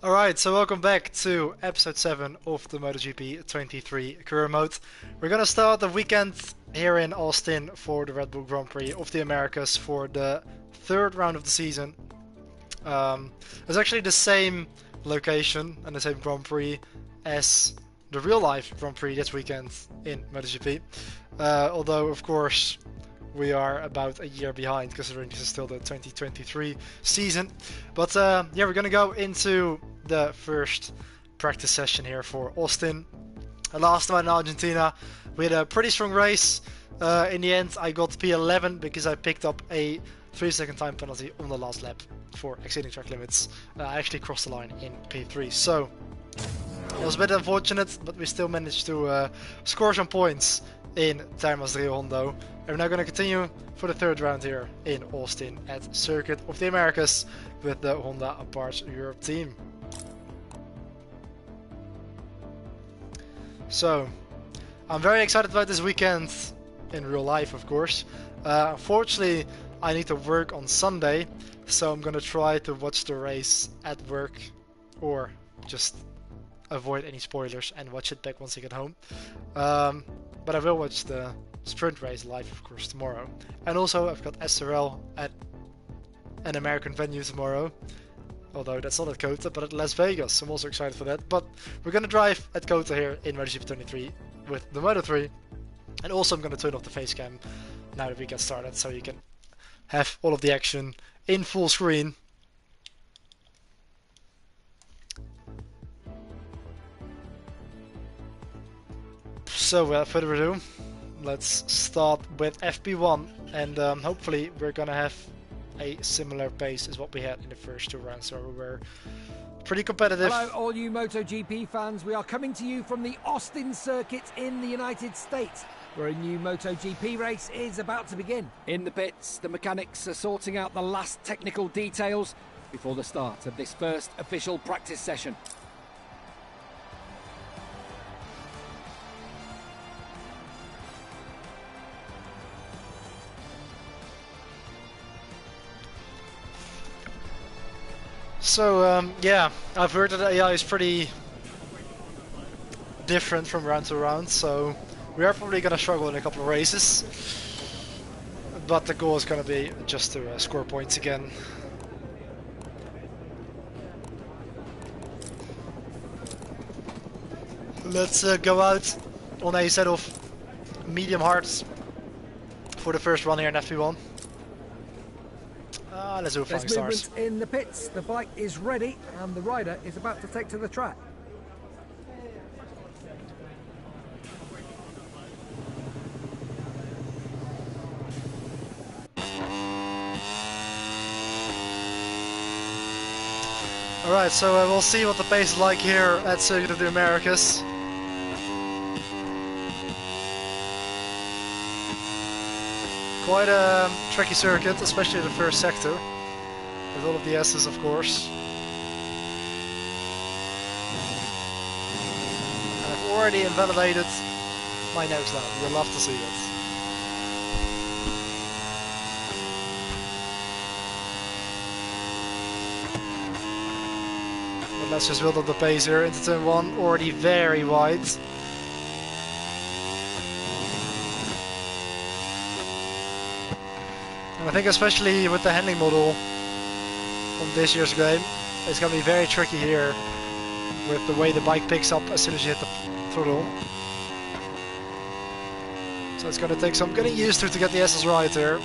Alright, so welcome back to episode 7 of the MotoGP 23 career mode. We're gonna start the weekend here in Austin for the Red Bull Grand Prix of the Americas for the third round of the season. It's actually the same location and the same Grand Prix as the real life Grand Prix this weekend in MotoGP. Although, of course, we are about a year behind considering this is still the 2023 season. But yeah, we're gonna go into the first practice session here for Austin. Last time in Argentina we had a pretty strong race. In the end I got P11 because I picked up a 3-second time penalty on the last lap for exceeding track limits. I actually crossed the line in P3, so it was a bit unfortunate, but we still managed to score some points in Termas Rio Hondo. And we're now going to continue for the third round here in Austin at Circuit of the Americas with the Honda Parts Europe team. So, I'm very excited about this weekend in real life, of course. Unfortunately, I need to work on Sunday, so I'm going to try to watch the race at work or just avoid any spoilers and watch it back once I get home. But I will watch the sprint race live, of course, tomorrow. And also, I've got SRL at an American venue tomorrow. Although that's not at COTA, but at Las Vegas. I'm also excited for that. But we're going to drive at COTA here in MotoGP 23 with the Moto3. And also I'm going to turn off the face cam now that we get started, so you can have all of the action in full screen. So without further ado, let's start with FP1, and hopefully we're gonna have a similar pace as what we had in the first two rounds, so we were pretty competitive. Hello all you MotoGP fans, we are coming to you from the Austin circuit in the United States, where a new MotoGP race is about to begin. In the pits, the mechanics are sorting out the last technical details before the start of this first official practice session. So yeah, I've heard that AI is pretty different from round to round, so we are probably going to struggle in a couple of races. But the goal is going to be just to score points again. Let's go out on a set of medium hards for the first run here in FP1. Let's do a flying stars. There's movement in the pits, the bike is ready and the rider is about to take to the track. Alright, so we'll see what the pace is like here at Circuit of the Americas. Quite a tricky circuit, especially the first sector, with all of the S's, of course. And I've already invalidated my nose now. You'll love to see it. But let's just build up the pace here into turn 1, already very wide. I think especially with the handling model from this year's game, it's going to be very tricky here with the way the bike picks up as soon as you hit the throttle. So it's going to take some getting used to get the S's right here. Of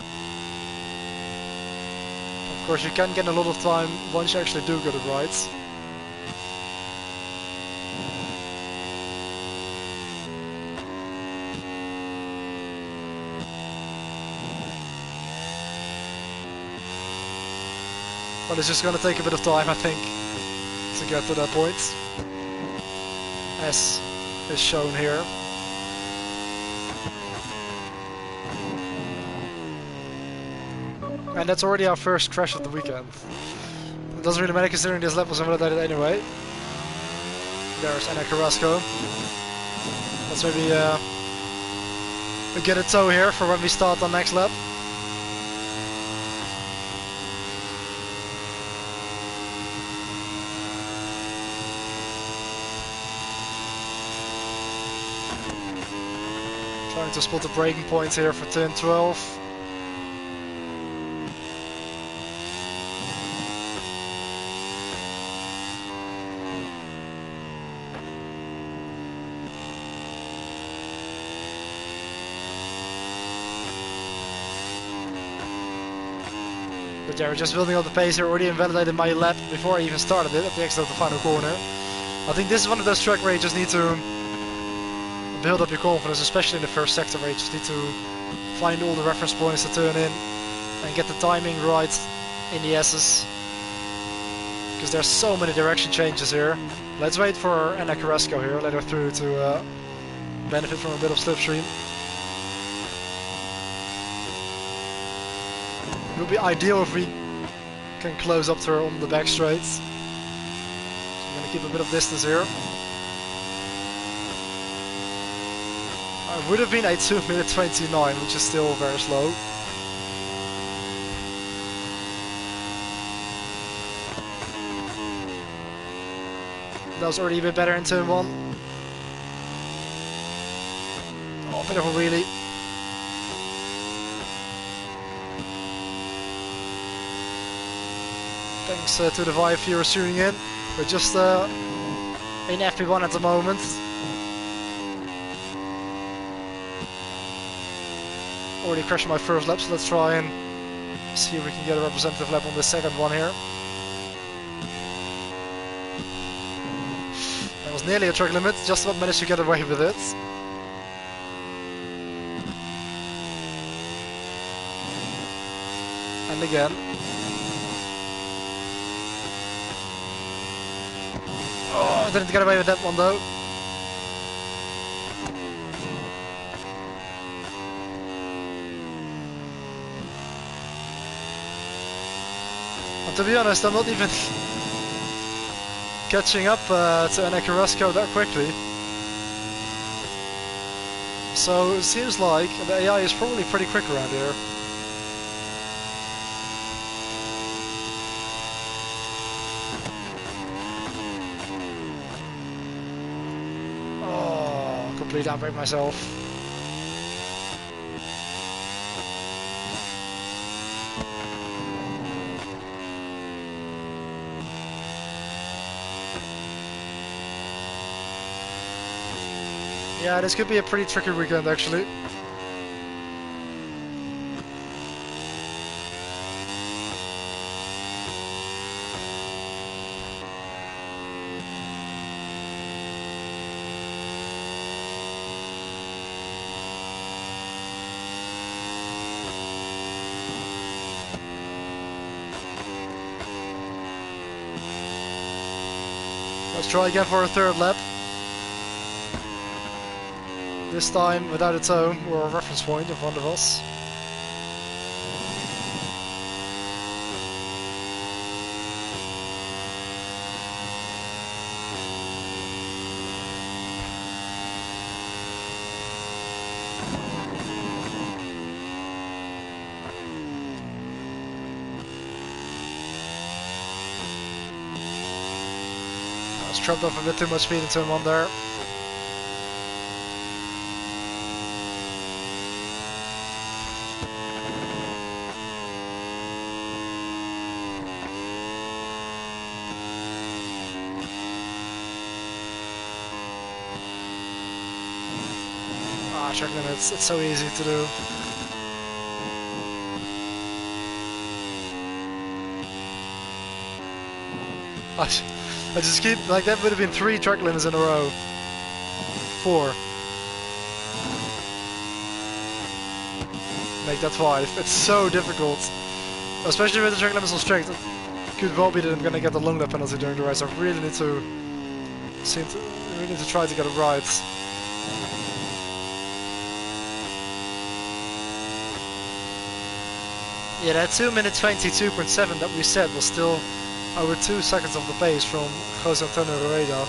course you can get a lot of time once you actually do get it right. But it's just going to take a bit of time, I think, to get to that point, as is shown here. And that's already our first crash of the weekend. It doesn't really matter considering this lap was invalidated anyway. There's Ana Carrasco. Let's maybe get a tow here for when we start on next lap. Starting to spot the braking points here for turn 12. But yeah, we're just building up the pace here. Already invalidated my lap before I even started it at the exit of the final corner. I think this is one of those tracks where you just need to build up your confidence, especially in the first sector, where you just need to find all the reference points to turn in and get the timing right in the S's. Because there's so many direction changes here. Let's wait for Anna Carrasco here, let her through to benefit from a bit of slipstream. It would be ideal if we can close up to her on the back straight. So I'm going to keep a bit of distance here. I would have been a 2 minute 29, which is still very slow. That was already a bit better in turn 1. Oh, a bit of a wheelie. Thanks to the Vive viewers tuning in. We're just in FP1 at the moment. Already crashed my first lap, so let's try and see if we can get a representative lap on the second one here. That was nearly a track limit, just about managed to get away with it. And again. Oh, I didn't get away with that one though. And to be honest, I'm not even catching up to Anna Carrasco that quickly. So it seems like the AI is probably pretty quick around here. Oh, complete outbrake myself. Yeah, this could be a pretty tricky weekend actually. Let's try again for a third lap. This time without a tone or a reference point in front of us. I was trapped off a bit too much speed in turn 1 there. Track limits, it's so easy to do. I just keep, like that would have been 3 track limits in a row. 4. Make that 5. It's so difficult. Especially with the track limits on straight. It could well be that I'm gonna get the long lap penalty during the race. I really need to try to get it right. Yeah, that 2 minute 22.7 that we said was still over 2 seconds of the pace from Jose Antonio Rueda.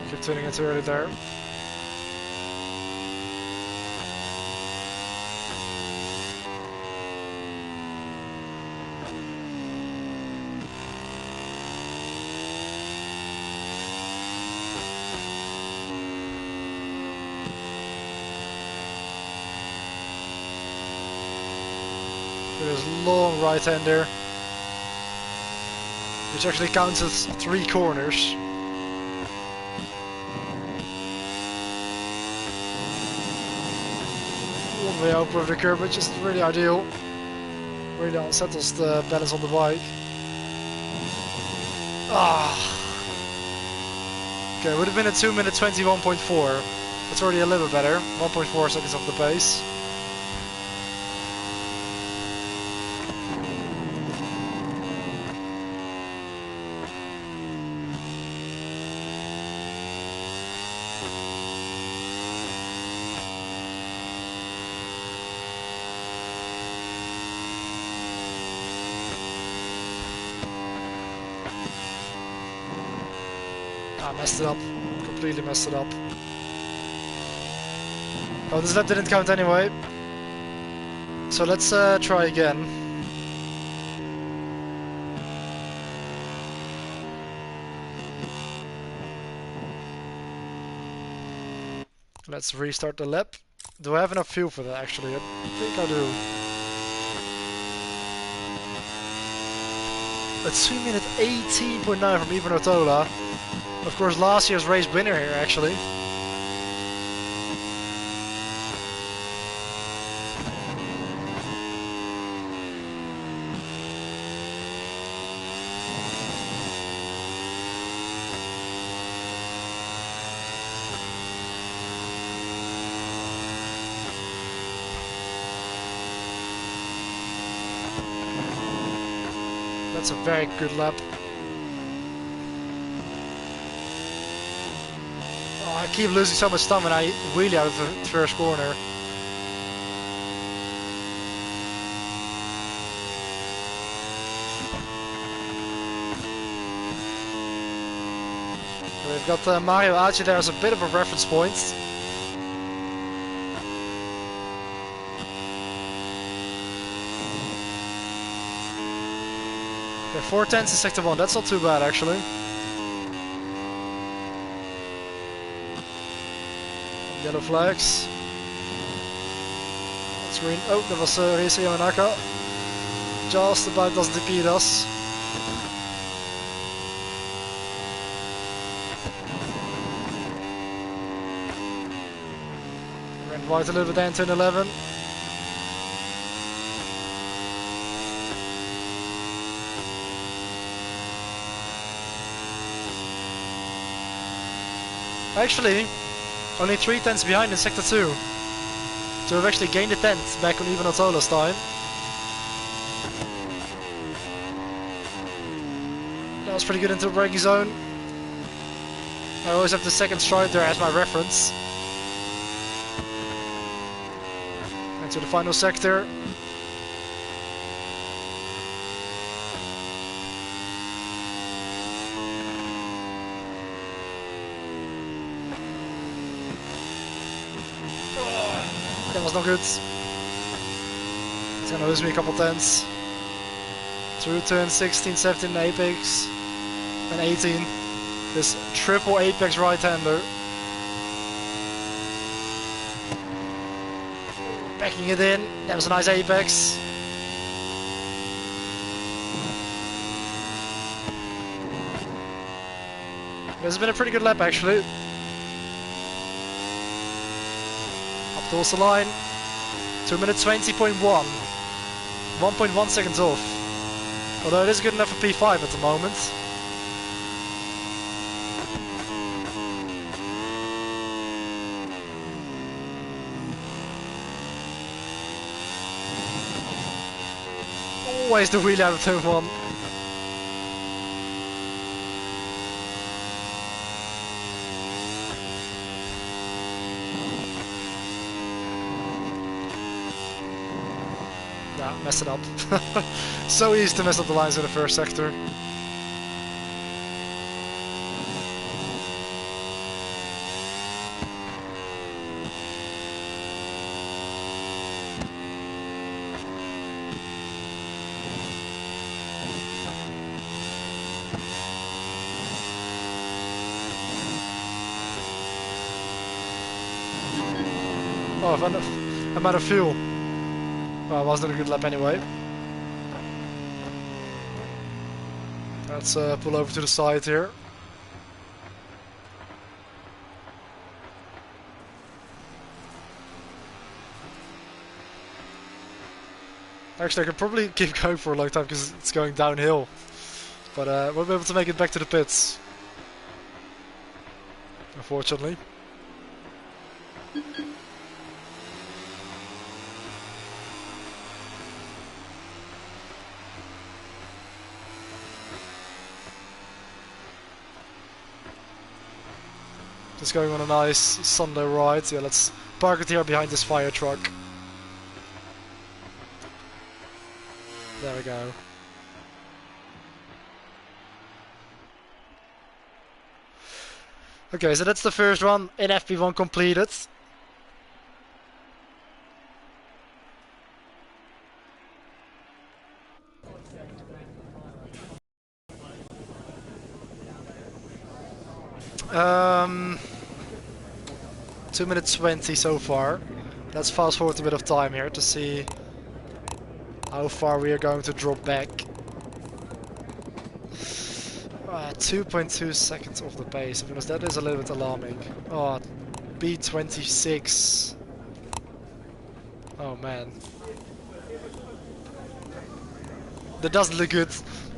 Keep turning it too early there. With his long right hander, which actually counts as 3 corners. One way over the curb, which is really ideal. Really unsettles the balance on the bike. Okay, would have been a 2 minute 21.4. That's already a little better. 1.4 seconds off the pace. Messed it up. Completely messed it up. Oh, this lap didn't count anyway. So let's try again. Let's restart the lap. Do I have enough fuel for that actually? I think I do. It's 3 minute 18.9 from Ivan Ortola. Of course, last year's race winner here, actually. That's a very good lap. I keep losing so much time when I wheelie out of the first corner. We've got Mario Aci there as a bit of a reference point. Okay, 4/10 in sector 1, that's not too bad actually. Yellow flags. That's green. Oh, that was Racing Yamanaka. Just about doesn't impede us. Ran wide a little bit down to an 11. Actually, only 3 tenths behind in sector 2. So we've actually gained a tenth back on Ivan Ortola's time. That was pretty good into the braking zone. I always have the second stripe there as my reference. Into the final sector. That was not good. It's gonna lose me a couple tenths. Through turn 16, 17 apex, and 18. This triple apex right-hander. Backing it in. That was a nice apex. This has been a pretty good lap actually. Towards the line, 2 minutes 20.1, 1.1 seconds off. Although it is good enough for P5 at the moment. Always the wheel out of turn 1. Mess it up. So easy to mess up the lines in the first sector. Oh, I'm out of fuel. Well, it wasn't a good lap anyway. Let's pull over to the side here. Actually, I could probably keep going for a long time because it's going downhill. But won't be able to make it back to the pits. Unfortunately. Just going on a nice Sunday ride. Yeah, let's park it here behind this fire truck. There we go. Okay, so that's the first one in FP1 completed. Um, 2 minutes 20 so far. Let's fast forward a bit of time here to see how far we are going to drop back. 2.2 seconds off the pace, because that is a little bit alarming. Oh, B26. Oh man. That doesn't look good.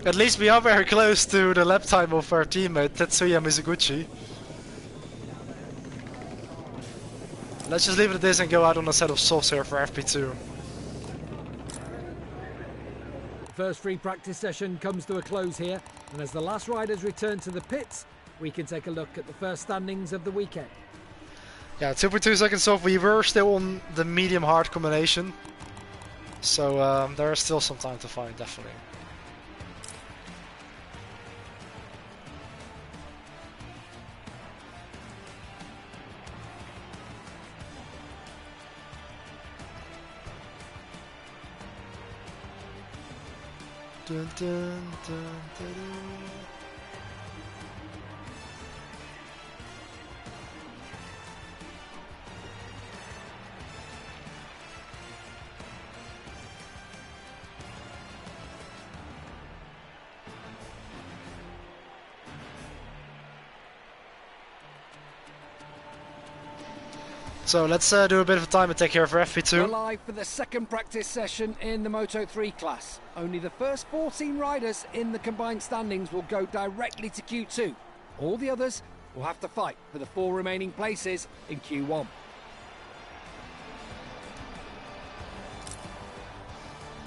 At least we are very close to the lap time of our teammate Tetsuya Mizuguchi. Let's just leave it at this and go out on a set of softs here for FP2. First free practice session comes to a close here, and as the last riders return to the pits, we can take a look at the first standings of the weekend. Yeah, 2.2 seconds off. We were still on the medium-hard combination, so there is still some time to find, definitely. Dun, dun, dun, dun, dun. So let's do a bit of a time attack here for FP2. We're live for the second practice session in the Moto3 class. Only the first 14 riders in the combined standings will go directly to Q2. All the others will have to fight for the 4 remaining places in Q1.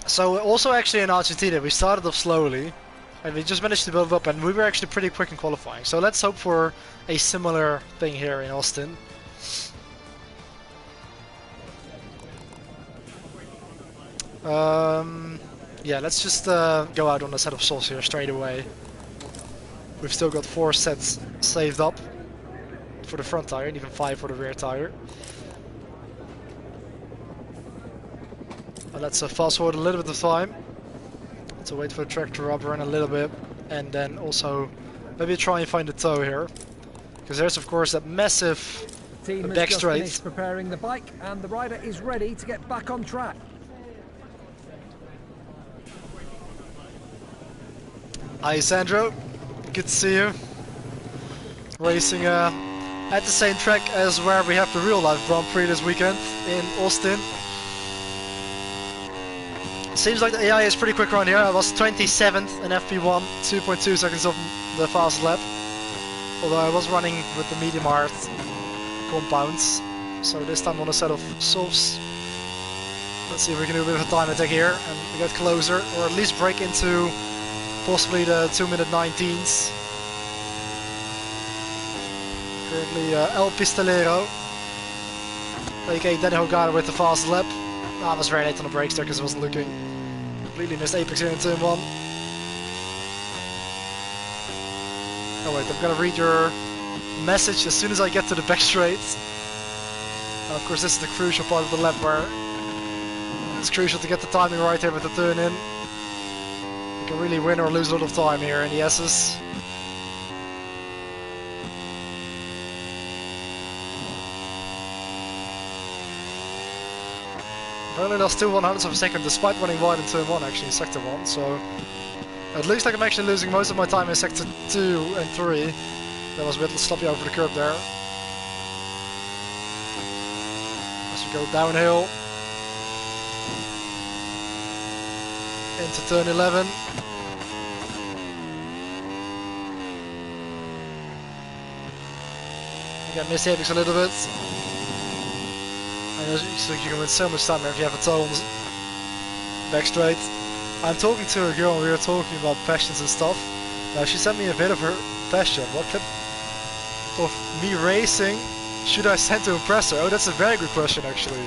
So also actually in Argentina we started off slowly and we just managed to build up, and we were actually pretty quick in qualifying. So let's hope for a similar thing here in Austin. Yeah, let's just go out on a set of softs here straight away. We've still got 4 sets saved up for the front tire and even 5 for the rear tire. But let's fast forward a little bit of time to wait for the track to rubber in a little bit, and then also maybe try and find a toe here, because there's of course that massive Team back has just straight. finished preparing the bike, and the rider is ready to get back on track. Hi Sandro, good to see you. Racing at the same track as where we have the real life Grand Prix this weekend in Austin. Seems like the AI is pretty quick around here. I was 27th in FP1, 2.2 seconds off the fast lap. Although I was running with the medium hard compounds. So this time on a set of softs. Let's see if we can do a bit of a time attack here and get closer, or at least break into possibly the 2-minute 19s. Currently El Pistolero, aka Danny Hogara with the fast lap. I was very late on the brakes there because I wasn't looking. Completely missed apex here in turn 1. Oh wait, I'm gonna read your message as soon as I get to the back straight. And of course this is the crucial part of the lap where it's crucial to get the timing right here with the turn in. You can really win or lose a lot of time here in the S's. Apparently they'll still 100ths of a second despite running wide in turn 1 actually in sector 1, so It looks like I'm actually losing most of my time in sector 2 and 3. That was a bit sloppy over the curb there. As we go downhill into turn 11. Again, miss the apex a little bit. And so you can win so much time if you have a toe on the back straight. I'm talking to a girl and we were talking about passions and stuff. Now she sent me a bit of her passion. What clip of me racing should I send to impress her? Oh, that's a very good question actually.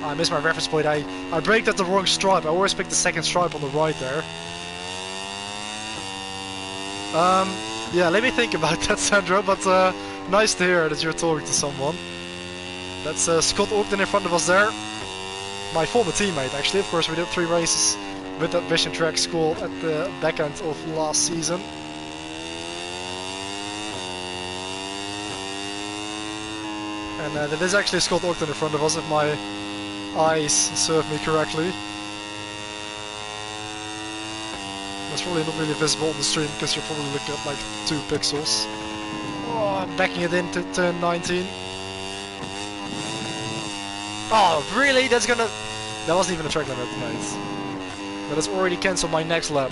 I missed my reference point. I braked at the wrong stripe. I always pick the second stripe on the right there. Yeah, let me think about that, Sandra, but nice to hear that you're talking to someone. That's Scott Ogden in front of us there. My former teammate, actually. Of course, we did 3 races with that Vision Track school at the back end of last season. And there is actually Scott Ogden in front of us, if my eyes serve me correctly. That's probably not really visible on the stream because you're probably looking at like 2 pixels. Oh, I'm backing it into turn 19. Oh, really? That's gonna... That wasn't even a track limit, mate. But it's already cancelled my next lap.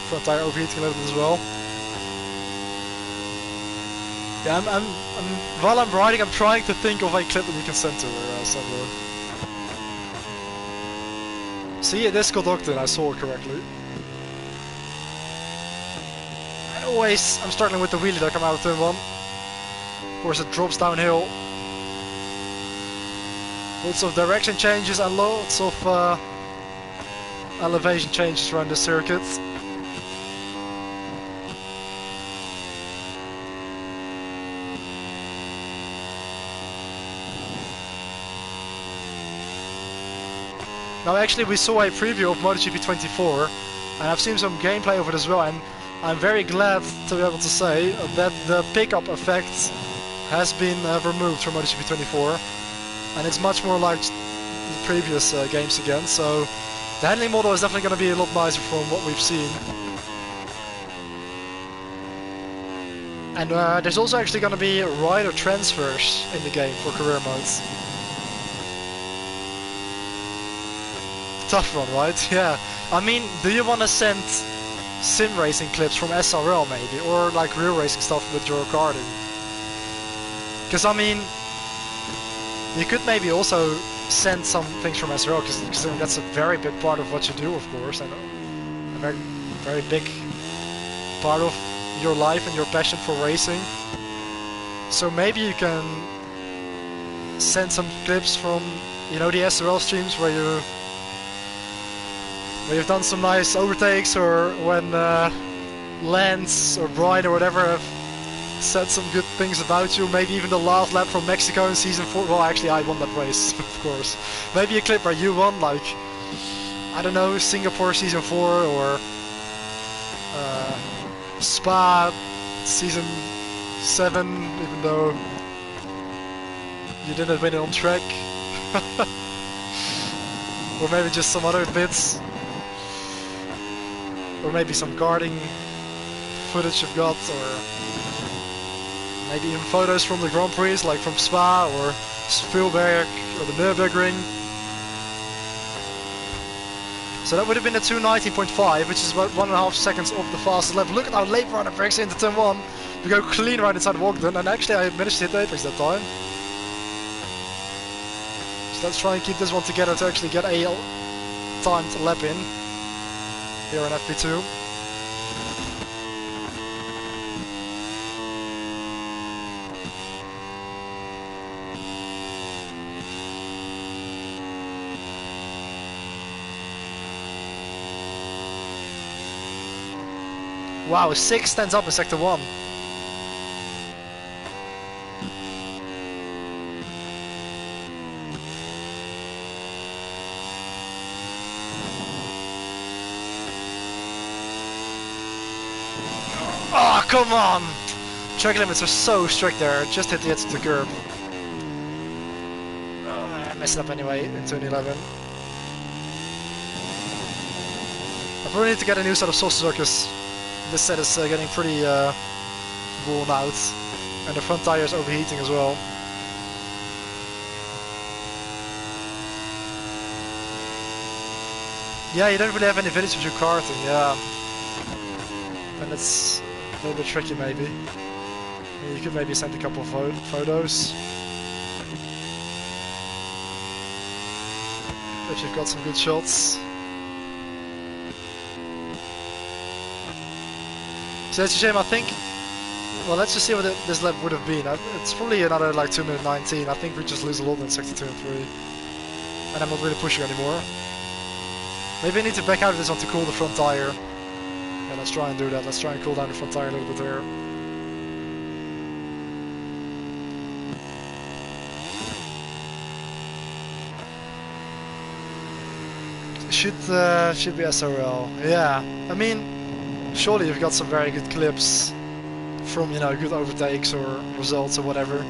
Front tire overheating a little bit as well. Yeah, while I'm riding, I'm trying to think of a clip that we can send to her somewhere. See, it is Scott Ogden, I saw it correctly. And always, I'm struggling with the wheelie that I come out of turn 1. Of course, it drops downhill. Lots of direction changes and lots of elevation changes around the circuit. Now actually we saw a preview of MotoGP 24 and I've seen some gameplay of it as well, and I'm very glad to be able to say that the pickup effect has been removed from MotoGP 24 and it's much more like the previous games again, so the handling model is definitely going to be a lot nicer from what we've seen. And there's also actually going to be rider transfers in the game for career modes. Tough one, right? Yeah. I mean, do you want to send sim racing clips from SRL maybe, or like real racing stuff with your karting? Because I mean, you could maybe also send some things from SRL, because that's a very big part of what you do, of course, and a very, very big part of your life and your passion for racing. So maybe you can send some clips from, you know, the SRL streams where you've done some nice overtakes, or when Lance or Brian or whatever have said some good things about you. Maybe even the last lap from Mexico in season 4. Well, actually I won that race, of course. Maybe a clip where you won, like, I don't know, Singapore season 4 or Spa season 7, even though you didn't win it on track. Or maybe just some other bits. Or maybe some karting footage you've got, or maybe even photos from the Grand Prix, like from Spa or Spielberg or the Nürburgring. So that would have been a 2:19.5, which is about 1.5 seconds off the fastest lap. Look at how late Ryder breaks into turn 1. We go clean right inside of Ogden, and actually I managed to hit the apex that time. So let's try and keep this one together to actually get a timed lap in here on FP2. Wow, 6 stands up in sector 1. Oh, come on! Track limits are so strict there. Just hit the edge of the curb. messed it up anyway in turn 11. I probably need to get a new set of sauces because this set is getting pretty worn out, and the front tire is overheating as well. Yeah, you don't really have any videos of your karting, yeah. And it's a little bit tricky maybe. You could maybe send a couple of photos. If you've got some good shots. So that's a shame, I think. Well, let's just see what this lap would have been. It's probably another like 2 minute 19. I think we just lose a lot in sector 2 and 3. And I'm not really pushing anymore. Maybe I need to back out of this one to cool the front tire. Yeah, let's try and do that. Let's try and cool down the front tire a little bit there. Should be SRL. Yeah, I mean, surely you've got some very good clips from, you know, good overtakes or results or whatever.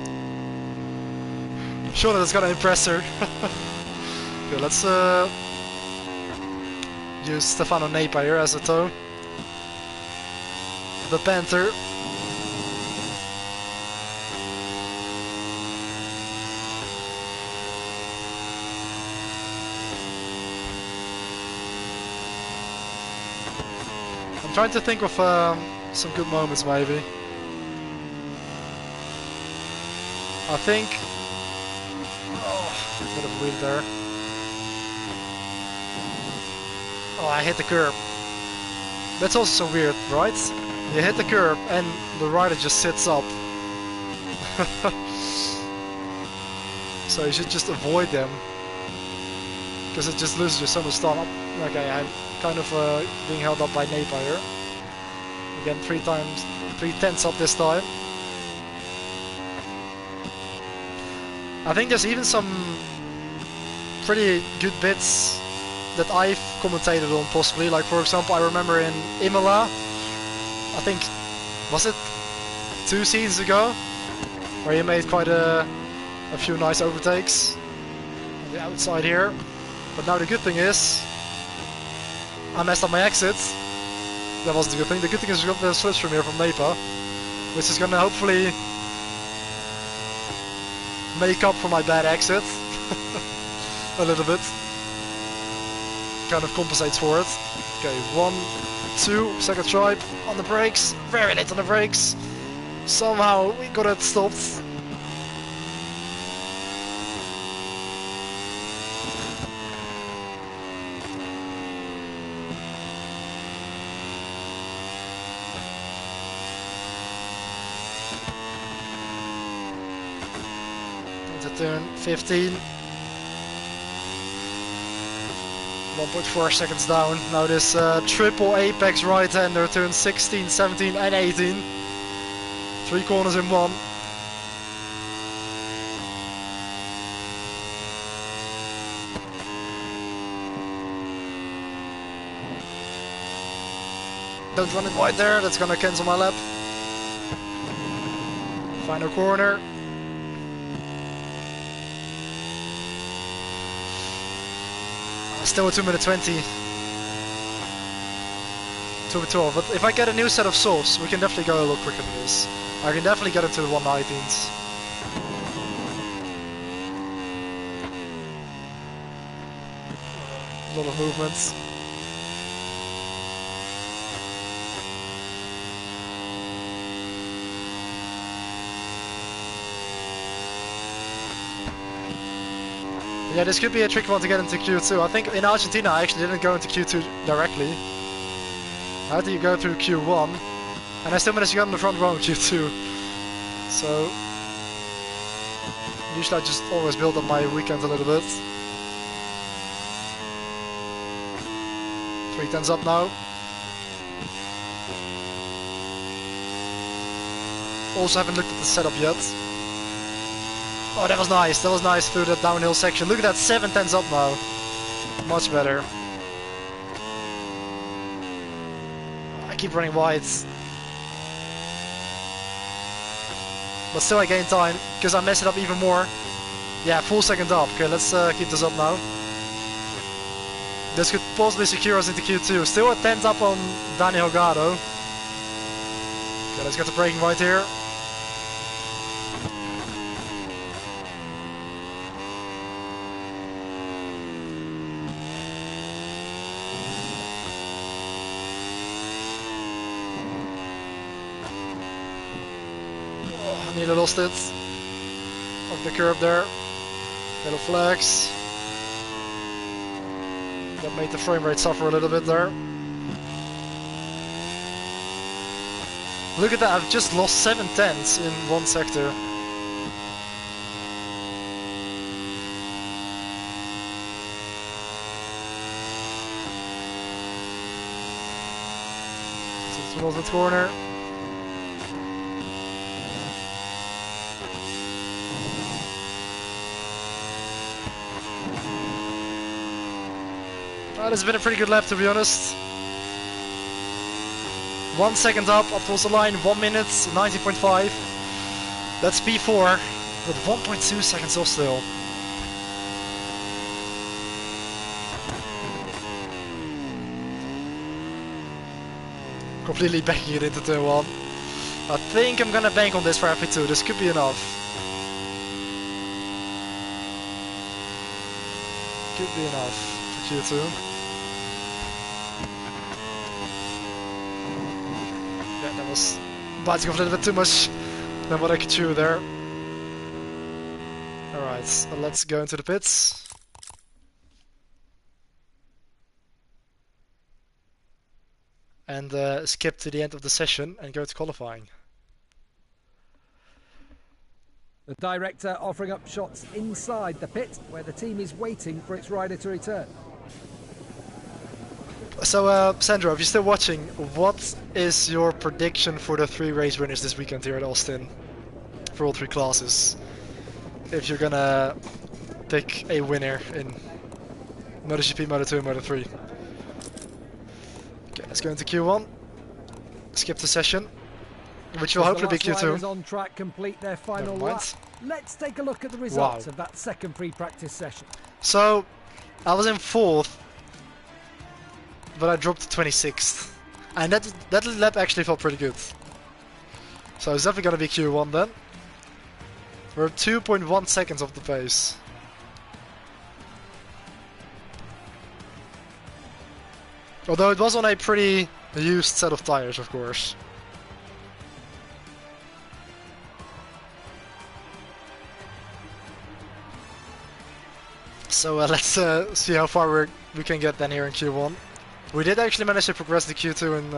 Surely that's gonna impress her. Okay, let's use Stefano Nepa here as a tow. The Panther. I'm trying to think of some good moments maybe. I think... Oh, a bit of wheel there. Oh, I hit the curb. That's also so weird, right? You hit the curb and the rider just sits up. So you should just avoid them. Because it just loses you so much time. Okay, I'm kind of being held up by Nepa here. Again, 3/10 up this time. I think there's even some pretty good bits that I've commentated on possibly. Like for example, I remember in Imola, I think, was it 2 seasons ago, where he made quite a few nice overtakes on the outside here. But now the good thing is, I messed up my exit. That wasn't a good thing. The good thing is we got the slipstream here from Nepa, which is gonna hopefully make up for my bad exit. A little bit. Kind of compensates for it. Okay, 1, 2, second try on the brakes. Very late on the brakes. Somehow we got it stopped. Into turn 15. 1.4 seconds down. Now this triple apex right-hander, turn 16, 17 and 18. 3 corners in one. Don't run it wide there, that's gonna cancel my lap. Final corner. Still a 2 minute 20. 2:12, but if I get a new set of softs, we can definitely go a little quicker than this. I can definitely get into the 119s. A lot of movements. Yeah, this could be a tricky one to get into Q2. I think in Argentina I actually didn't go into Q2 directly. I had to go through Q1, and I still managed to get on the front row in Q2. So usually I just always build up my weekend a little bit. 3/10 up now. Also haven't looked at the setup yet. Oh, that was nice. That was nice through that downhill section. Look at that, 7/10 up now. Much better. I keep running wide. But still I gain time, because I mess it up even more. Yeah, full second up. Okay, let's keep this up now. This could possibly secure us into Q2. Still a 10th up on Dani Holgado. Okay, let's get the braking right here. Oh, nearly lost it. Off the curb there. Little flags. That made the frame rate suffer a little bit there. Look at that, I've just lost 7 tenths in one sector. So it's the corner. Well, it's been a pretty good lap, to be honest. 1 second up towards the line, 1 minute, 90.5. That's P4, but 1.2 seconds off still. Completely banking it into turn 1. I think I'm gonna bank on this for FP2, this could be enough. Could be enough for Q2. That was biting off a little bit too much than what I could chew there. Alright, so let's go into the pits. And skip to the end of the session and go to qualifying. The director offering up shots inside the pit where the team is waiting for its rider to return. So, Sandro, if you're still watching, what is your prediction for the 3 race winners this weekend here at Austin? For all 3 classes. If you're gonna pick a winner in MotoGP, Moto2 and Moto3. Okay, let's go into Q1. Skip the session, which will hopefully be Q2. On track complete their final lap. Let's take a look at the results of that second pre-practice session. So, I was in 4th. But I dropped to 26th. And that lap actually felt pretty good. So it's definitely gonna be Q1 then. We're 2.1 seconds off the pace. Although it was on a pretty used set of tires, of course. So let's see how far we can get then here in Q1. We did actually manage to progress to Q2 in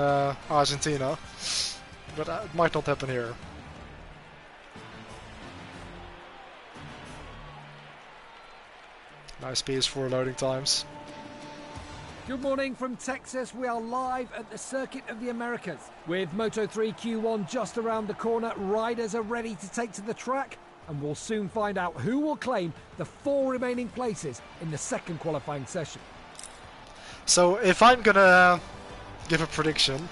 Argentina, but it might not happen here. Nice PS4 loading times. Good morning from Texas. We are live at the Circuit of the Americas. With Moto3 Q1 just around the corner, riders are ready to take to the track, and we'll soon find out who will claim the 4 remaining places in the second qualifying session. So if I'm gonna give a prediction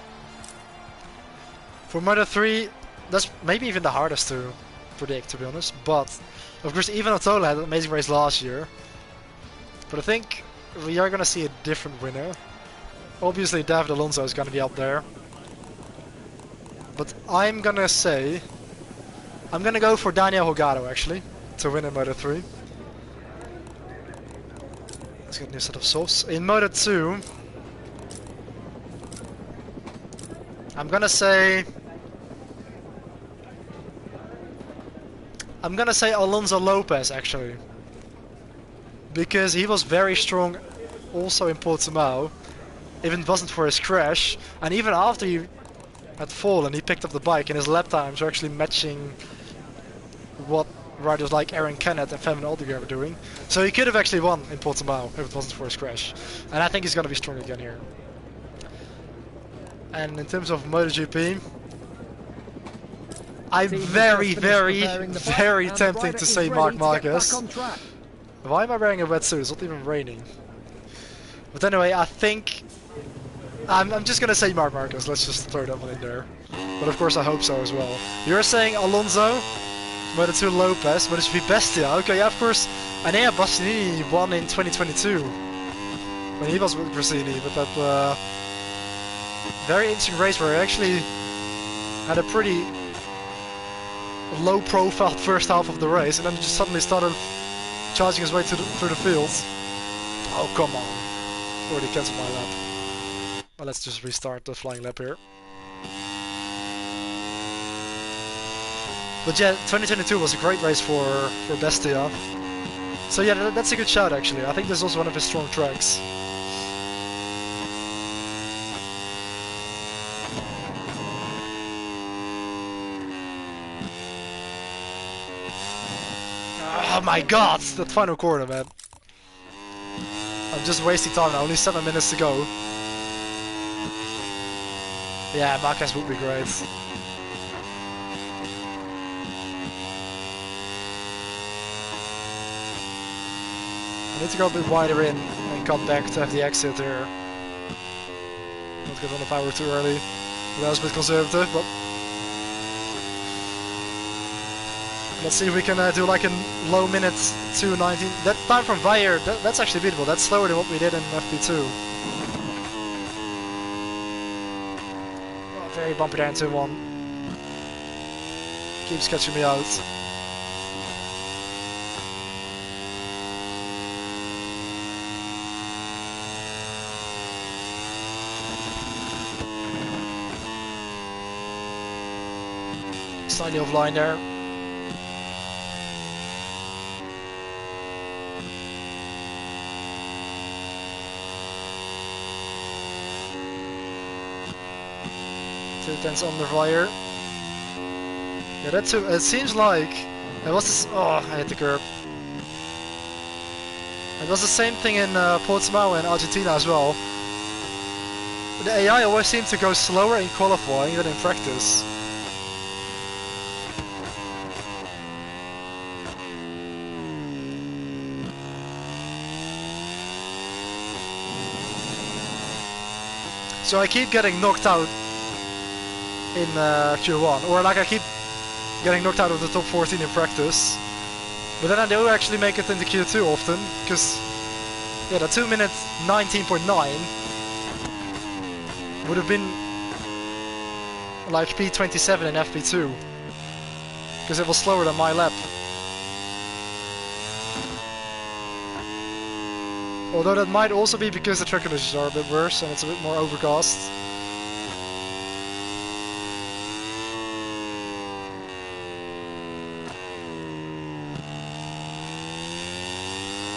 for Moto3, that's maybe even the hardest to predict, to be honest. But of course, even Otola had an amazing race last year. But I think we are gonna see a different winner. Obviously, David Alonso is gonna be up there. But I'm gonna go for Daniel Holgado actually to win in Moto3. Let's get a new set of softs. In Moto2, I'm gonna say Alonso Lopez actually, because he was very strong also in Portimao, if it wasn't for his crash, and even after he had fallen he picked up the bike and his lap times are actually matching what riders like Aaron Kennett and Femin Aldegar were doing. So he could have actually won in Portimao if it wasn't for his crash. And I think he's going to be strong again here. And in terms of MotoGP, I'm very tempting to say Marc Marquez. Why am I wearing a wetsuit? It's not even raining. But anyway, I think I'm just going to say Marc Marquez. Let's just throw that one in there. But of course I hope so as well. You're saying Alonso? Moto2 Lopez, MotoGP Bestia. Okay, yeah, of course. Enea Bastianini won in 2022 when he was with Gresini, but that very interesting race where he actually had a pretty low-profile first half of the race, and then just suddenly started charging his way through the fields. Oh, come on. Already cancelled my lap. Well, let's just restart the flying lap here. But yeah, 2022 was a great race for Bestia. So yeah, that's a good shout actually. I think this is also one of his strong tracks. Oh my god, that final corner, man. I'm just wasting time now, only 7 minutes to go. Yeah, Marquez would be great. I need to go a bit wider in and cut back to have the exit here. Not get on the power too early. That was a bit conservative, but let's see if we can do like a low minutes 2:19. That time from Weyer, that's actually beautiful. That's slower than what we did in FP2. Oh, very bumpy there in 2-1. Keeps catching me out. Slightly offline there. Tenths under Weyer. Yeah, that's it seems like it was this, oh, I hit the curb. It was the same thing in Portimao in Argentina as well. The AI always seems to go slower in qualifying than in practice. So I keep getting knocked out in Q1, or like I keep getting knocked out of the top 14 in practice, but then I do actually make it into Q2 often, because yeah, the 2 minute 19.9 would have been like P27 in FP2, because it was slower than my lap. Although that might also be because the track conditions are a bit worse and it's a bit more overcast.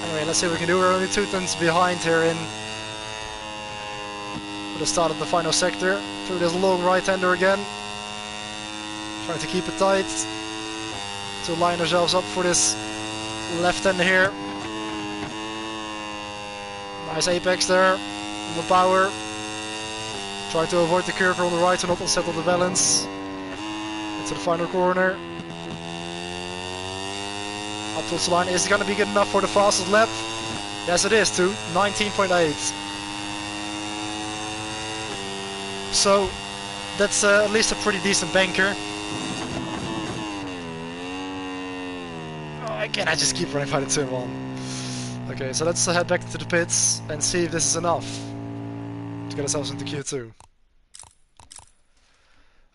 Anyway, let's see what we can do. We're only 2 tenths behind here in the start of the final sector. Through this long right-hander again. Trying to keep it tight to line ourselves up for this left-hander here. Nice apex there, on the power. Try to avoid the curve on the right to not unsettle the balance. Into the final corner. Up towards the line. Is it going to be good enough for the fastest lap? Yes it is too, 19.8. So that's at least a pretty decent banker. Oh, again I just keep running by the 2-1. Okay, so let's head back to the pits and see if this is enough to get ourselves into Q2.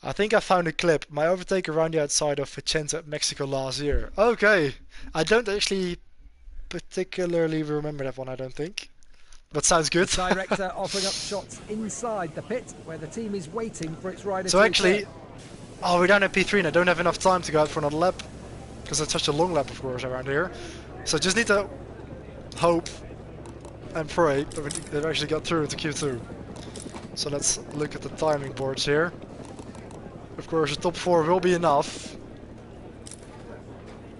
I think I found a clip. My overtake around the outside of Vicente at Mexico last year. Okay, I don't actually particularly remember that one, I don't think. But sounds good. The director offering up shots inside the pit where the team is waiting for its rider so to actually, return. oh, we're down at P3 and I don't have enough time to go out for another lap. Because it's such a long lap, of course, around here. So just need to hope and pray that we actually got through into Q2. So let's look at the timing boards here. Of course the top 4 will be enough.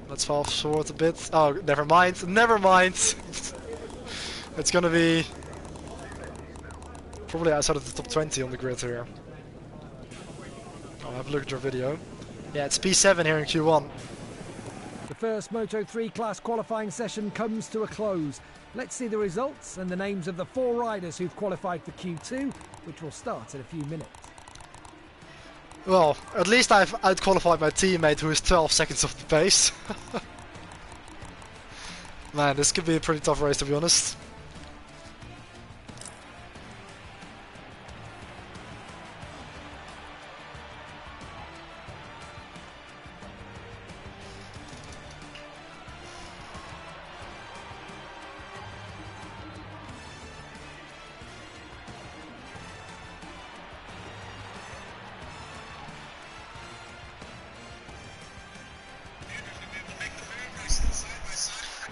Let's fast forward a bit. Oh, never mind, never mind. It's gonna be probably outside of the top 20 on the grid here. I'll have a look at your video. Yeah, it's P7 here in Q1. The first Moto3 class qualifying session comes to a close. Let's see the results and the names of the 4 riders who've qualified for Q2, which will start in a few minutes. Well, at least I've outqualified my teammate who is 12 seconds off the pace. Man, this could be a pretty tough race, to be honest.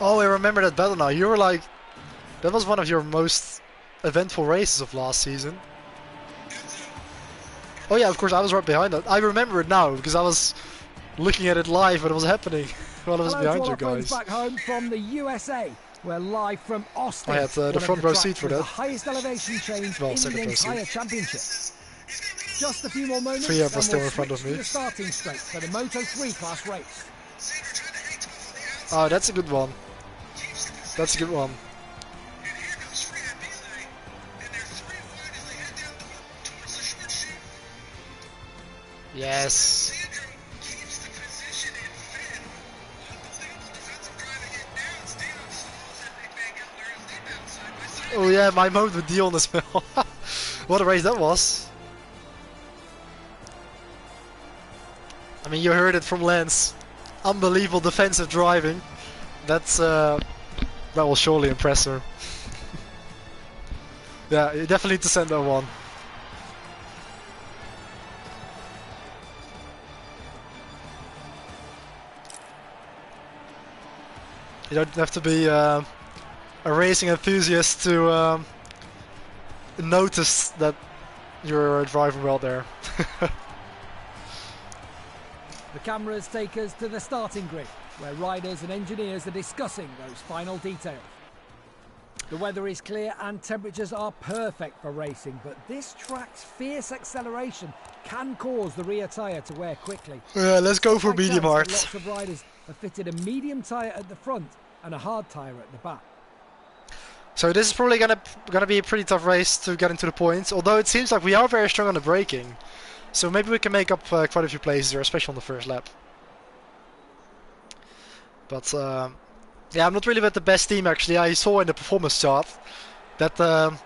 Oh, I remember that battle now. You were like... That was one of your most eventful races of last season. Oh yeah, of course, I was right behind that. I remember it now, because I was looking at it live when it was happening. While I was behind you guys. Back home from the USA. We're live from Austin. I had the front row seat for that. The highest elevation change in the entire championship. Just a few more moments, Three of us still in front of me. The starting straight for the Moto3 class race. Oh, that's a good one. That's a good one. Yes. Oh yeah, my mode with Dion as well. What a race that was. I mean, you heard it from Lance. Unbelievable defensive driving. That's that will surely impress her. Yeah, you definitely need to send that one. You don't have to be a racing enthusiast to notice that you're driving well there. The cameras take us to the starting grid, where riders and engineers are discussing those final details. The weather is clear and temperatures are perfect for racing, but this track's fierce acceleration can cause the rear tyre to wear quickly. Yeah, let's go for medium hard. Lots of riders have fitted a medium tyre at the front and a hard tyre at the back. So this is probably gonna be a pretty tough race to get into the points, although it seems like we are very strong on the braking. So maybe we can make up quite a few places here, especially on the first lap. But yeah, I'm not really with the best team actually. I saw in the performance chart that the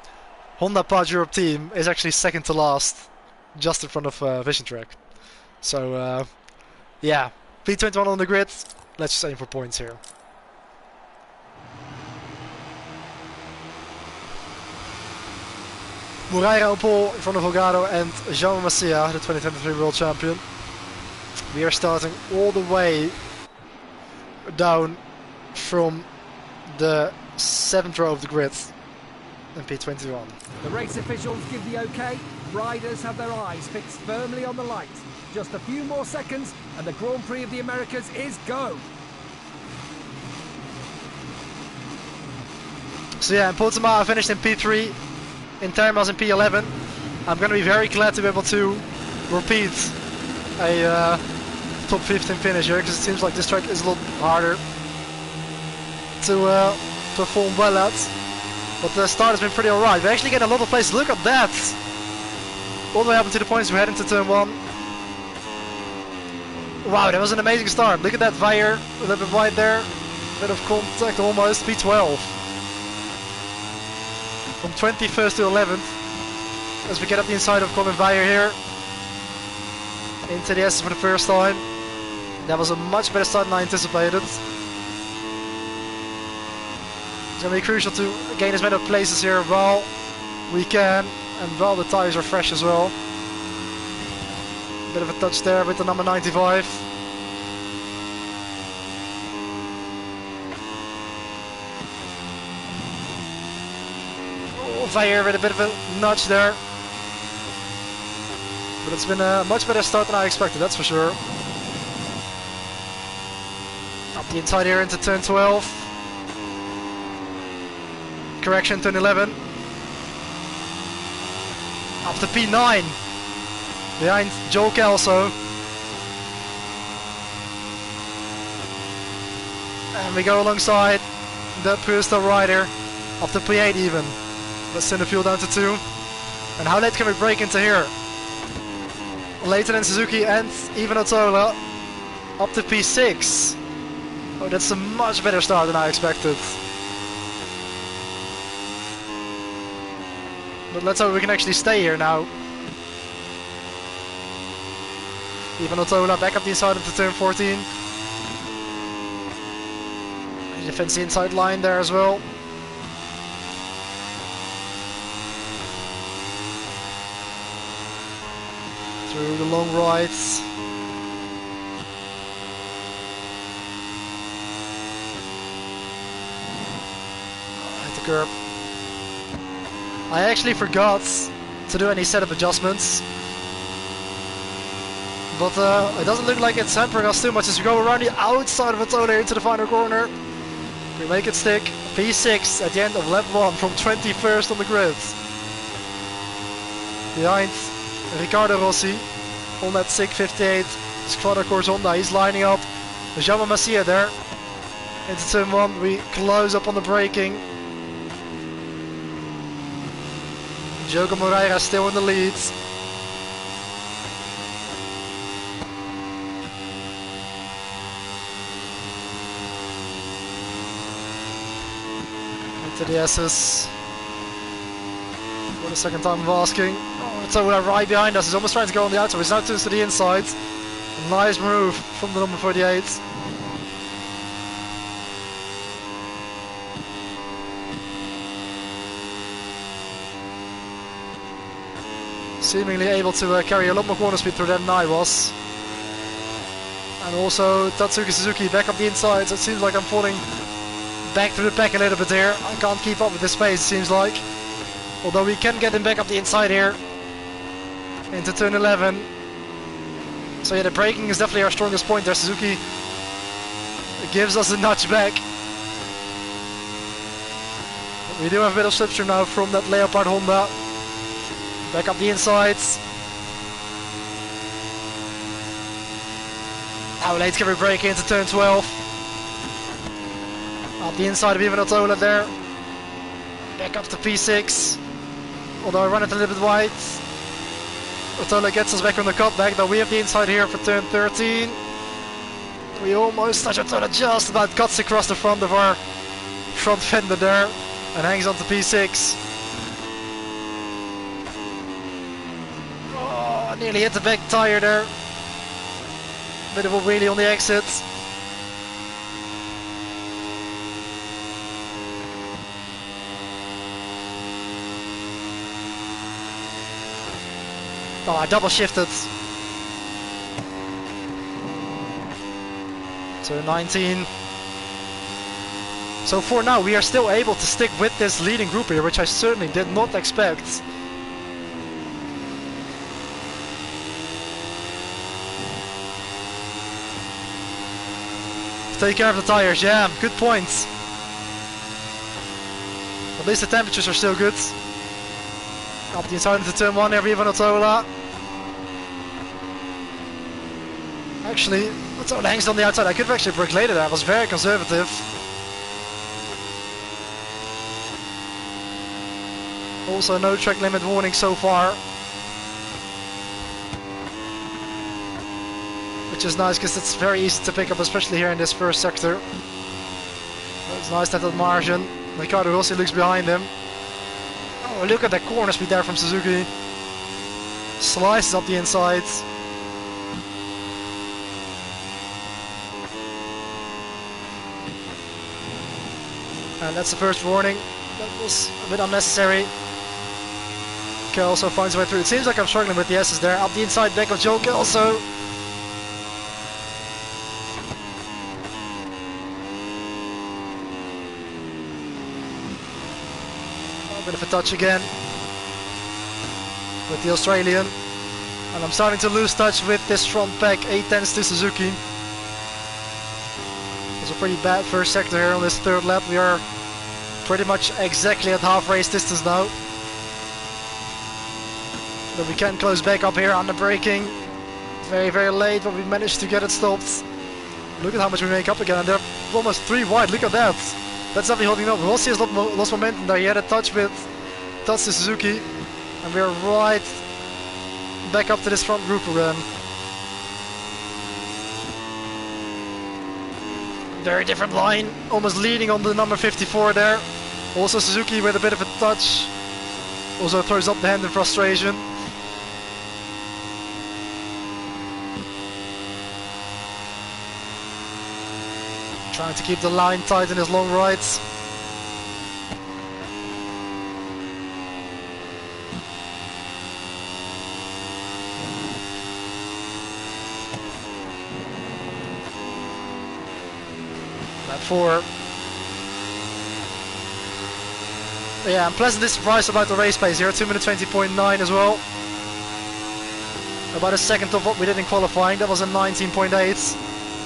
Honda Pod Europe team is actually second to last, just in front of RECentral. So yeah, P21 on the grid. Let's just aim for points here. Moreira on pole in front of Holgado and Jean Masia, the 2023 World Champion. We are starting all the way down from the 7th row of the grid in P21. The race officials give the okay. Riders have their eyes fixed firmly on the light. Just a few more seconds and the Grand Prix of the Americas is go. So yeah, in Portimao I finished in P3. In Termas in P11. I'm going to be very glad to be able to repeat a top 15 finish here, because it seems like this track is a lot harder to perform well at. But the start has been pretty alright. We actually get a lot of places. Look at that! All the way up into the points we head into turn 1. Wow, that was an amazing start. Look at that Vire, a little bit wide there. Bit of contact almost. P12. From 21st to 11th, as we get up the inside of Colin Vire here, into the S for the first time. That was a much better start than I anticipated. It's going to be crucial to gain as many places here while we can, and while the tyres are fresh as well. Bit of a touch there with the number 95. Vire with a bit of a nudge there, but it's been a much better start than I expected, that's for sure. Up the inside here into turn 12. Correction, turn 11. Up to P9 behind Joel Kelso, and we go alongside the Purstall rider up to P8 even. Let's send the fuel down to 2. And how late can we break into here? later than Suzuki and even Otola, up to P6. Oh, that's a much better start than I expected. But let's hope we can actually stay here now. Even Otola back up the inside of the turn 14. He defends the inside line there as well. Through the long rides. Hit the curb. I actually forgot to do any setup adjustments. But it doesn't look like it's hampering us too much as we go around the outside of Otola into the final corner. We make it stick. P6 at the end of lap 1 from 21st on the grid. Behind Riccardo Rossi on that SIG 58 Squadra Corse Honda. He's lining up. Jaume Masia there. Into turn 1, we close up on the braking. Diogo Moreira still in the lead. Into the S's. For the second time of asking. Oh, so right behind us. He's almost trying to go on the outside. He's now turns to the inside. A nice move from the number 48. Seemingly able to carry a lot more corner speed through that than I was. And also Tatsuki Suzuki back up the inside, so it seems like I'm falling back through the pack a little bit here. I can't keep up with this pace, it seems like. Although we can get him back up the inside here into turn 11. So yeah, the braking is definitely our strongest point there. Suzuki gives us a nudge back. But we do have a bit of slipstream now from that Leopard Honda. Back up the insides. Now let's give a break into turn 12. Up the inside of even Otola there. Back up to P6. Although I run it a little bit wide. Otola gets us back on the cutback, though we have the inside here for turn 13. We almost touch Otola, just about cuts across the front of our front fender there and hangs on to P6. Nearly hit the back tire there. Bit of a wheelie on the exit. Oh, I double shifted. So 19. So for now we are still able to stick with this leading group here, which I certainly did not expect. Take care of the tires, yeah, good points. At least the temperatures are still good. Up the inside into turn 1 here, Ivan Otola. Actually, Otola hangs on the outside. I could have actually brake later there, I was very conservative. Also no track limit warning so far. Which is nice because it's very easy to pick up, especially here in this first sector. But it's nice to have that margin. Riccardo Rossi looks behind him. Oh, look at that corner speed there from Suzuki. Slices up the insides. And that's the first warning. That was a bit unnecessary. Kelso finds a way through. It seems like I'm struggling with the S's there. Up the inside back of Joe Kelso. Bit of a touch again with the Australian, and I'm starting to lose touch with this front pack 8/10 to Suzuki. It was a pretty bad first sector here on this third lap. We are pretty much exactly at half race distance now, but we can close back up here on the braking. Very late, but we managed to get it stopped. Look at how much we make up again, and they're almost 3 wide. Look at that. That's definitely holding up. Rossi has lost momentum there. He had a touch with Tatsu Suzuki. And we're right back up to this front group again. Very different line, almost leading on the number 54 there. Also Suzuki with a bit of a touch. Also throws up the hand in frustration. Trying to keep the line tight in his long rides. Lap 4. Yeah, I'm pleasantly surprised about the race pace here, 2 minute 20.9 as well. About a second of what we did in qualifying, that was a 19.8.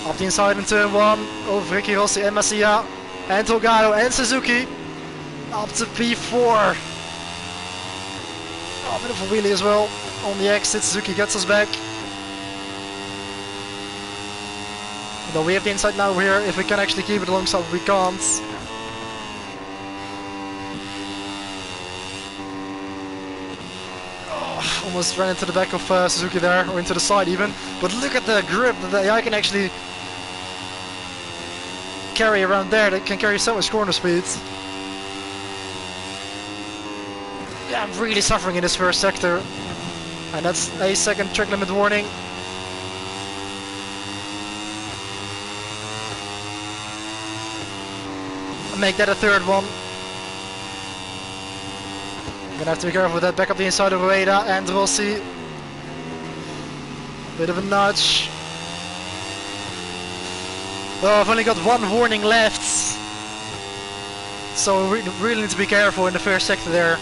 Up the inside in turn 1, over Ricky Rossi and Masia, and Togado and Suzuki. Up to P4. Oh, a bit of a wheelie as well. On the exit, Suzuki gets us back. Though we have the inside now here, if we can actually keep it alongside, we can't. Oh, almost ran into the back of Suzuki there, or into the side even. But look at the grip that the AI can actually carry around there. That can carry so much corner speed. Yeah, I'm really suffering in this first sector. And that's a second track limit warning. Make that a third one. I'm gonna have to be careful with that. Back up the inside of Ueda and Rossi. Bit of a nudge. Oh, I've only got one warning left. So we really need to be careful in the first sector there.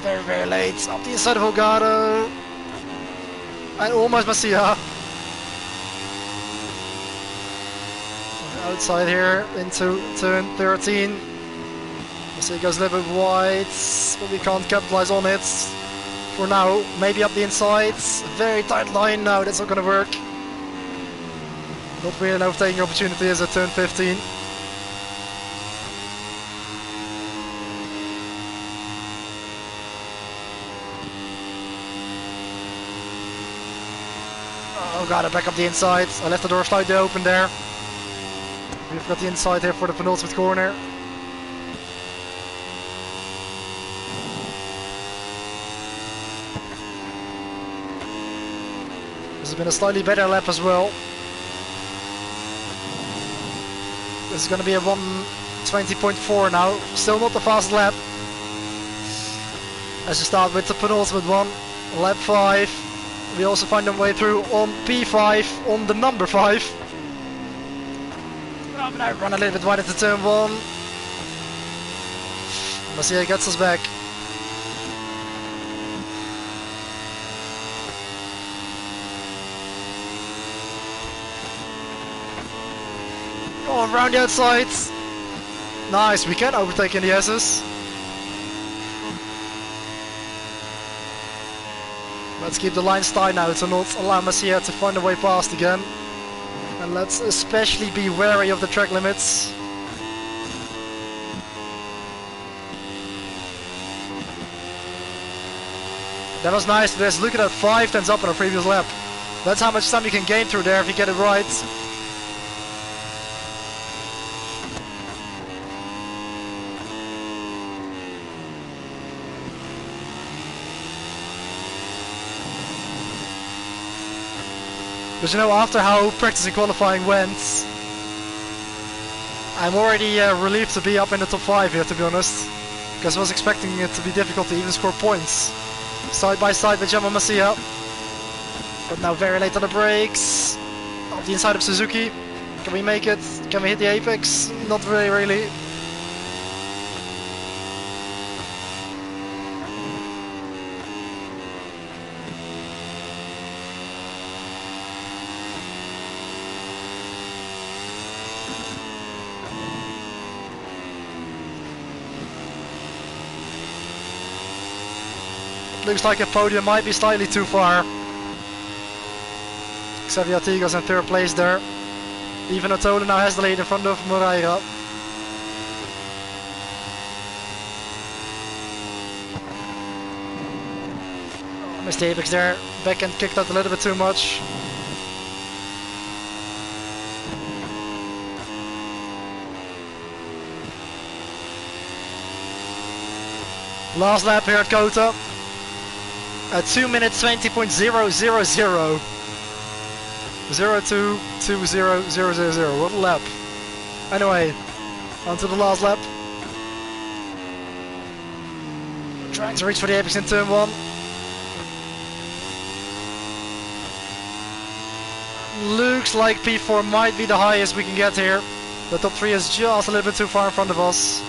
Very, very late. Up the inside of Holgado. And almost Masia. Outside here into turn 13. Masia goes a little bit wide, but we can't capitalize on it. For now, maybe up the inside. Very tight line now, that's not going to work. Not really an overtaking opportunity is at turn 15. Oh god, I back up the inside. I left the door slightly open there. We've got the inside here for the penultimate corner. This has been a slightly better lap as well. This is going to be a 1:20.4 now. Still not the fastest lap. As you start with the penultimate one. Lap 5. We also find our way through on P5, on the number 5. Oh, but I run a little bit wide into turn 1. Masia gets us back. Oh, around the outside. Nice, we can overtake in the S's. Let's keep the lines tight now to not allow Masia to find a way past again. And let's especially be wary of the track limits. That was nice. Let's look at that 5 turns up on a previous lap. That's how much time you can gain through there if you get it right. Because you know, after how practice and qualifying went, I'm already relieved to be up in the top 5 here, to be honest. Because I was expecting it to be difficult to even score points. Side by side with Gemma Masia. But now very late on the brakes. Up the inside of Suzuki. Can we make it? Can we hit the apex? Not very really. Looks like a podium might be slightly too far. Xavier Artigas in third place there. Even Otola now has the lead in front of Moreira. Missed the apex there. Backhand kicked out a little bit too much. Last lap here at Kota. At 2 minutes 20.000. 022000. What a lap. Anyway, on to the last lap. Trying to reach for the apex in turn 1. Looks like P4 might be the highest we can get here. The top 3 is just a little bit too far in front of us.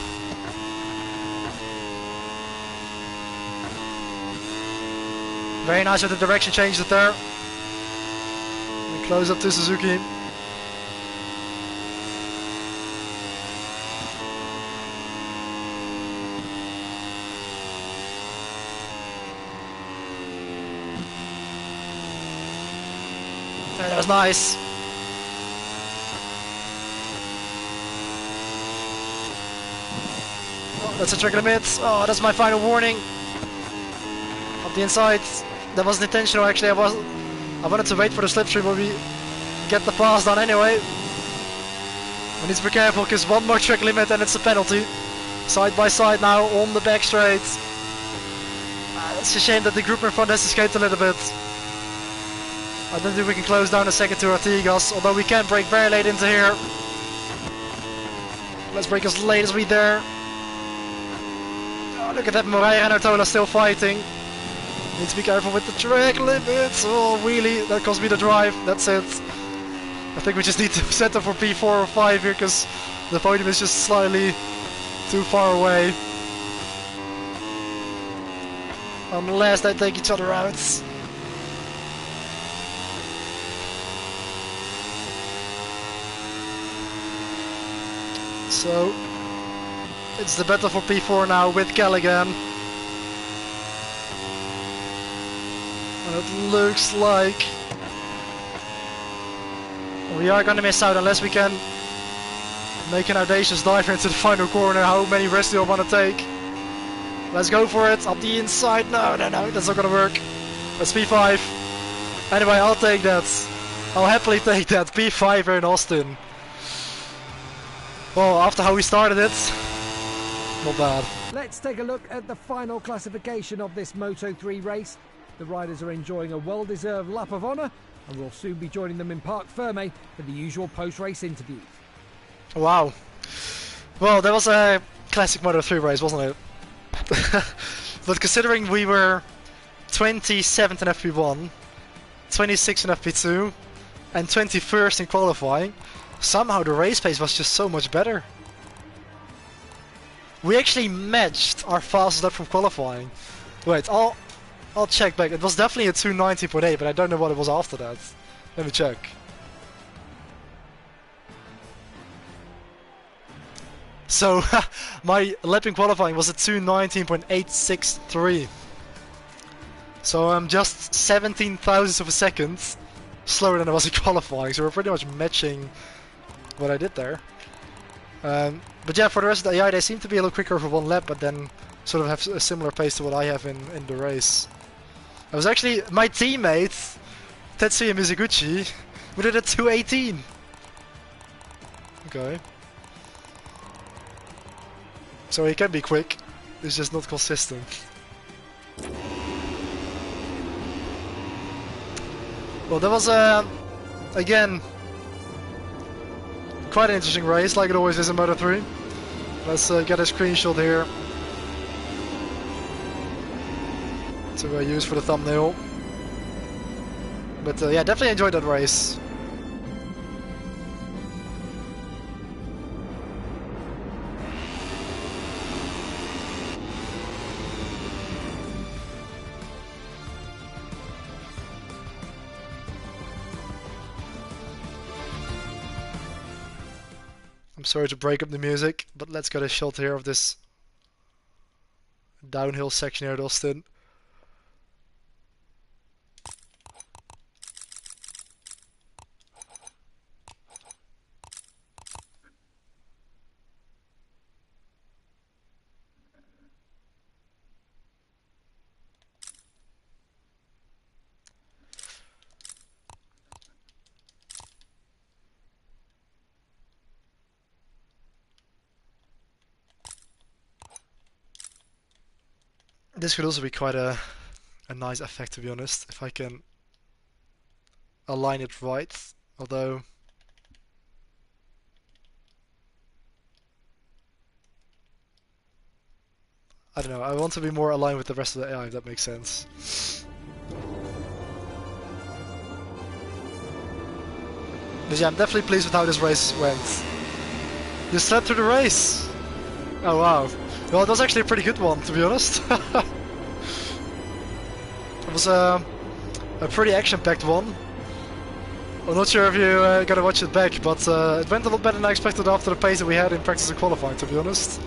Very nice with the direction change there. And close up to Suzuki. And that was nice. Oh, that's a track limit. Oh, that's my final warning. Up the inside. That wasn't intentional actually. I wanted to wait for the slipstream, but we get the pass done anyway. We need to be careful because one more track limit and it's a penalty. Side by side now on the back straight. It's a shame that the group in front has escaped a little bit. I don't think we can close down a second to Artigas, although we can break very late into here. Let's break as late as we dare. Oh, look at that, Moreira and Artola still fighting. Need to be careful with the track limits. Oh, wheelie, that cost me the drive. That's it. I think we just need to settle for P4 or 5 here because the podium is just slightly too far away. Unless they take each other out. So, it's the battle for P4 now with Callaghan. And it looks like we are gonna miss out unless we can make an audacious dive into the final corner. How many risks do I want to take? Let's go for it. Up the inside. No, that's not gonna work. That's P5. Anyway, I'll take that. I'll happily take that. P5 here in Austin. Well, after how we started it, not bad. Let's take a look at the final classification of this Moto3 race. The riders are enjoying a well-deserved lap of honour, and we'll soon be joining them in Parc Fermé for the usual post-race interviews. Wow. Well, that was a classic Moto3 race, wasn't it? But considering we were 27th in FP1, 26th in FP2, and 21st in qualifying, somehow the race pace was just so much better. We actually matched our fastest lap from qualifying. Wait, I'll check back. It was definitely a 2:19.8, but I don't know what it was after that. Let me check. So, my lap in qualifying was a 2:19.863. So I'm just 17 thousandths of a second slower than I was in qualifying. So we're pretty much matching what I did there. But yeah, for the rest of the AI, they seem to be a little quicker for one lap, but then sort of have a similar pace to what I have in the race. I was actually, my teammate, Tetsuya Mizuguchi, we did a 2:18. Okay. So he can be quick, it's just not consistent. Well, that was, again, quite an interesting race, like it always is in Moto3. Let's get a screenshot here to use for the thumbnail. But yeah, definitely enjoyed that race. I'm sorry to break up the music, but let's get a shot here of this downhill section here at Austin. This could also be quite a nice effect, to be honest, if I can align it right. Although I don't know, I want to be more aligned with the rest of the AI, if that makes sense. But yeah, I'm definitely pleased with how this race went. You slept through the race! Oh wow. Well, it was actually a pretty good one, to be honest. It was a pretty action-packed one. I'm not sure if you gotta watch it back, but it went a lot better than I expected after the pace that we had in practice and qualifying, to be honest.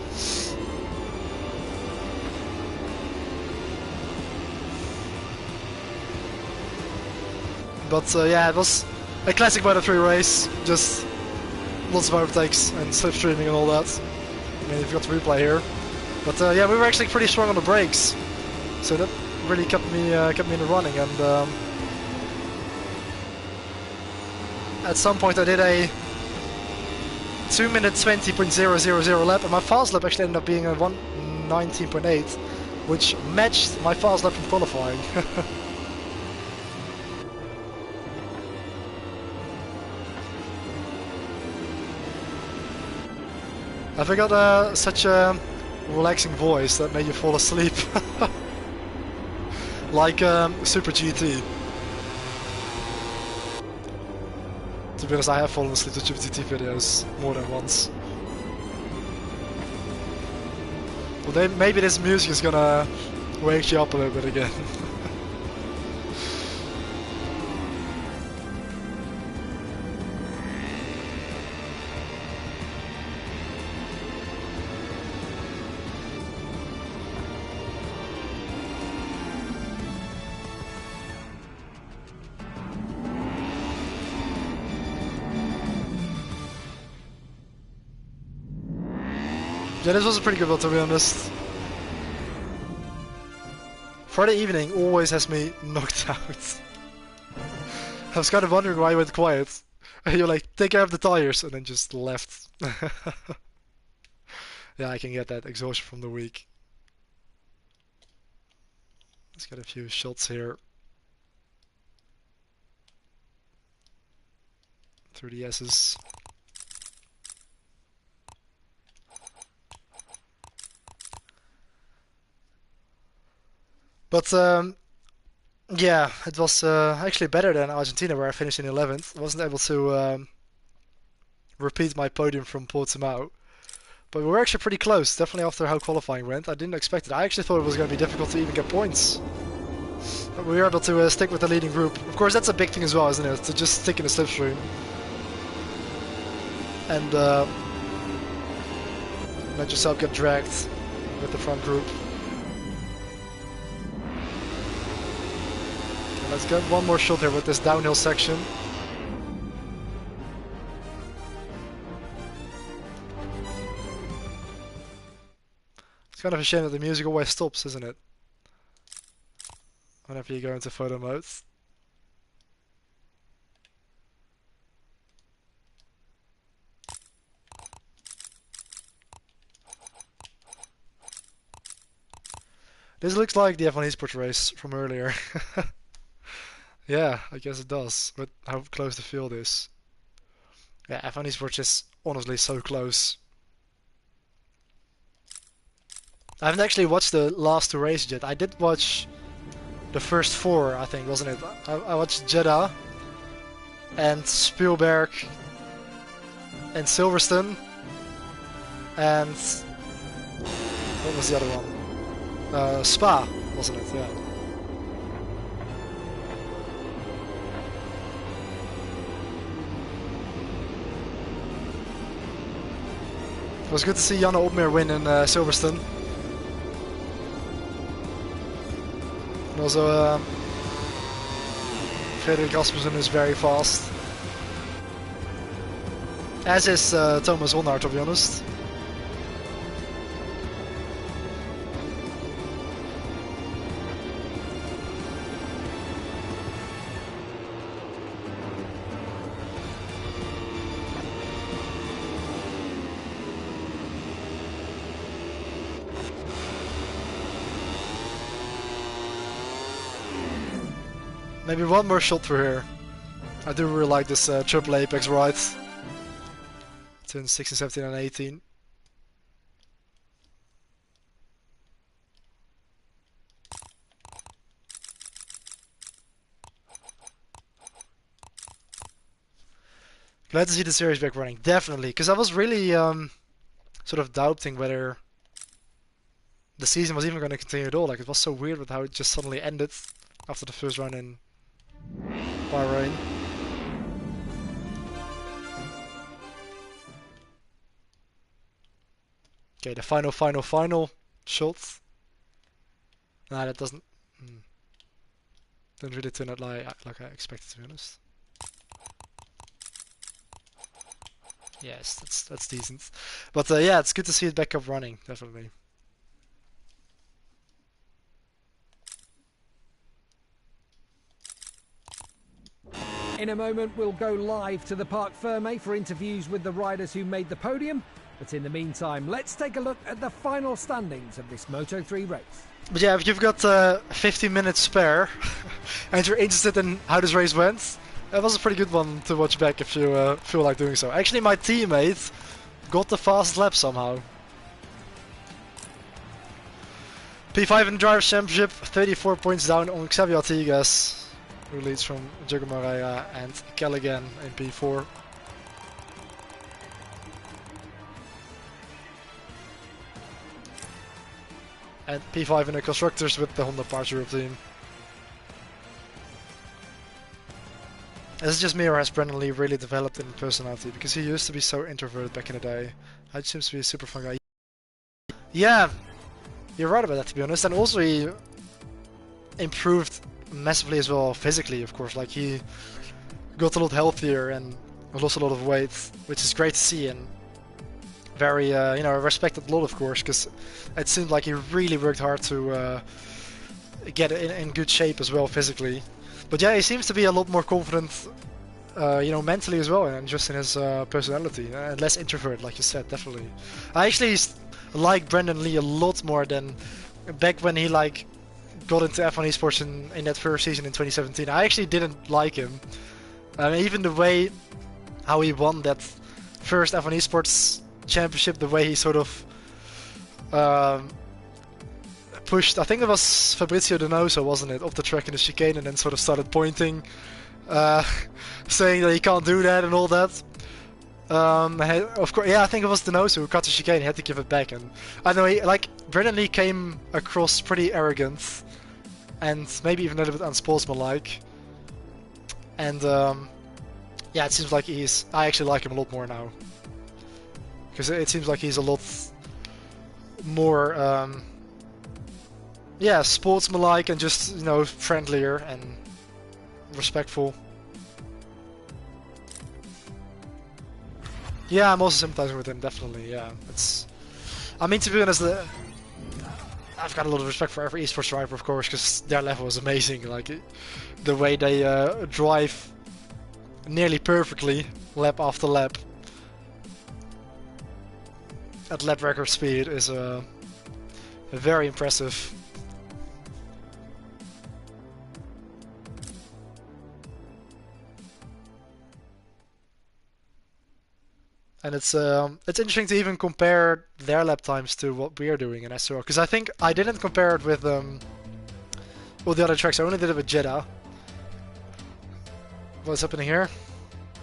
But yeah, it was a classic Moto3 race, just lots of overtakes and slipstreaming and all that. I mean, if you got the replay here. But yeah, we were actually pretty strong on the brakes, so that really kept me in the running. And at some point I did a 2-minute 20.000 lap, and my fast lap actually ended up being a 1:19.8, which matched my fast lap from qualifying. Have I got such a relaxing voice that made you fall asleep? Like Super GT. To be honest, I have fallen asleep to Super GT videos more than once. Well, maybe this music is gonna wake you up a little bit again. Yeah, this was a pretty good one, to be honest. Friday evening always has me knocked out. I was kind of wondering why I went quiet. You're like, take care of the tires, and then just left. Yeah, I can get that exhaustion from the week. Let's get a few shots here. Through the S's. But yeah, it was actually better than Argentina, where I finished in 11th. I wasn't able to repeat my podium from Portimao, but we were actually pretty close. Definitely after how qualifying went, I didn't expect it. I actually thought it was going to be difficult to even get points. But we were able to stick with the leading group. Of course, that's a big thing as well, isn't it? To just stick in the slipstream and let yourself get dragged with the front group. Let's get one more shot here with this downhill section. It's kind of a shame that the music always stops, isn't it? Whenever you go into photo mode. This looks like the F1 Esports race from earlier. Yeah, I guess it does, but how close the field is. Yeah, F1 Esports is honestly so close. I haven't actually watched the last two races yet. I did watch the first four, I think, wasn't it? I watched Jeddah and Spielberg and Silverstone and what was the other one? Spa, wasn't it? Yeah. It was good to see Janne Opmeer win in Silverstone. And also Frederik Rasmussen is very fast. As is Thomas Honnaert, to be honest. Maybe one more shot through here. I do really like this triple apex ride. Turns 16, 17 and 18. Glad to see the series back running, definitely, because I was really sort of doubting whether the season was even going to continue at all. Like, it was so weird with how it just suddenly ended after the first run in Bahrain. Okay, the final shot. Nah, that doesn't really turn out like I expected, to be honest. Yes, that's decent. But yeah, it's good to see it back up running, definitely. In a moment, we'll go live to the Parc Fermé for interviews with the riders who made the podium. But in the meantime, let's take a look at the final standings of this Moto3 race. But yeah, if you've got 15 minutes spare and you're interested in how this race went, that was a pretty good one to watch back if you feel like doing so. Actually, my teammate got the fastest lap somehow. P5 in the Drivers' Championship, 34 points down on Xavier Artigas, who leads from Jago Maria and Callaghan in P4. And P5 in the Constructors with the Honda Parts Europe team. Is it just me, or has Brendan Lee really developed in personality? Because he used to be so introverted back in the day. He seems to be a super fun guy. Yeah, you're right about that, to be honest. And also he improved massively as well physically, of course. Like, he got a lot healthier and lost a lot of weight, which is great to see, and very, you know, I respect it a lot, of course, because it seemed like he really worked hard to get in good shape as well physically. But yeah, he seems to be a lot more confident, you know, mentally as well, and just in his personality, and less introvert, like you said, definitely. I actually like Brendan Lee a lot more than back when he like got into F1 esports in that first season in 2017. I actually didn't like him. Even the way how he won that first F1 esports championship, the way he sort of pushed, I think it was Fabrizio Donoso, wasn't it, off the track in the chicane, and then sort of started pointing, saying that he can't do that and all that. Of course, yeah, I think it was Donoso who cut the chicane. He had to give it back, and I know Brendan Lee came across pretty arrogant and maybe even a little bit unsportsmanlike. And yeah, it seems like I actually like him a lot more now, because it seems like he's a lot more yeah, sportsmanlike and just, you know, friendlier and respectful. Yeah, I'm also sympathizing with him, definitely. Yeah, I mean, to be honest, I've got a lot of respect for every esports driver, of course, because their level is amazing. Like, the way they drive nearly perfectly, lap after lap, at lap record speed is very impressive. And it's interesting to even compare their lap times to what we are doing in SRO, because I think I didn't compare it with all the other tracks. I only did it with Jeddah. What's happening here?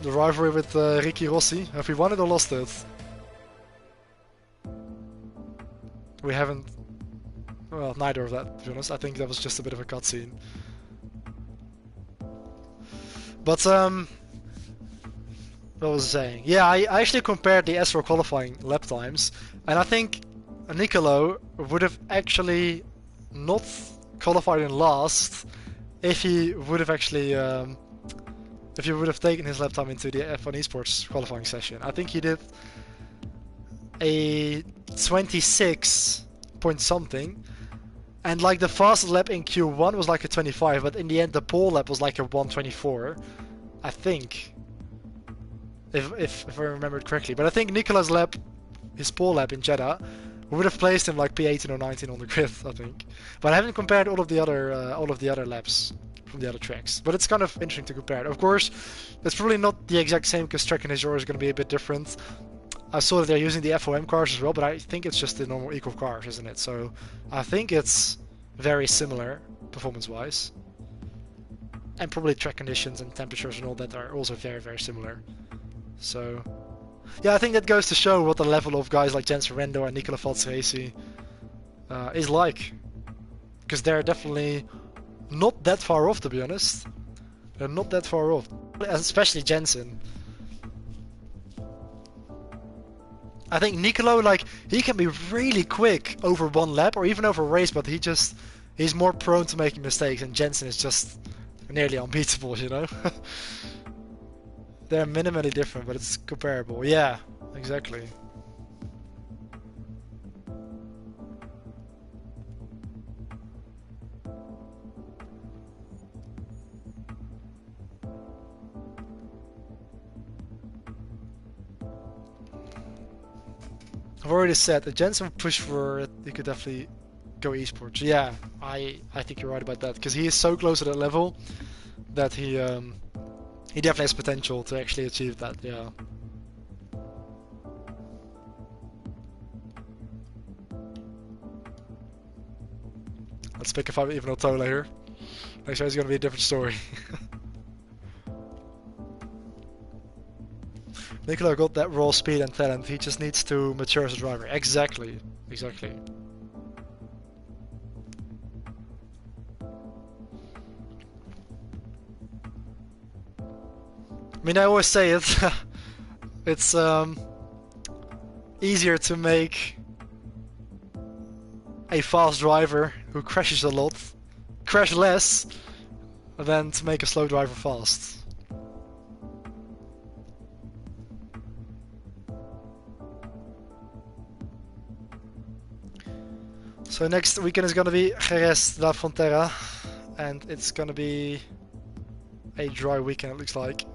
The rivalry with Ricky Rossi. Have we won it or lost it? We haven't. Well, neither of that, to be honest. I think that was just a bit of a cutscene. But what was I saying? Yeah, I actually compared the SRO qualifying lap times, and I think Nicolo would have actually not qualified in last if he would have actually if he would have taken his lap time into the F1 esports qualifying session. I think he did a 26 point something, and like the fastest lap in Q1 was like a 25, but in the end the pole lap was like a 124, I think. If I remembered correctly. But I think Nicola's lap, his pole lap in Jeddah, would have placed him like P18 or 19 on the grid, I think. But I haven't compared all of the other laps. from the other tracks. But it's kind of interesting to compare. Of course, it's probably not the exact same because track and is going to be a bit different. I saw that they're using the FOM cars as well, but I think it's just the normal eco cars, isn't it? So I think it's very similar performance-wise. And probably track conditions and temperatures and all that are also very, very similar. So yeah, I think that goes to show what the level of guys like Jensen Rendo and Nicola Falzaresi is like. Because they're definitely not that far off, to be honest. They're not that far off. Especially Jensen. I think Nicolo, like, he can be really quick over one lap or even over a race, but he's more prone to making mistakes, and Jensen is just nearly unbeatable, you know? They're minimally different, but it's comparable. Yeah, exactly. I've already said that Jensen would push for it. He could definitely go esports. Yeah, I think you're right about that because he is so close to that level that he definitely has potential to actually achieve that. Yeah. Let's pick a fight with Ivan Otola here. Next race is going to be a different story. Nicola got that raw speed and talent. He just needs to mature as a driver. Exactly. Exactly. I mean, I always say it. It's easier to make a fast driver who crashes a lot crash less than to make a slow driver fast. So next weekend is gonna be Jerez La Frontera, and it's gonna be a dry weekend, it looks like.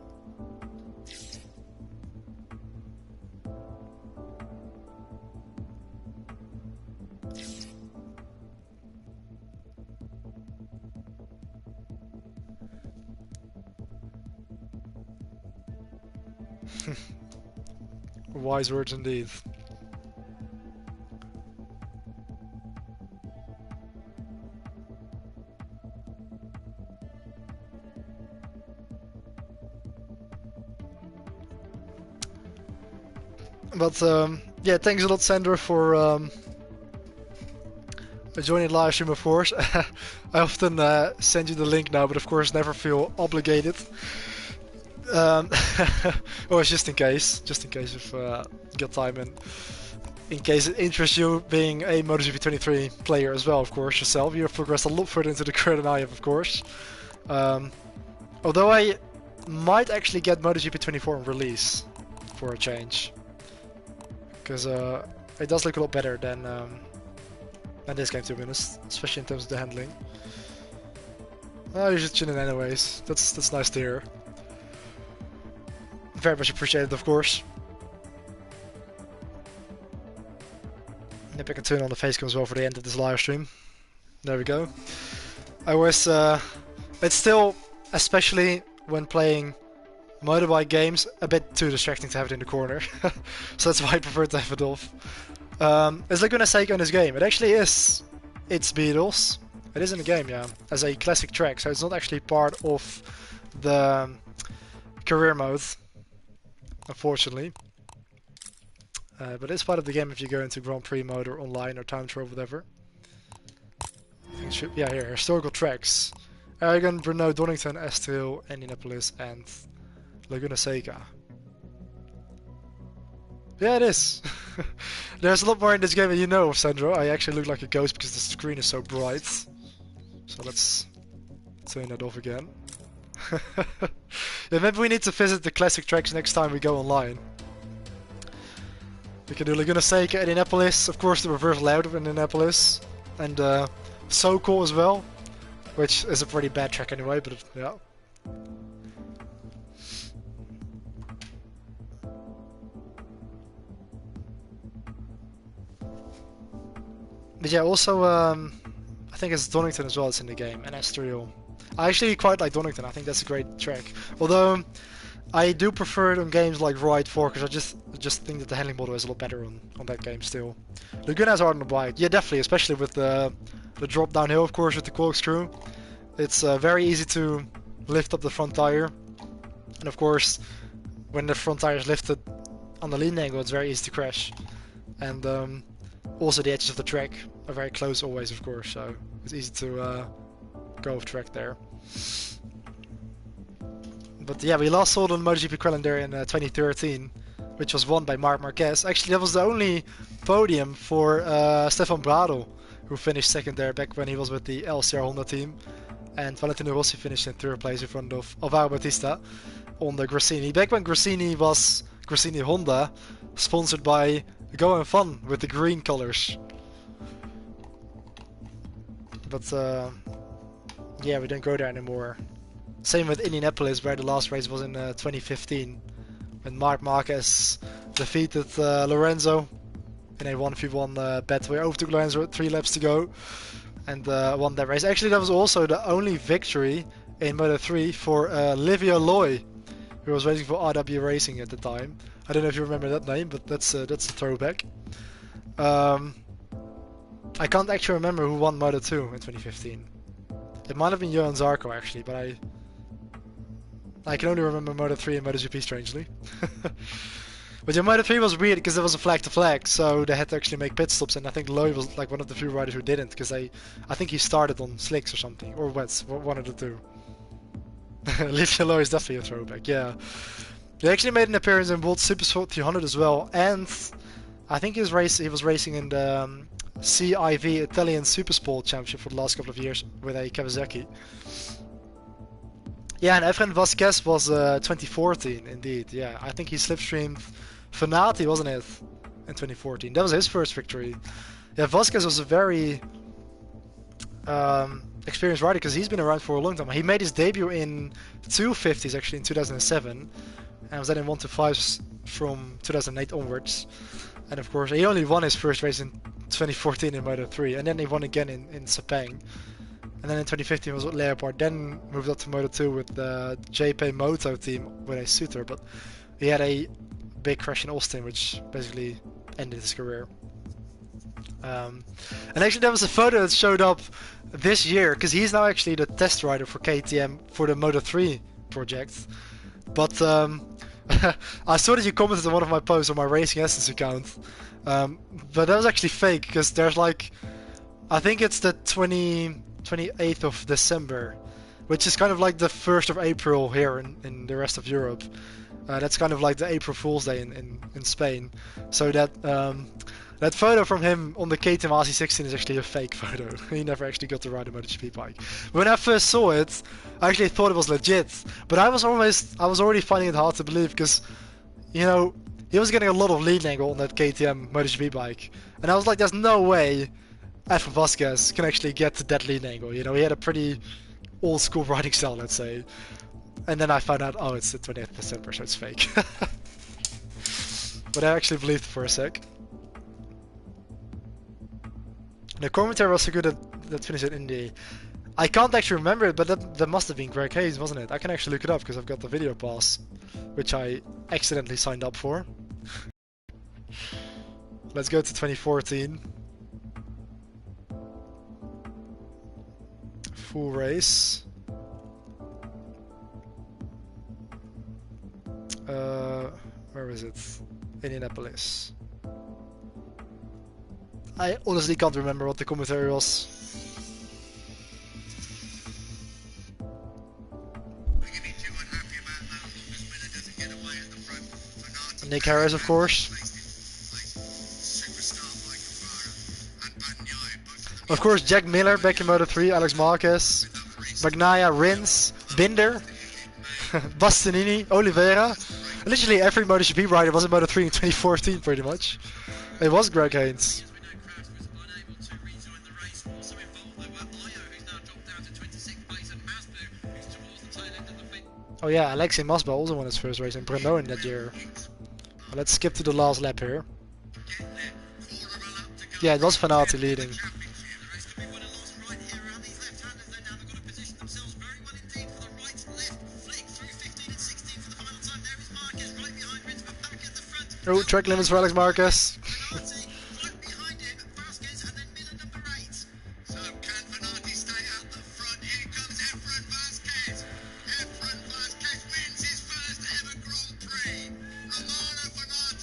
Wise words indeed. But yeah, thanks a lot, Sandra, for joining the live stream, of course. I often send you the link now, but of course never feel obligated. Or it's just in case if you got time, and in case it interests you being a MotoGP 23 player as well, of course, yourself. You have progressed a lot further into the career than I have, of course. Although I might actually get MotoGP 24 on release for a change. Because it does look a lot better than this game, to be honest, especially in terms of the handling. You're just chilling anyways. That's nice to hear. Very much appreciated, of course. Maybe I can turn on the facecam as well for the end of this live stream. There we go. I was it's still, especially when playing motorbike games, a bit too distracting to have it in the corner. So that's why I prefer to have it off. It's Laguna Seca in this game. It actually is. It's Beatles. It is in the game, yeah, as a classic track, so it's not actually part of the career mode, unfortunately. But it's part of the game if you go into Grand Prix mode or online or time trial, whatever. I think it should, yeah, here, historical tracks. Aragon, Brno, Donington, Estoril, Indianapolis, and Laguna Seca. Yeah, it is. There's a lot more in this game than you know, Sandro. I actually look like a ghost because the screen is so bright. So let's turn that off again. Yeah, maybe we need to visit the classic tracks next time we go online. We can do Laguna Seca, Indianapolis, of course the reverse layout of Indianapolis, and Sokol as well, which is a pretty bad track anyway, but yeah. But yeah, also I think it's Donington as well that's in the game, and Estoril. I actually quite like Donington. I think that's a great track. Although I do prefer it on games like Ride 4 because I just think that the handling model is a lot better on that game still. Laguna is hard on the bike. Yeah, definitely, especially with the drop downhill, of course, with the corkscrew. It's very easy to lift up the front tire. And of course, when the front tire is lifted on the lean angle, it's very easy to crash. And also the edges of the track are very close always, of course, so it's easy to go off track there. But yeah, we last saw it on the MotoGP calendar in 2013, which was won by Marc Marquez. Actually, that was the only podium for Stefan Bradl, who finished second there back when he was with the LCR Honda team. And Valentino Rossi finished in third place in front of Alvaro Bautista on the Gresini. Back when Gresini was Gresini Honda, sponsored by Go and Fun with the green colors. But yeah, we don't go there anymore. Same with Indianapolis, where the last race was in 2015, when Marc Marquez defeated Lorenzo in a 1v1 battle. He overtook Lorenzo with 3 laps to go and won that race. Actually, that was also the only victory in Moto3 for Livio Loy, who was racing for RW Racing at the time. I don't know if you remember that name, but that's a throwback. I can't actually remember who won Moto2 in 2015. It might have been Johan Zarco actually, but I can only remember Moto3 and MotoGP strangely. But yeah, Moto3 was weird because there was a flag to flag, so they had to actually make pit stops, and I think Loy was like one of the few riders who didn't, because I think he started on slicks or something, or wets, one of the two. Livio Loy is definitely a throwback, yeah. He actually made an appearance in World Supersport 200 as well, and I think he was racing in the CIV Italian Supersport Championship for the last couple of years with a Kawasaki. Yeah, and Efren Vasquez was 2014 indeed. Yeah, I think he slipstreamed Fanati, wasn't it, in 2014? That was his first victory. Yeah, Vasquez was a very experienced rider because he's been around for a long time. He made his debut in 250s actually in 2007, and was then in 125s from 2008 onwards. And of course, he only won his first race in 2014 in Moto3, and then he won again in Sepang. And then in 2015 was with Leopard, then moved up to Moto2 with the JP Moto team with a Suter, but he had a big crash in Austin, which basically ended his career. And actually there was a photo that showed up this year, because he's now actually the test rider for KTM for the Moto3 project. But I saw that you commented on one of my posts on my Racing Essence account, but that was actually fake, because there's like, I think it's the 28th of December, which is kind of like the 1st of April here in the rest of Europe. That's kind of like the April Fool's Day in Spain. So that photo from him on the KTM RC16 is actually a fake photo. He never actually got to ride a MotoGP bike. When I first saw it, I actually thought it was legit, but I was already finding it hard to believe, because, you know, he was getting a lot of lead angle on that KTM MotoGP bike, and I was like, there's no way Efren Vasquez can actually get to that lead angle. You know, he had a pretty old school riding style, let's say. And then I found out, oh, it's the 20th of December, so it's fake. But I actually believed it for a sec. The commentary was so good that finished in Indy. I can't actually remember it, but that must have been Greg Hayes, wasn't it? I can actually look it up because I've got the video pass, which I accidentally signed up for. Let's go to 2014. Full race. Where is it? Indianapolis. I honestly can't remember what the commentary was. Nick Harris, of course. Of course, Jack Miller back in Moto3, Alex Marquez, Bagnaia, Rins, Binder, Bastianini, Oliveira. Literally every MotoGP rider was in Moto3 in 2014, pretty much. It was Greg Haynes. Oh yeah, Alexei Masba also won his first race in Brno in that year. Well, let's skip to the last lap here. Yeah, it was Fanati leading. Oh, track limits for Alex Marquez.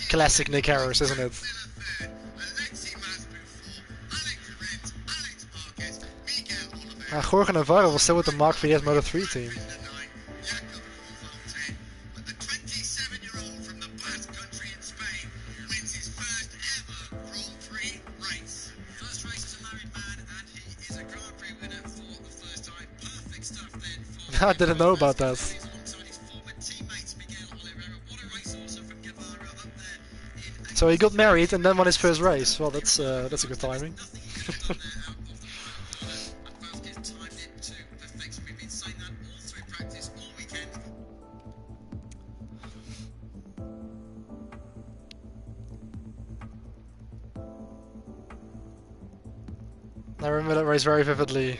Classic Nick Harris, isn't it? Jorge Navarro was still with the Mark VS Moto3 team. I didn't know about that. So he got married and then won his first race. Well, that's a good timing. I remember that race very vividly.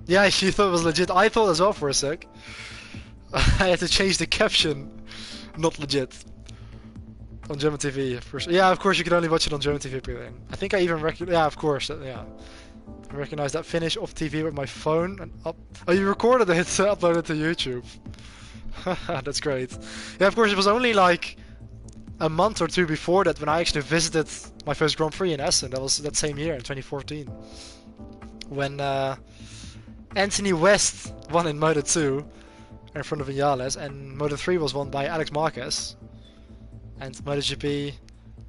Yeah, you thought it was legit. I thought as well for a sec. I had to change the caption. Not legit. On German TV, of course. Yeah, of course you can only watch it on German TV then. I think I even recognize. Yeah, of course. Yeah, I recognize that finish off TV with my phone and up. Oh, you recorded it, uploaded it to YouTube. That's great. Yeah, of course it was only like a month or two before that when I actually visited my first Grand Prix in Essen. That was that same year in 2014 when Anthony West won in Moto2 in front of Vinales, and Moto3 was won by Alex Marquez. And MotoGP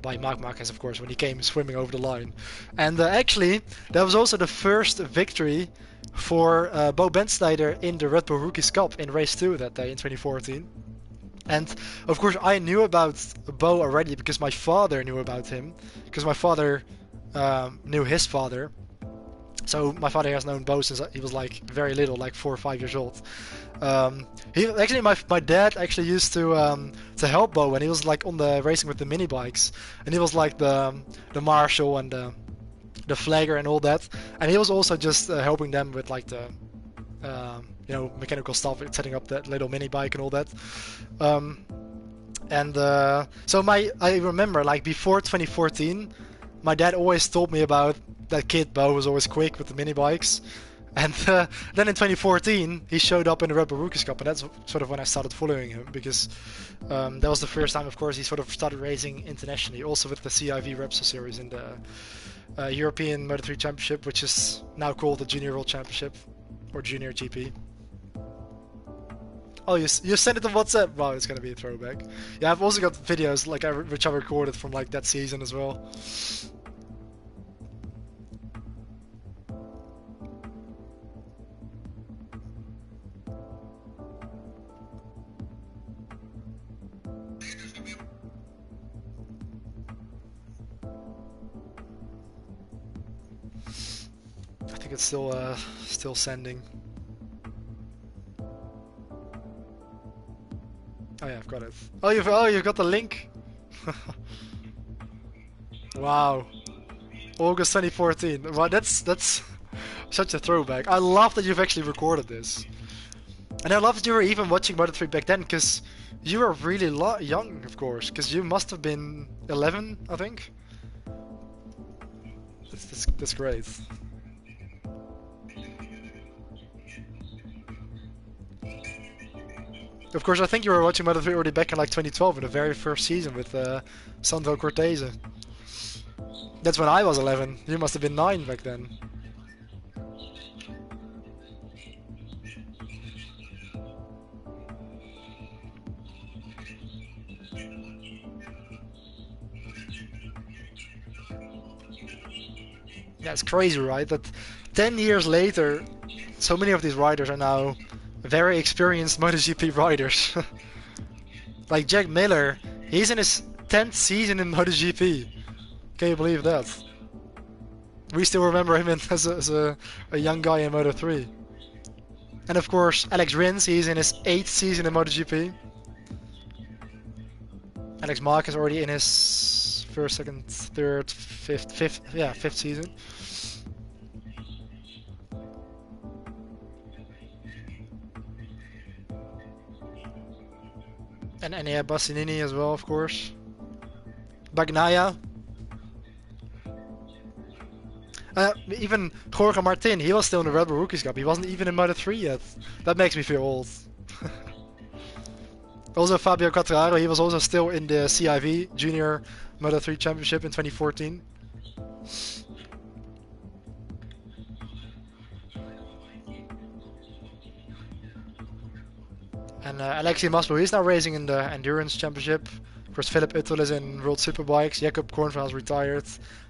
by Marc Marquez, of course, when he came swimming over the line. And actually, that was also the first victory for Bo Bendsneyder in the Red Bull Rookies Cup in race 2 that day in 2014. And of course, I knew about Bo already because my father knew about him, because my father knew his father. So my father has known Bo since he was like very little, like 4 or 5 years old. He actually, my dad actually used to help Bo when he was like on the racing with the mini bikes, and he was like the marshal and the flagger and all that, and he was also just helping them with like the mechanical stuff, setting up that little mini bike and all that. So I remember like before 2014, my dad always told me about that kid Bo was always quick with the mini bikes. And then in 2014, he showed up in the Red Bull Rookies Cup, and that's sort of when I started following him, because that was the first time, of course, he sort of started racing internationally, also with the CIV Repsol Series in the European Moto3 Championship, which is now called the Junior World Championship, or Junior GP. Oh, you sent it on WhatsApp? Wow, it's gonna be a throwback. Yeah, I've also got videos like which I recorded from like that season as well. I think it's still sending. Oh yeah, I've got it. Oh, you've got the link. Wow, August 2014. Wow, that's such a throwback. I love that you've actually recorded this, and I love that you were even watching Moto3 back then, because you were really young, of course, because you must have been 11, I think. That's great. Of course, I think you were watching Moto3 already back in like 2012 in the very first season with Sandro Cortese. That's when I was 11. You must have been 9 back then. Yeah, it's crazy, right? That 10 years later, so many of these riders are now very experienced MotoGP riders. Like Jack Miller, he's in his 10th season in MotoGP. Can you believe that? We still remember him as a young guy in Moto3. And of course, Alex Rins, he's in his 8th season in MotoGP. Alex Mark is already in his first, second, third, fifth season. And yeah, Bastianini as well, of course. Bagnaia. Even Jorge Martin, he was still in the Red Bull Rookies Cup. He wasn't even in Moto3 yet. That makes me feel old. Also Fabio Quartararo, he was also still in the CIV Junior Moto3 Championship in 2014. And Alexei Maslow, he's now racing in the Endurance Championship. Of course, Philip Uttel is in World Superbikes. Jacob Kornfeld's retired.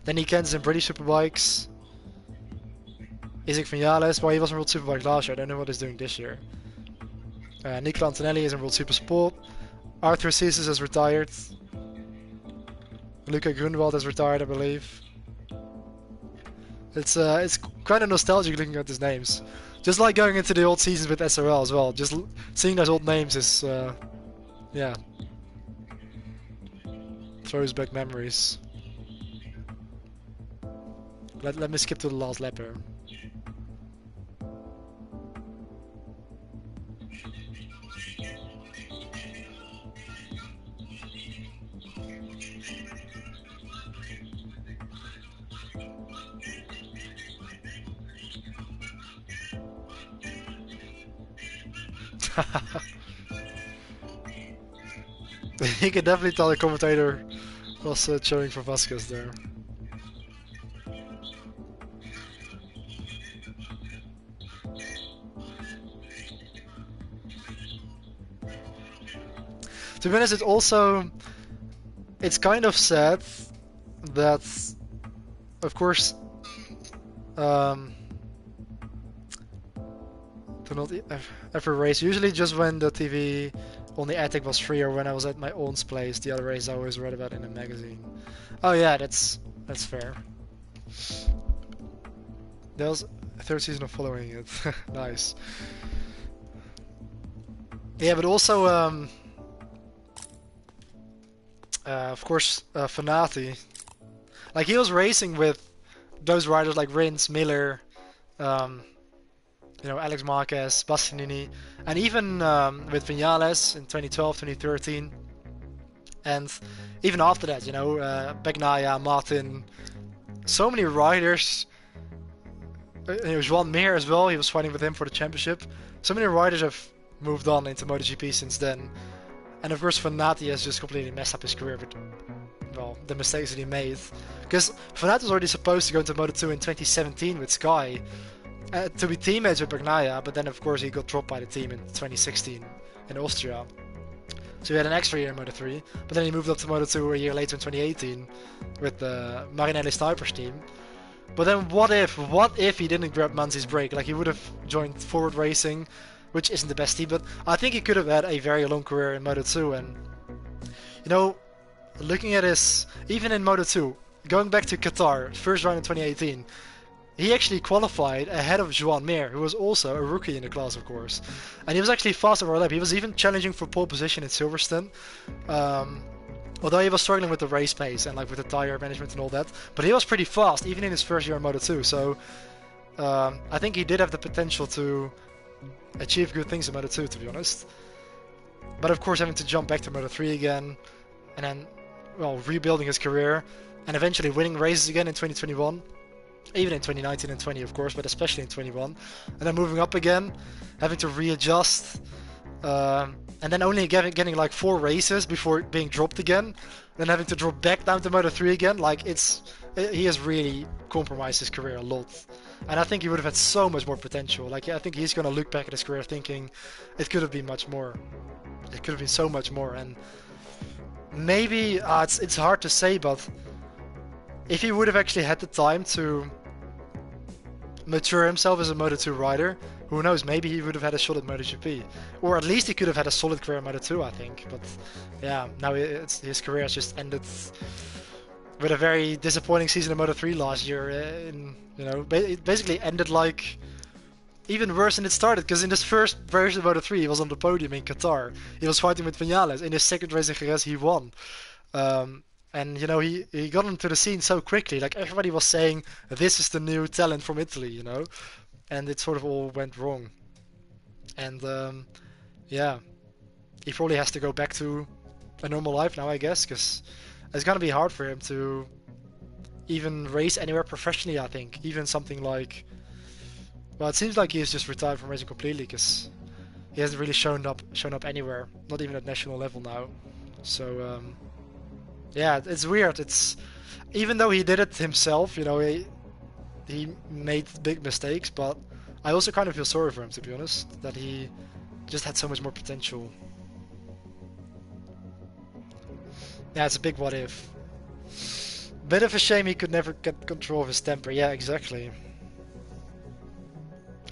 Danny Kent's in British Superbikes. Isaac Vinales, well, he was in World Superbike last year. I don't know what he's doing this year. Nicola Antonelli is in World Super Sport. Arthur Ceases has retired. Luca Grunwald has retired, I believe. It's kind of nostalgic looking at these names. Just like going into the old seasons with SRL as well. Just seeing those old names is, yeah, throws back memories. Let me skip to the last lap here. You can definitely tell the commentator was cheering for Vasquez there. To be honest, it's kind of sad that, of course, to not ever race. Usually just when the TV on the attic was free or when I was at my own place. The other race I always read about in a magazine. Oh yeah, that's fair. That was a third season of following it. Nice. Yeah, but also, of course, Fanati. Like, he was racing with those riders like Rins, Miller, you know, Alex Marquez, Bastianini, and even with Vinales in 2012, 2013. And even after that, you know, Bagnaia, Martin, so many riders. You know, Joan Mir as well, he was fighting with him for the championship. So many riders have moved on into MotoGP since then. And of course, Fanati has just completely messed up his career with, well, the mistakes that he made. Because Fanati was already supposed to go into Moto2 in 2017 with Sky to be teammates with Bagnaia, but then of course he got dropped by the team in 2016 in Austria. So he had an extra year in Moto3, but then he moved up to Moto2 a year later in 2018 with the Marinelli Snipers team. But then what if he didn't grab Manzi's break? Like, he would have joined Forward Racing, which isn't the best team, but I think he could have had a very long career in Moto2. And, you know, looking at his, even in Moto2, going back to Qatar, first round in 2018, he actually qualified ahead of Joan Mir, who was also a rookie in the class, of course. And he was actually fast over a lap. He was even challenging for pole position in Silverstone. Although he was struggling with the race pace and like with the tire management and all that. But he was pretty fast, even in his first year in Moto2. So I think he did have the potential to achieve good things in Moto2, to be honest. But of course, having to jump back to Moto3 again, and then, well, rebuilding his career, and eventually winning races again in 2021. Even in 2019 and 20, of course, but especially in 21. And then moving up again, having to readjust, and then only getting like 4 races before being dropped again, then having to drop back down to Moto3 again. Like, he has really compromised his career a lot. And I think he would have had so much more potential. Like, I think he's going to look back at his career thinking it could have been much more. It could have been so much more. And maybe, it's hard to say, but if he would have actually had the time to mature himself as a Moto2 rider, who knows, maybe he would have had a shot at MotoGP. Or at least he could have had a solid career in Moto2, I think. But yeah, now his career has just ended with a very disappointing season in Moto3 last year. You know, it basically ended like even worse than it started, because in his first version of Moto3 he was on the podium in Qatar. He was fighting with Vinales. In his second race in Jerez he won. And, you know, he got into the scene so quickly. Like, everybody was saying, this is the new talent from Italy, you know? And it sort of all went wrong. And, yeah. he probably has to go back to a normal life now, I guess, because it's gonna be hard for him to even race anywhere professionally. I think even something like, well, it seems like he's just retired from racing completely because he hasn't really shown up anywhere, not even at national level now. So yeah, it's weird. It's even though he did it himself, you know, he made big mistakes, but I also kind of feel sorry for him, to be honest, that he just had so much more potential. Yeah, it's a big what if. Bit of a shame he could never get control of his temper. Yeah, exactly.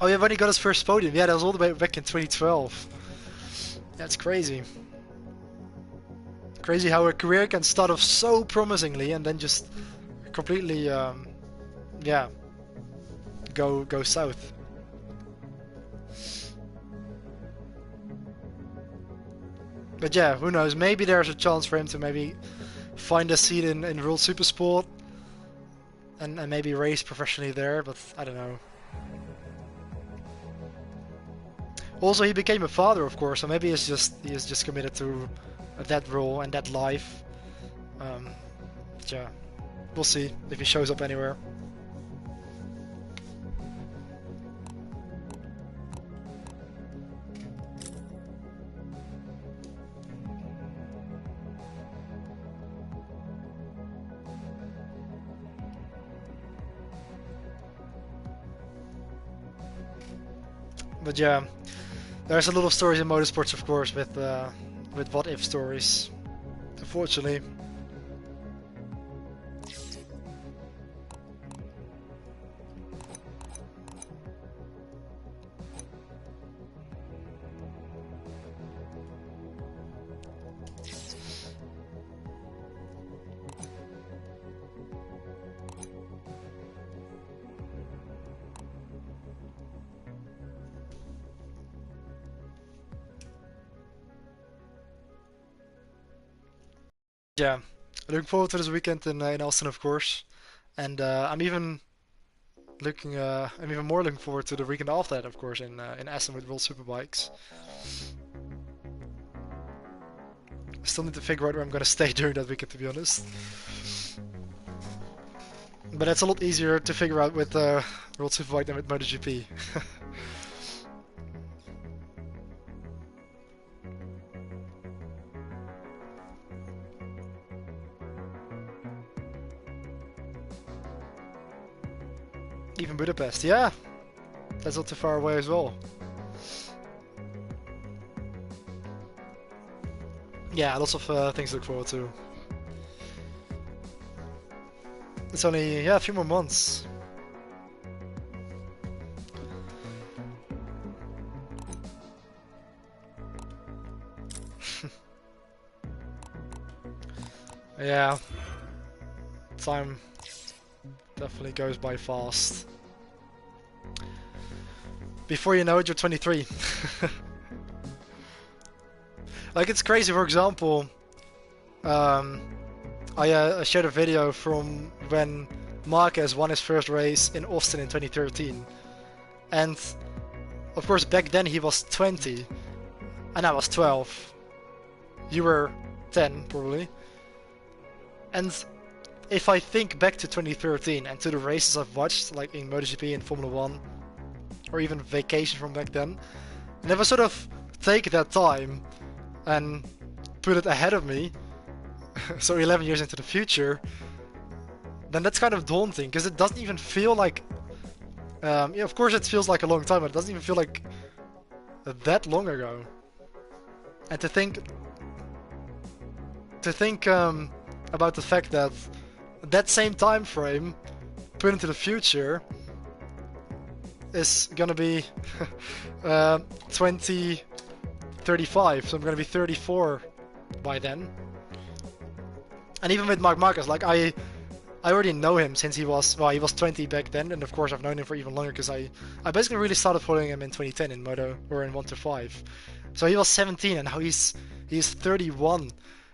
Oh yeah, when he got his first podium. Yeah, that was all the way back in 2012. That's crazy. Crazy how a career can start off so promisingly and then just completely, yeah, go south. But yeah, who knows? Maybe there's a chance for him to maybe find a seat in World Supersport and maybe race professionally there, but I don't know. Also, he became a father, of course, so maybe he is just committed to that role and that life. Yeah, we'll see if he shows up anywhere. But yeah, there's a lot of stories in motorsports, of course, with what if stories. Unfortunately. Yeah, looking forward to this weekend in Austin, of course, and I'm even more looking forward to the weekend after that, of course, in Essen with World Superbikes. Still need to figure out where I'm gonna stay during that weekend, to be honest. But that's a lot easier to figure out with World Superbike than with MotoGP. Even Budapest, yeah, that's not too far away as well. Yeah, lots of things to look forward to. It's only, yeah, a few more months. Yeah, time definitely goes by fast. Before you know it, you're 23. Like, it's crazy, for example, I shared a video from when Marquez won his first race in Austin in 2013. And, of course, back then he was 20, and I was 12. You were 10, probably. And if I think back to 2013 and to the races I've watched, like in MotoGP and Formula 1, or even Vacation from back then, and if I sort of take that time and put it ahead of me, so 11 years into the future, then that's kind of daunting, because it doesn't even feel like... yeah, of course it feels like a long time, but it doesn't even feel like that long ago. And to think about the fact that that same time frame put into the future is gonna be 2035, so I'm gonna be 34 by then. And even with Marc Marquez, like I already know him since he was 20 back then, and of course I've known him for even longer because I basically really started following him in 2010 in Moto, or in 1 to 5. So he was 17 and now he's 31.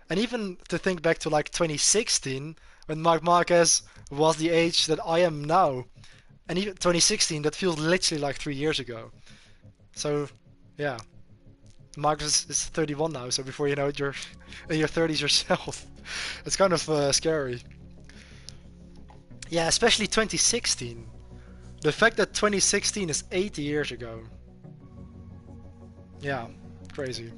And even to think back to like 2016 when Marc Marquez was the age that I am now, and even 2016, that feels literally like 3 years ago. So yeah, Marcus is 31 now, so before you know it, you're in your 30s yourself. It's kind of scary. Yeah, especially 2016. The fact that 2016 is 80 years ago. Yeah, crazy.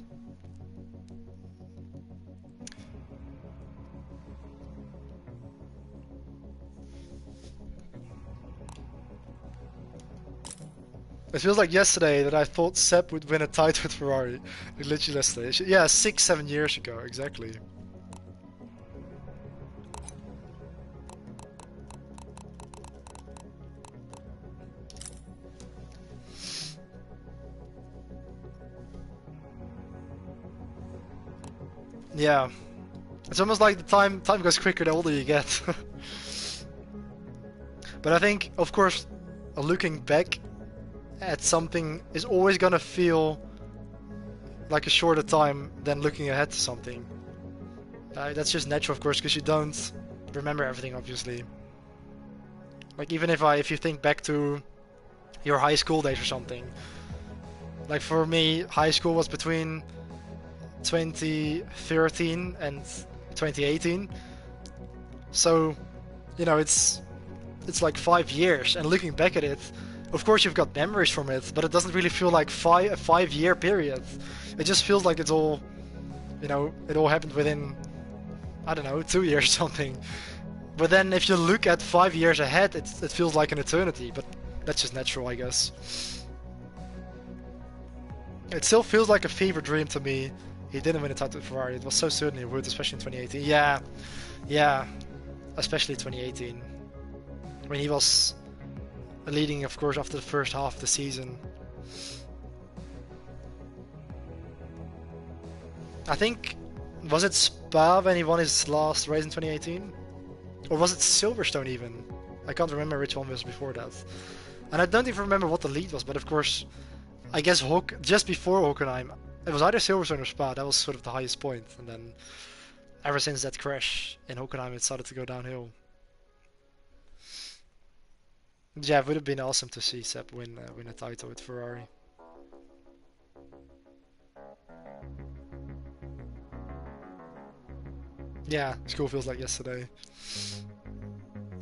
It feels like yesterday that I thought Seb would win a title with Ferrari. Like literally yesterday. Yeah, 6-7 years ago, exactly. Yeah. It's almost like the time goes quicker the older you get. But I think, of course, looking back at something is always gonna feel like a shorter time than looking ahead to something. That's just natural, of course, because you don't remember everything, obviously. Like even if you think back to your high school days or something. Like for me, high school was between 2013 and 2018. So, you know, it's like 5 years, and looking back at it, of course you've got memories from it, but it doesn't really feel like a 5 year period. It just feels like it's all, you know, it all happened within, I don't know, 2 years or something. But then if you look at 5 years ahead, it feels like an eternity, but that's just natural, I guess. It still feels like a fever dream to me. He didn't win a title with Ferrari. It was so certain he would, especially in 2018. Yeah, especially 2018. When he was leading, of course, after the first half of the season. I think, was it Spa when he won his last race in 2018? Or was it Silverstone even? I can't remember which one was before that. And I don't even remember what the lead was, but of course, I guess just before Hockenheim, it was either Silverstone or Spa. That was sort of the highest point. And then ever since that crash in Hockenheim, it started to go downhill. Yeah, it would have been awesome to see Seb win a title with Ferrari. Yeah, school feels like yesterday.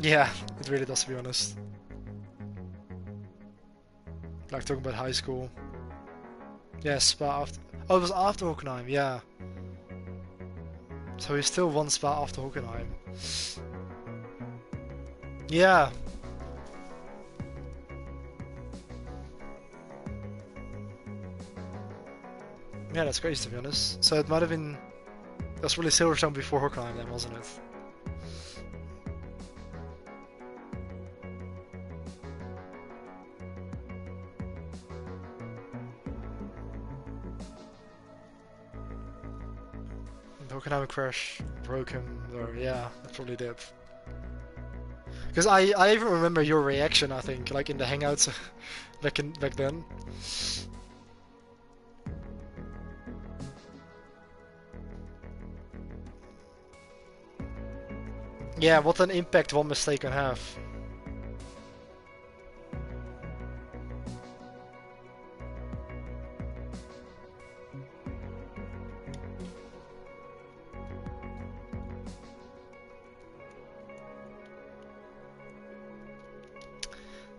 Yeah, it really does, to be honest. Like talking about high school. Yeah, Spa after. Oh, it was after Hockenheim, yeah. So he still won Spa after Hockenheim. Yeah. Yeah, that's crazy, to be honest. So it might have been. It was really Silverstone before Hockenheim, then, wasn't it? Hockenheim crash broke him, or yeah, it probably did. Because I even remember your reaction, I think, like in the hangouts back then. Yeah, what an impact one mistake can have.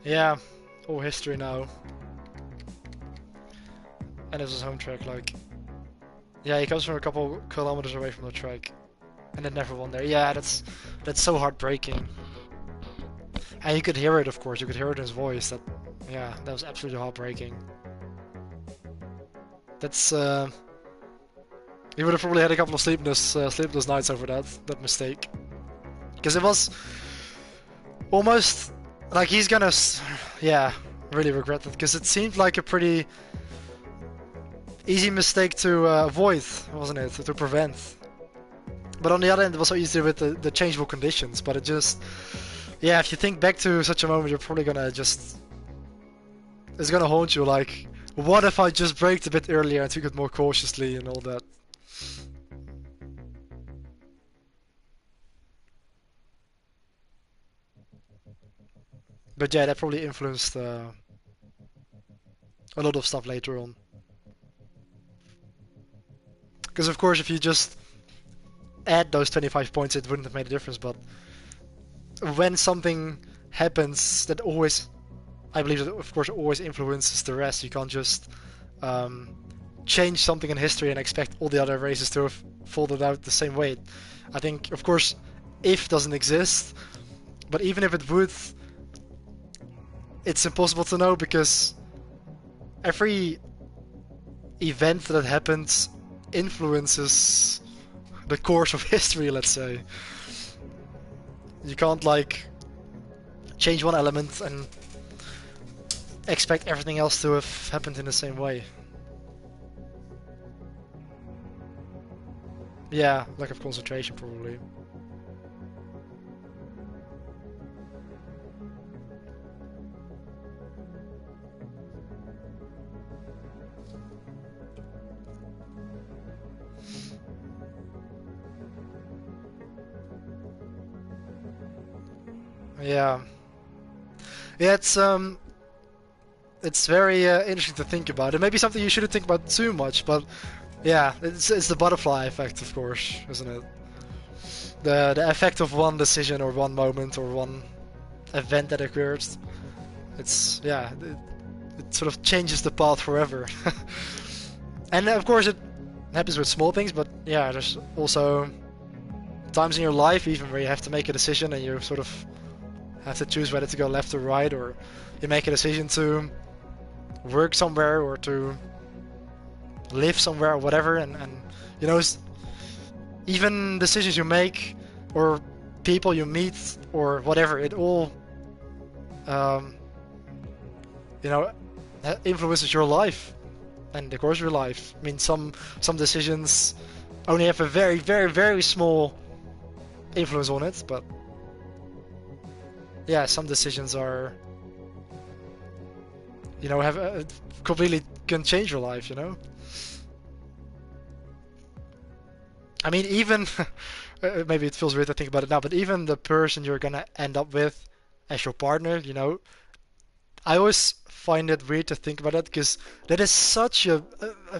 Yeah, all history now. And it's his home track, like. Yeah, he comes from a couple kilometers away from the track, and it never won there. Yeah, that's so heartbreaking. And you could hear it, of course. You could hear it in his voice. Yeah, that was absolutely heartbreaking. That's he would have probably had a couple of sleepless nights over that mistake, because it was almost like he's gonna, yeah, really regret it, because it seemed like a pretty easy mistake to avoid, wasn't it? To prevent. But on the other end, it was so easy with the changeable conditions. But it just, yeah, if you think back to such a moment, you're probably gonna just, it's gonna haunt you. Like, what if I just braked a bit earlier and took it more cautiously and all that? But yeah, that probably influenced a lot of stuff later on. Because of course, if you just add those 25 points, it wouldn't have made a difference. But when something happens that always, I believe that of course always influences the rest. You can't just change something in history and expect all the other races to have folded out the same way. I think, of course, if doesn't exist, but even if it would, it's impossible to know because every event that happens influences the course of history, let's say. You can't like change one element and expect everything else to have happened in the same way. Yeah, lack of concentration probably. Yeah. Yeah, it's very interesting to think about. It may be something you shouldn't think about too much, but yeah, it's the butterfly effect, of course, isn't it? The effect of one decision or one moment or one event that occurs. It's yeah, it sort of changes the path forever. And of course it happens with small things, but yeah, there's also times in your life even where you have to make a decision and you sort of have to choose whether to go left or right, or you make a decision to work somewhere or to live somewhere or whatever, and you know, even decisions you make or people you meet or whatever, it all you know, influences your life and the course of your life. I mean, some decisions only have a very, very, very small influence on it, but yeah, some decisions are, you know, have completely can change your life, you know. I mean, even maybe it feels weird to think about it now, but even the person you're gonna end up with as your partner, you know, I always find it weird to think about that because that is such a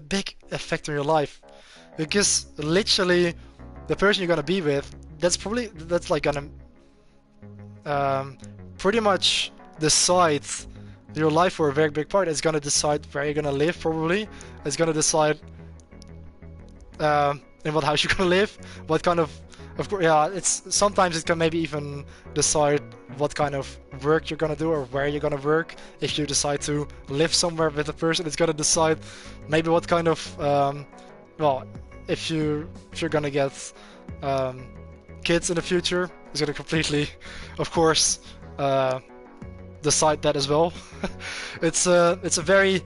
big effect on your life. Because literally, the person you're gonna be with, that's like gonna pretty much decide your life for a very big part. It's gonna decide where you're gonna live, probably. It's gonna decide in what house you're gonna live, what kind of course, yeah. It's sometimes it can maybe even decide what kind of work you're gonna do or where you're gonna work. If you decide to live somewhere with a person, it's gonna decide maybe what kind of well, if you're gonna get kids in the future, it's gonna completely, of course, decide that as well. It's a very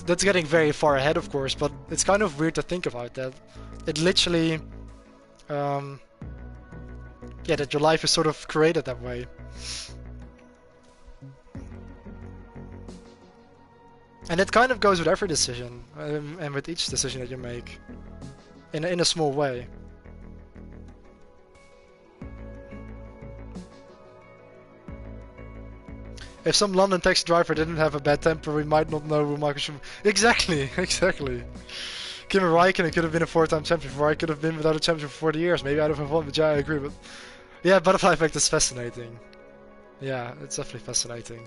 that's getting very far ahead, of course, but it's kind of weird to think about that. It literally, yeah, that your life is sort of created that way. And it kind of goes with every decision, and with each decision that you make, in a small way. If some London taxi driver didn't have a bad temper, we might not know who Michael Schumacher... Exactly, exactly. Kimi Räikkönen could have been a 4-time champion. Ferrari could have been without a champion for 40 years. Maybe I'd have won, but yeah, I agree. But yeah, butterfly effect is fascinating. Yeah, it's definitely fascinating.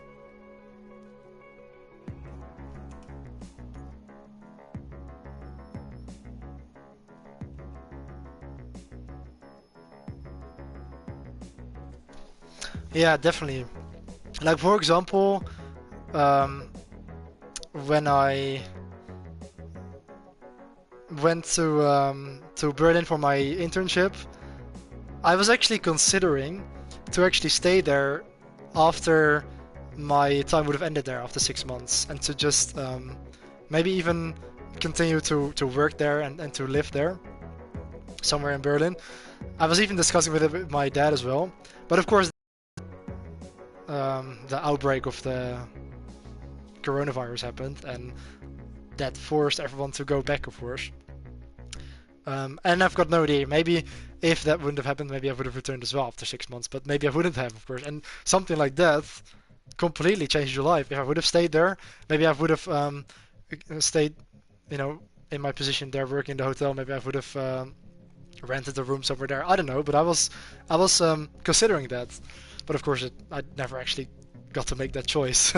Yeah, definitely. Like, for example, when I went to Berlin for my internship, I was actually considering to actually stay there after my time would have ended there after 6 months, and to just maybe even continue to work there and to live there somewhere in Berlin. I was even discussing with it with my dad as well, but of course the outbreak of the coronavirus happened, and that forced everyone to go back, of course. And I've got no idea. Maybe if that wouldn't have happened, maybe I would have returned as well after 6 months. But maybe I wouldn't have, of course. And something like that completely changed your life. If I would have stayed there, maybe I would have stayed, you know, in my position there working in the hotel, maybe I would have rented a room somewhere there. I don't know, but I was considering that. But of course, I never actually got to make that choice.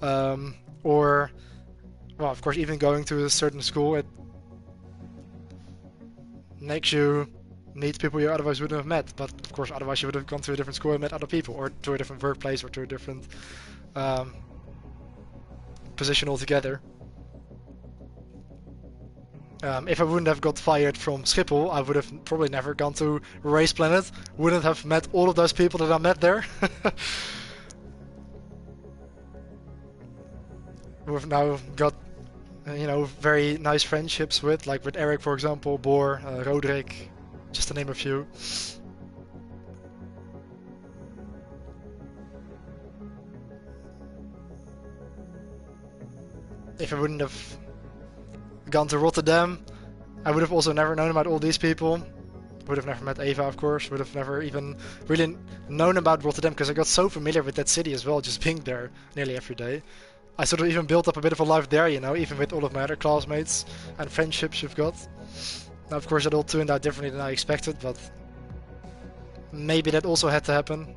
Or, well, of course, even going to a certain school, it makes you meet people you otherwise wouldn't have met. But of course, otherwise you would have gone to a different school and met other people, or to a different workplace, or to a different position altogether. If I wouldn't have got fired from Schiphol, I would have probably never gone to Race Planet. Wouldn't have met all of those people that I met there. We've now got, very nice friendships with, like with Eric, for example, Boor, Roderick, just to name a few. If I wouldn't have gone to Rotterdam, I would have also never known about all these people. Would have never met Eva, of course. Would have never even really known about Rotterdam, because I got so familiar with that city as well, just being there nearly every day. I sort of even built up a bit of a life there, even with all of my other classmates and friendships you've got. Now, of course, it all turned out differently than I expected, but maybe that also had to happen.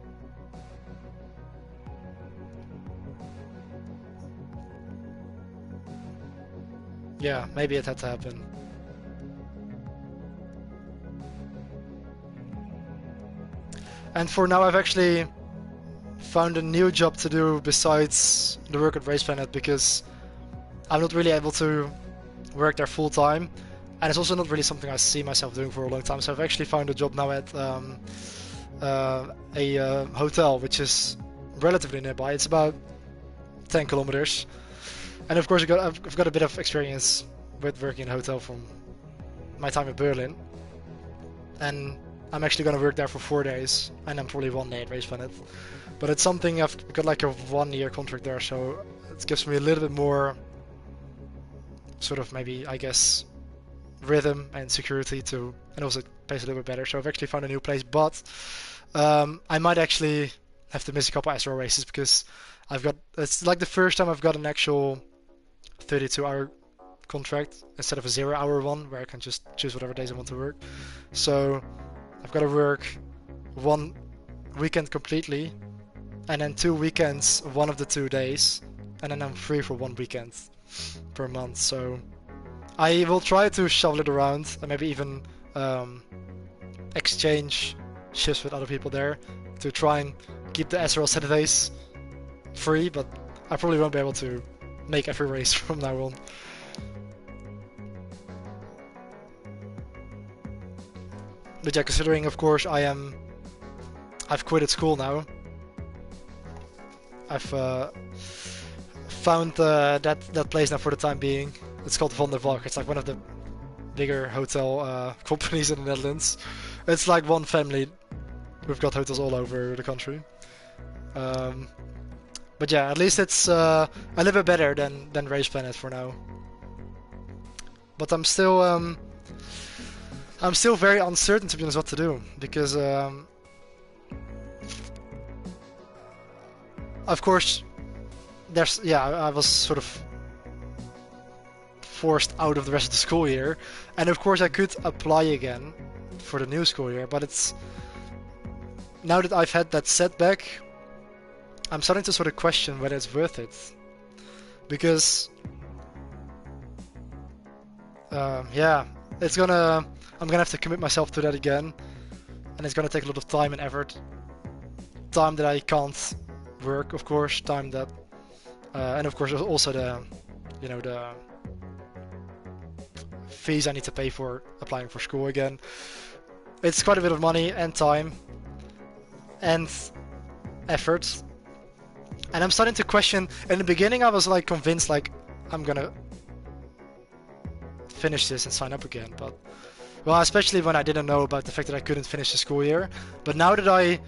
Yeah, maybe it had to happen. And for now, I've actually found a new job to do besides the work at RECentral, because I'm not really able to work there full time, and it's also not really something I see myself doing for a long time. So I've actually found a job now at a hotel, which is relatively nearby. It's about 10 kilometers. And of course, I've got a bit of experience with working in a hotel from my time in Berlin. And I'm actually going to work there for 4 days, and then probably 1 day at RECentral. But it's something, I've got like a 1-year contract there, so it gives me a little bit more sort of, maybe, I guess, rhythm and security too, and also pays a little bit better. So I've actually found a new place, but I might actually have to miss a couple SRO races, because it's like the first time I've got an actual 32-hour contract instead of a 0-hour one where I can just choose whatever days I want to work. So I've got to work 1 weekend completely, and then 2 weekends one of the 2 days, and then I'm free for 1 weekend per month. So I will try to shovel it around, and maybe even exchange shifts with other people there to try and keep the SRL Saturdays free, but I probably won't be able to make every race from now on. But yeah, considering, of course, I've quit at school now. I've found that place now for the time being. It's called Van der Valk. It's like one of the bigger hotel companies in the Netherlands. It's like one family. We've got hotels all over the country. But yeah, at least it's a little bit better than Race Planet for now. But I'm still very uncertain, to be honest, what to do, because of course I was sort of forced out of the rest of the school year, and of course I could apply again for the new school year, but it's now that I've had that setback, I'm starting to sort of question whether it's worth it, because I'm gonna have to commit myself to that again, and it's gonna take a lot of time and effort, time that I can't work, of course, time that and of course also the fees I need to pay for applying for school again. It's quite a bit of money and time and effort, and I'm starting to question. In the beginning I was like convinced, like, I'm gonna finish this and sign up again, but well, especially when I didn't know about the fact that I couldn't finish the school year. But now that I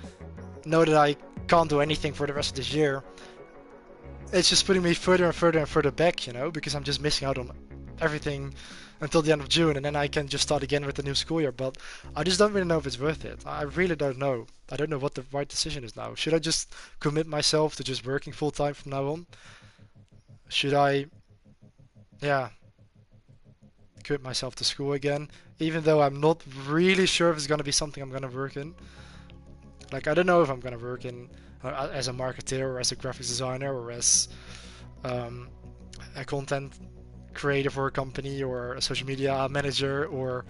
know that I can't do anything for the rest of this year, it's just putting me further and further and further back, because I'm just missing out on everything until the end of June, and then I can just start again with the new school year. But I just don't really know if it's worth it. I really don't know. I don't know what the right decision is now. Should I just commit myself to just working full time from now on? Should I, yeah, commit myself to school again, even though I'm not really sure if it's gonna be something I'm gonna work in. Like, I don't know if I'm gonna work in as a marketer or as a graphics designer or as a content creator for a company or a social media manager or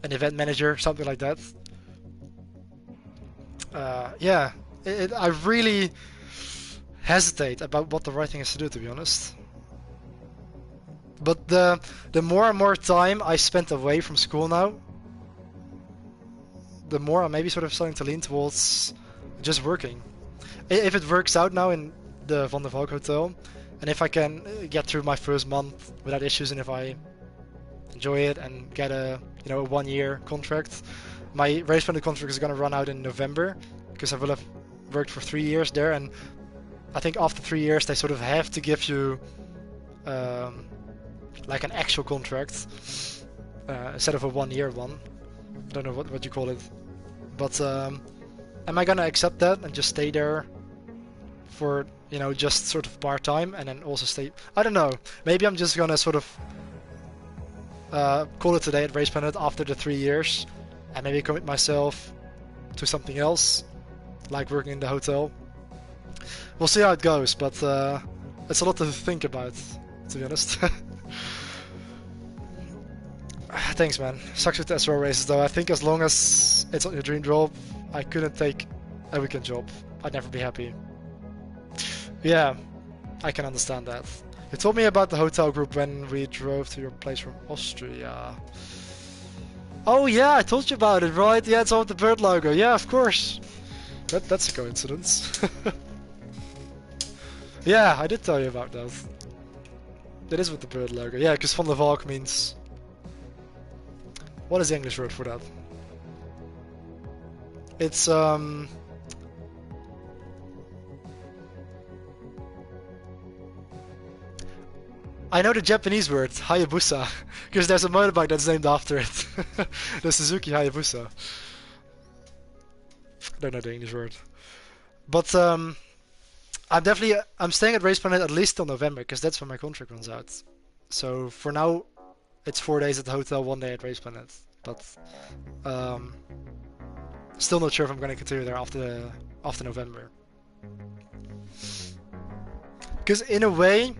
an event manager, something like that. Yeah, I really hesitate about what the right thing is to do, to be honest. But the more and more time I spend away from school now, the more I'm maybe sort of starting to lean towards just working. If it works out now in the Van der Valk Hotel, and if I can get through my first month without issues, and if I enjoy it and get a a 1-year contract, my race funded contract is going to run out in November because I will have worked for 3 years there, and I think after 3 years they sort of have to give you like an actual contract instead of a 1-year one. I don't know what you call it, but am I gonna accept that and just stay there for just sort of part-time and then also stay? I don't know. Maybe I'm just gonna sort of call it today at RECentral after the 3 years and maybe commit myself to something else, like working in the hotel. We'll see how it goes, but it's a lot to think about, to be honest. Thanks, man. Sucks with the SRO races, though. I think as long as it's not your dream job, I couldn't take a weekend job. I'd never be happy. Yeah, I can understand that. You told me about the hotel group when we drove to your place from Austria. Oh yeah, I told you about it, right? Yeah, it's all with the bird logo. Yeah, of course. That's a coincidence. Yeah, I did tell you about that. It is with the bird logo. Yeah, because Van der Valk means... What is the English word for that? It's I know the Japanese word, Hayabusa, because there's a motorbike that's named after it. The Suzuki Hayabusa. I don't know the English word. But I'm staying at RECentral at least till November, because that's when my contract runs out. So for now, it's 4 days at the hotel, 1 day at RECentral. But still not sure if I'm going to continue there after November. Because in a way,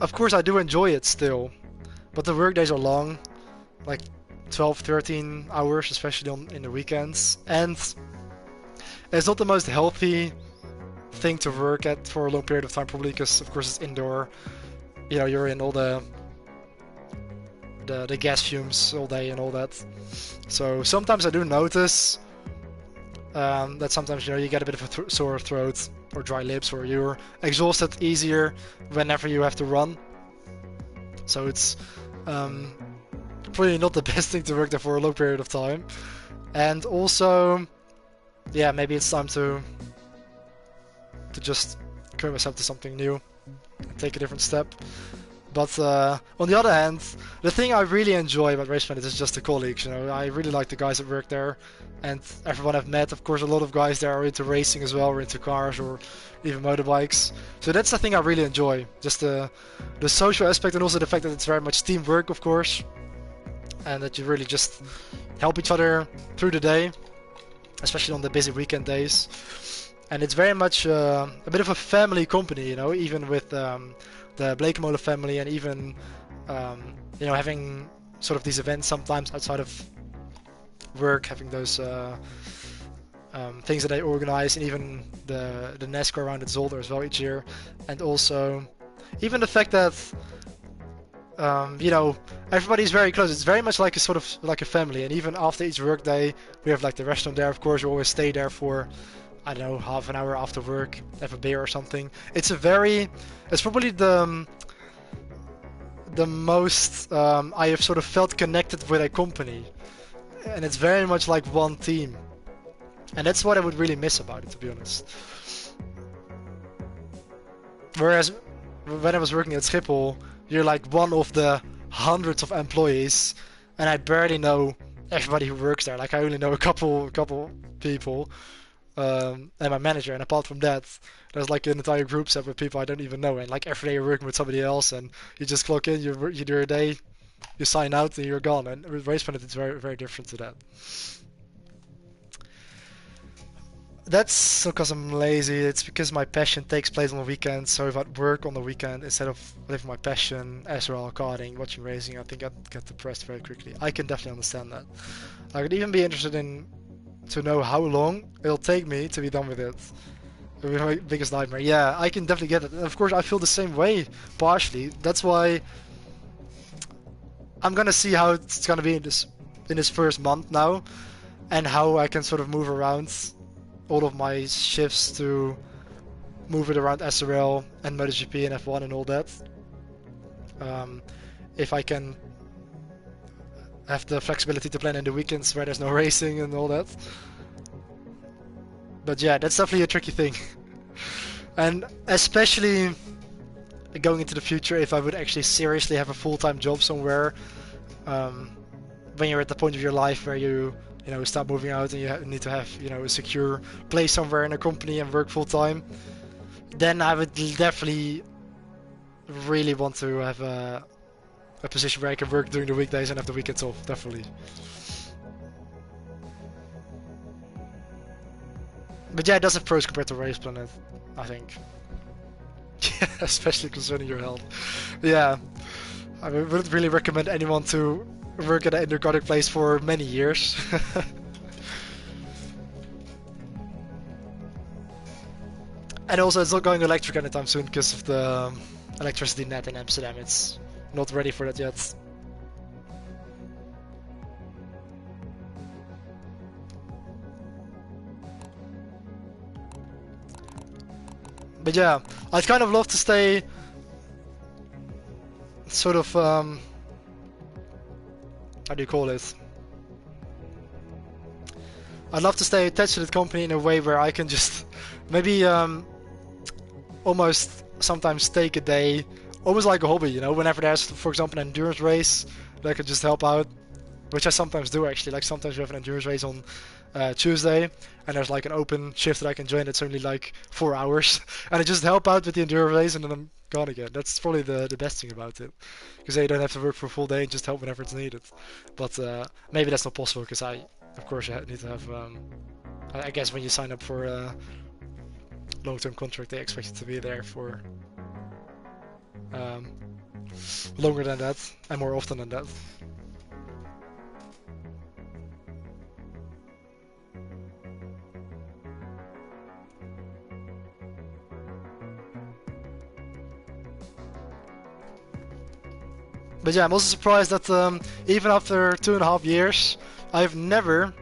of course I do enjoy it still, but the work days are long, like 12, 13 hours, especially in the weekends, and it's not the most healthy thing to work at for a long period of time, probably because of course it's indoor. You're in all the gas fumes all day and all that. So sometimes I do notice that sometimes you get a bit of a sore throat or dry lips, or you're exhausted easier whenever you have to run. So it's probably not the best thing to work there for a long period of time. And also, yeah, maybe it's time to just commit myself to something new and take a different step. But on the other hand, the thing I really enjoy about RECentral is just the colleagues. I really like the guys that work there, and everyone I've met. Of course, a lot of guys there are into racing as well, or into cars, or even motorbikes. So that's the thing I really enjoy, just the social aspect, and also the fact that it's very much teamwork, of course, and that you really just help each other through the day, especially on the busy weekend days. And it's very much a bit of a family company, even with the Blekemolen family, and even having sort of these events sometimes outside of work, having those things that they organize, and even the NASCAR round at Zolder as well each year, and also even the fact that everybody's very close. It's very much like a sort of like a family, and even after each work day, we have like the restaurant there. Of course, we always stay there for, I don't know, half an hour after work, have a beer or something. It's probably the most I have sort of felt connected with a company, and it's very much like one team, and that's what I would really miss about it, to be honest. Whereas when I was working at Schiphol, you're like one of the hundreds of employees, and I barely know everybody who works there. Like, I only know a couple people. And my manager, and apart from that, there's like an entire group set with people I don't even know, and like every day you're working with somebody else, and you just clock in, you do your day, you sign out and you're gone. And with race Fanatec, it's very, very different to that. That's not because I'm lazy, it's because my passion takes place on the weekend. So if I'd work on the weekend instead of living my passion, as well, karting, watching racing, I think I'd get depressed very quickly. I can definitely understand that. I could even be interested in to know how long it'll take me to be done with it. It would be my biggest nightmare. Yeah, I can definitely get it. And of course, I feel the same way, partially. That's why I'm gonna see how it's gonna be in this first month now, and how I can sort of move around all of my shifts to move it around SRL and MotoGP and F1 and all that. If I can have the flexibility to plan in the weekends where there's no racing and all that. But yeah, that's definitely a tricky thing. And especially going into the future, if I would actually seriously have a full-time job somewhere, when you're at the point of your life where you start moving out and you need to have a secure place somewhere in a company and work full-time, then I would definitely really want to have a position where I can work during the weekdays and have the weekends off, definitely. But yeah, it does have pros compared to Race Planet, I think. Yeah, especially concerning your health. Yeah, I wouldn't really recommend anyone to work at an indoor karting place for many years. And also, it's not going electric anytime soon because of the electricity net in Amsterdam. It's not ready for that yet. But yeah, I'd kind of love to stay sort of, how do you call it? I'd love to stay attached to the company in a way where I can just maybe almost sometimes take a day, almost like a hobby, whenever there's, for example, an endurance race that I could just help out, which I sometimes do actually. Like sometimes we have an endurance race on Tuesday, and there's like an open shift that I can join that's only like 4 hours, and I just help out with the endurance race and then I'm gone again. That's probably the best thing about it, because you don't have to work for a full day and just help whenever it's needed. But maybe that's not possible because of course, need to have. I guess when you sign up for a long-term contract, they expect you to be there for longer than that and more often than that. But yeah, I'm also surprised that even after 2.5 years, I've never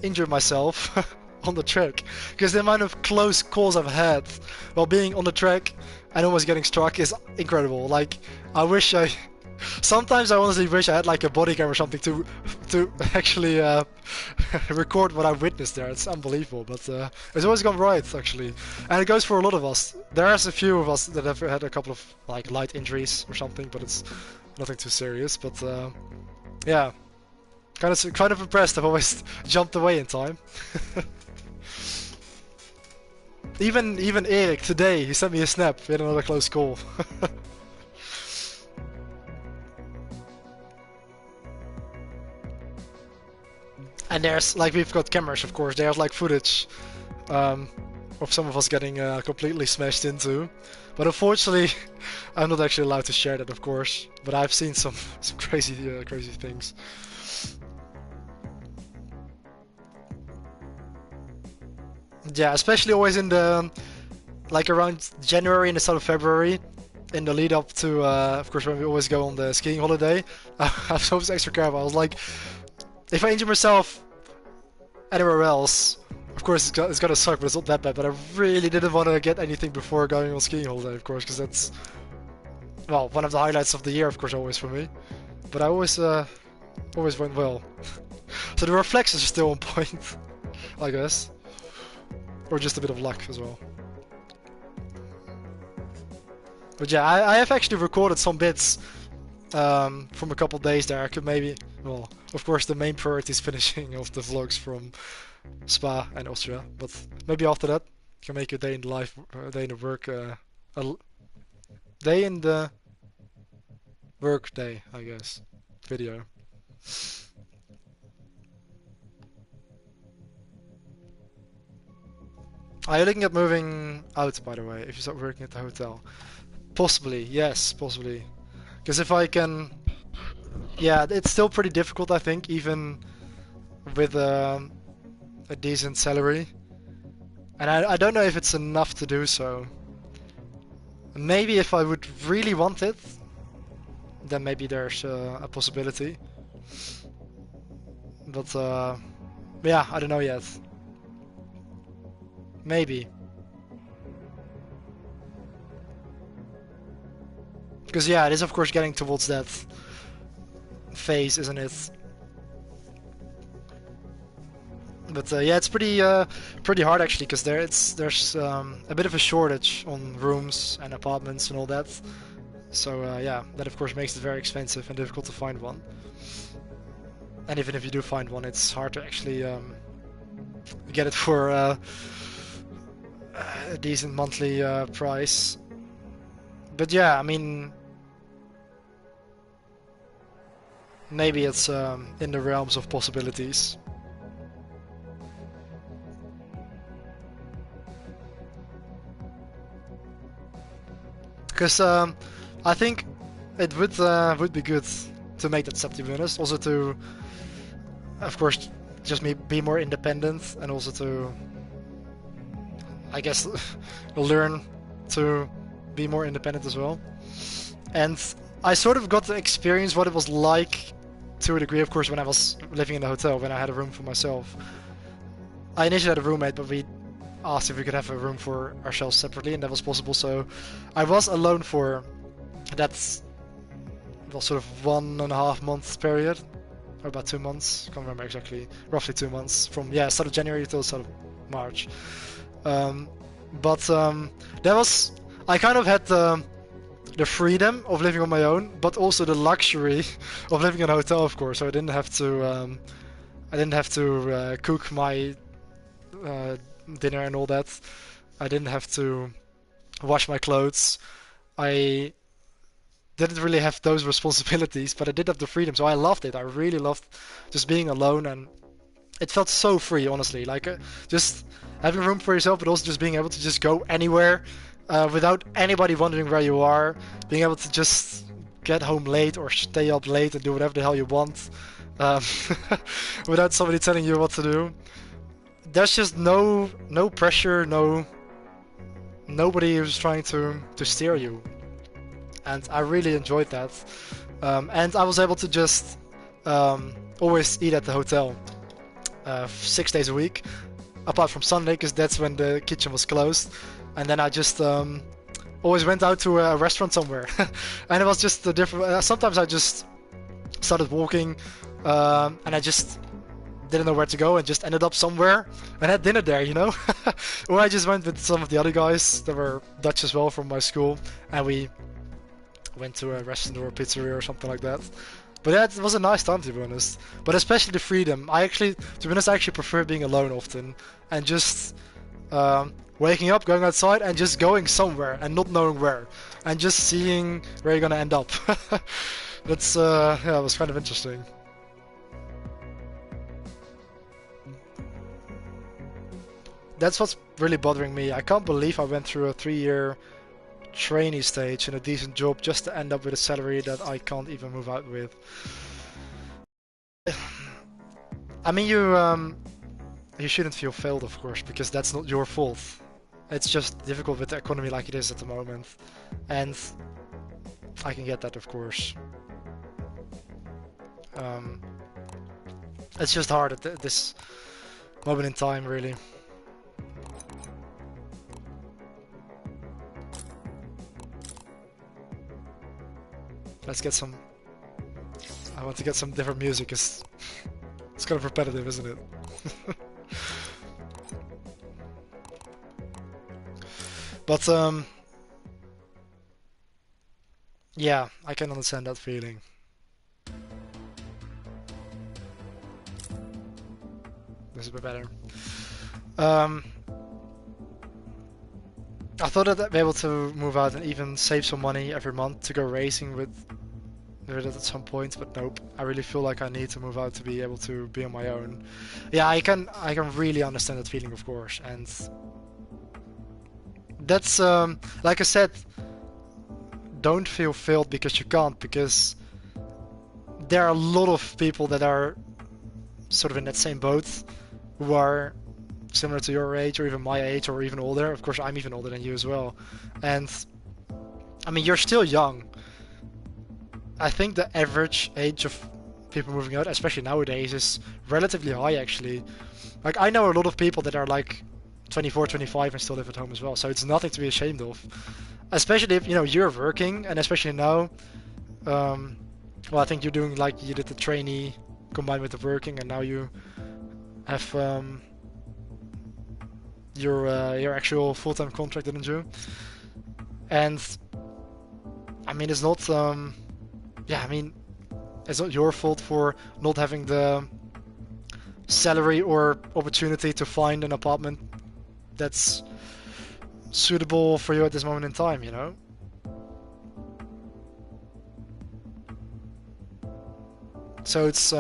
injured myself on the track. Because the amount of close calls I've had while being on the track and almost getting struck is incredible. Like, sometimes I honestly wish I had like a body cam or something to actually record what I witnessed there. It's unbelievable, but it's always gone right actually, and it goes for a lot of us. There's a few of us that have had a couple of like light injuries or something, but it's nothing too serious. But yeah, kind of impressed. I've always jumped away in time. Even Erik today, he sent me a snap. We had another close call. And there's like, we've got cameras, of course. There's like footage of some of us getting completely smashed into. But unfortunately, I'm not actually allowed to share that, of course. But I've seen some crazy things. Yeah, especially always in the like around January and the start of February, in the lead up to of course when we always go on the skiing holiday. I was always extra careful. I was like, if I injure myself anywhere else, of course it's gonna suck, but it's not that bad. But I really didn't want to get anything before going on skiing holiday, of course, because that's, well, one of the highlights of the year, of course, always for me. But I always went well. So the reflexes are still on point, I guess. Or just a bit of luck as well. But yeah, I have actually recorded some bits from a couple days there. I could maybe, well, of course the main priority is finishing off the vlogs from Spa and Austria, but maybe after that you can make a day in the life, a day in the work, a day in the work day, I guess. video. Are you looking at moving out, by the way, if you start working at the hotel? Possibly, yes, possibly. Because if I can... Yeah, it's still pretty difficult, I think, even with a decent salary. And I don't know if it's enough to do so. Maybe if I would really want it, then maybe there's a possibility. But yeah, I don't know yet. Maybe. Because yeah, it is of course getting towards that phase, isn't it? But yeah, it's pretty hard actually, because there's a bit of a shortage on rooms and apartments and all that. So yeah, that of course makes it very expensive and difficult to find one. And even if you do find one, it's hard to actually get it for a decent monthly price. But yeah, I mean, maybe it's in the realms of possibilities. Because I think it would be good to make that step, to be honest. Also to, of course, just be more independent, and also to, I guess, learn to be more independent as well. And I sort of got to experience what it was like, to a degree, of course, when I was living in the hotel, when I had a room for myself. I initially had a roommate, but we asked if we could have a room for ourselves separately, and that was possible. So I was alone for that, well, sort of 1.5 month period, or about 2 months. Can't remember exactly. Roughly 2 months, from start of January till start of March. But that was, I kind of had the freedom of living on my own, but also the luxury of living in a hotel, of course. So I didn't have to cook my dinner and all that. I didn't have to wash my clothes. I didn't really have those responsibilities, but I did have the freedom, so I loved it. I really loved just being alone, and it felt so free, honestly. Like just having room for yourself, but also just being able to just go anywhere without anybody wondering where you are. Being able to just get home late or stay up late and do whatever the hell you want, without somebody telling you what to do. There's just no pressure, nobody who's trying to steer you, and I really enjoyed that. And I was able to just always eat at the hotel 6 days a week, apart from Sunday, because that's when the kitchen was closed. And then I just always went out to a restaurant somewhere, and it was just a different. Sometimes I just started walking, and I just didn't know where to go and just ended up somewhere and had dinner there, you know? Or I just went with some of the other guys that were Dutch as well from my school, and we went to a restaurant or a pizzeria or something like that. But yeah, it was a nice time, to be honest. But especially the freedom. To be honest, I actually prefer being alone often, and just waking up, going outside, and just going somewhere and not knowing where, and just seeing where you're gonna end up. That's yeah, it was kind of interesting. That's what's really bothering me. I can't believe I went through a 3-year trainee stage in a decent job just to end up with a salary that I can't even move out with. I mean, you shouldn't feel failed, of course, because that's not your fault. It's just difficult with the economy like it is at the moment, and I can get that, of course. It's just hard at this moment in time, really. Let's get some... I want to get some different music. It's kind of repetitive, isn't it? But yeah, I can understand that feeling. This is a bit better. I thought that I'd be able to move out and even save some money every month to go racing with with it at some point, but nope. I really feel like I need to move out to be able to be on my own. Yeah, I can really understand that feeling, of course, and that's like I said, don't feel failed because you can't, because there are a lot of people that are sort of in that same boat who are similar to your age or even my age or even older. Of course, I'm even older than you as well. And I mean, you're still young. I think the average age of people moving out, especially nowadays, is relatively high actually. Like, I know a lot of people that are like 24, 25 and still live at home as well, so it's nothing to be ashamed of. Especially if, you know, you're working, and especially now, well, I think you're doing, like, you did the trainee combined with the working, and now you have your actual full-time contract, didn't you? And I mean, it's not yeah, I mean, it's not your fault for not having the salary or opportunity to find an apartment that's suitable for you at this moment in time, you know? So it's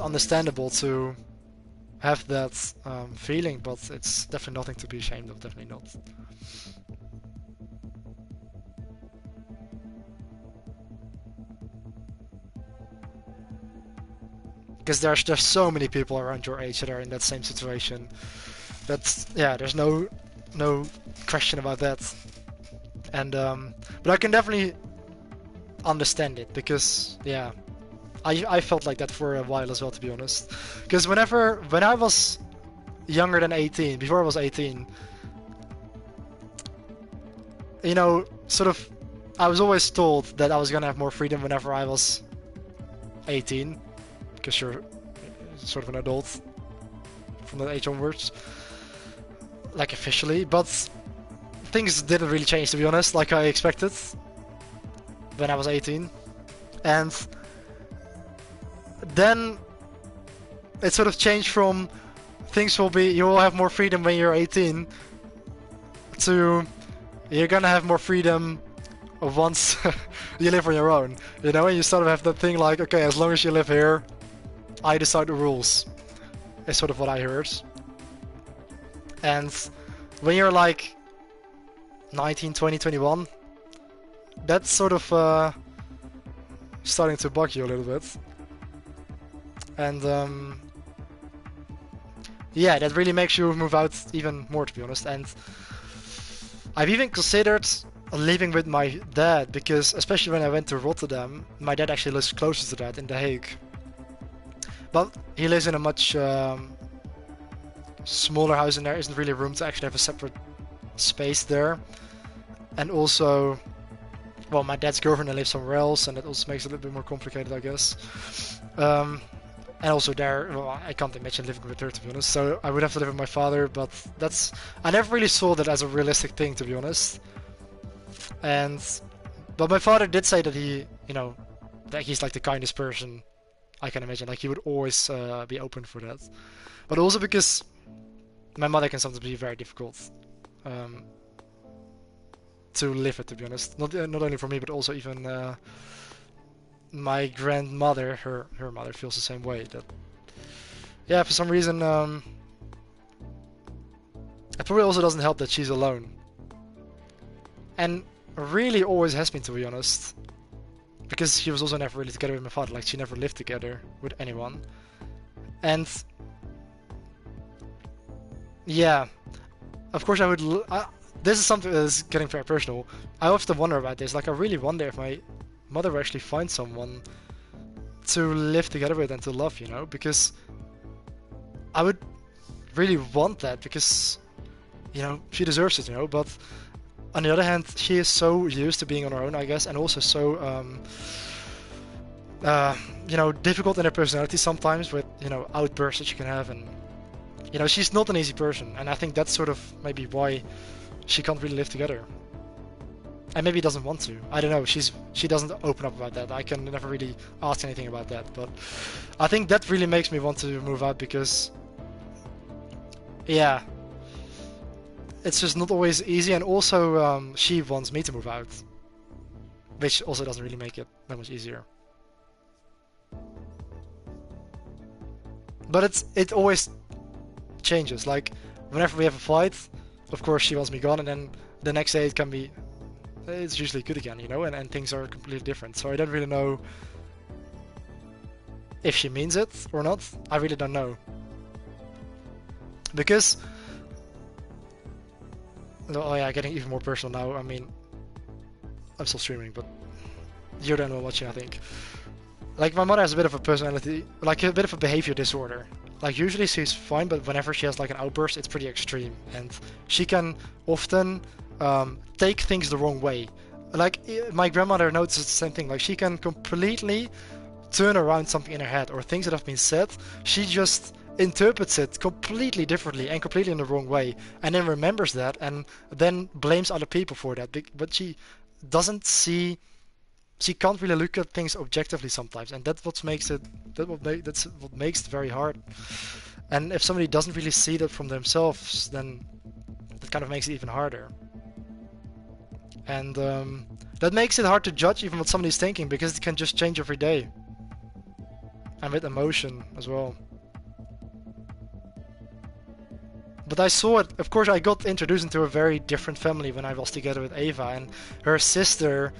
understandable to have that feeling, but it's definitely nothing to be ashamed of, definitely not. Because there's just so many people around your age that are in that same situation. That's, yeah, there's no question about that. And but I can definitely understand it, because yeah, I felt like that for a while as well, to be honest. Because when I was younger than 18, before I was 18, you know, sort of, I was always told that I was gonna have more freedom whenever I was 18, because you're sort of an adult from that age onwards, like officially, but things didn't really change, to be honest, like I expected when I was 18. And then it sort of changed from things will be, you will have more freedom when you're 18, to you're gonna have more freedom once you live on your own, you know, and you sort of have that thing like, okay, as long as you live here, I decide the rules, is sort of what I heard. And when you're like 19, 20, 21, that's sort of starting to bug you a little bit. And yeah, that really makes you move out even more, to be honest. And I've even considered living with my dad, because especially when I went to Rotterdam, my dad actually lives closer to that, in The Hague. But he lives in a much smaller house, and there isn't really room to actually have a separate space there. And also, well, my dad's girlfriend lives somewhere else, and that also makes it a little bit more complicated, I guess. And also there, well, I can't imagine living with her, to be honest, so I would have to live with my father, but that's... I never really saw that as a realistic thing, to be honest. But my father did say that he, you know, that he's like the kindest person I can imagine, like he would always be open for that. But also because my mother can sometimes be very difficult to live with, to be honest. Not only for me, but also even my grandmother, her mother, feels the same way. That, yeah, for some reason, it probably also doesn't help that she's alone, and really always has been, to be honest, because she was also never really together with my father. Like, she never lived together with anyone, and yeah, of course I would. This is something that is getting very personal. I often wonder about this. Like, I really wonder if my mother will actually find someone to live together with and to love, you know, because I would really want that, because, you know, she deserves it, you know. But on the other hand, she is so used to being on her own, I guess, and also so you know, difficult in her personality sometimes, with, you know, outbursts that she can have, and, you know, she's not an easy person, and I think that's sort of maybe why she can't really live together. And maybe doesn't want to. I don't know. She doesn't open up about that. I can never really ask anything about that. But I think that really makes me want to move out, because, yeah, it's just not always easy. And also, she wants me to move out. which also doesn't really make it that much easier. But it always changes. Like whenever we have a fight, of course she wants me gone, and then the next day it's usually good again, you know, and things are completely different. So I don't really know if she means it or not. I really don't know. Because oh yeah, getting even more personal now. I mean, I'm still streaming, but you're the only one watching, I think. Like, my mother has a bit of a personality, like a bit of a behavior disorder. Like, usually she's fine, but whenever she has like an outburst, it's pretty extreme. And she can often take things the wrong way. Like, my grandmother notices the same thing. Like, she can completely turn around something in her head, or things that have been said, she just interprets it completely differently and completely in the wrong way, and then remembers that, and then blames other people for that. But she doesn't see... She can't really look at things objectively sometimes, and that's what makes it very hard. And if somebody doesn't really see that from themselves, then that kind of makes it even harder. And that makes it hard to judge even what somebody's thinking, because it can just change every day. And with emotion as well. But I saw it, of course I got introduced into a very different family when I was together with Eva, and her sister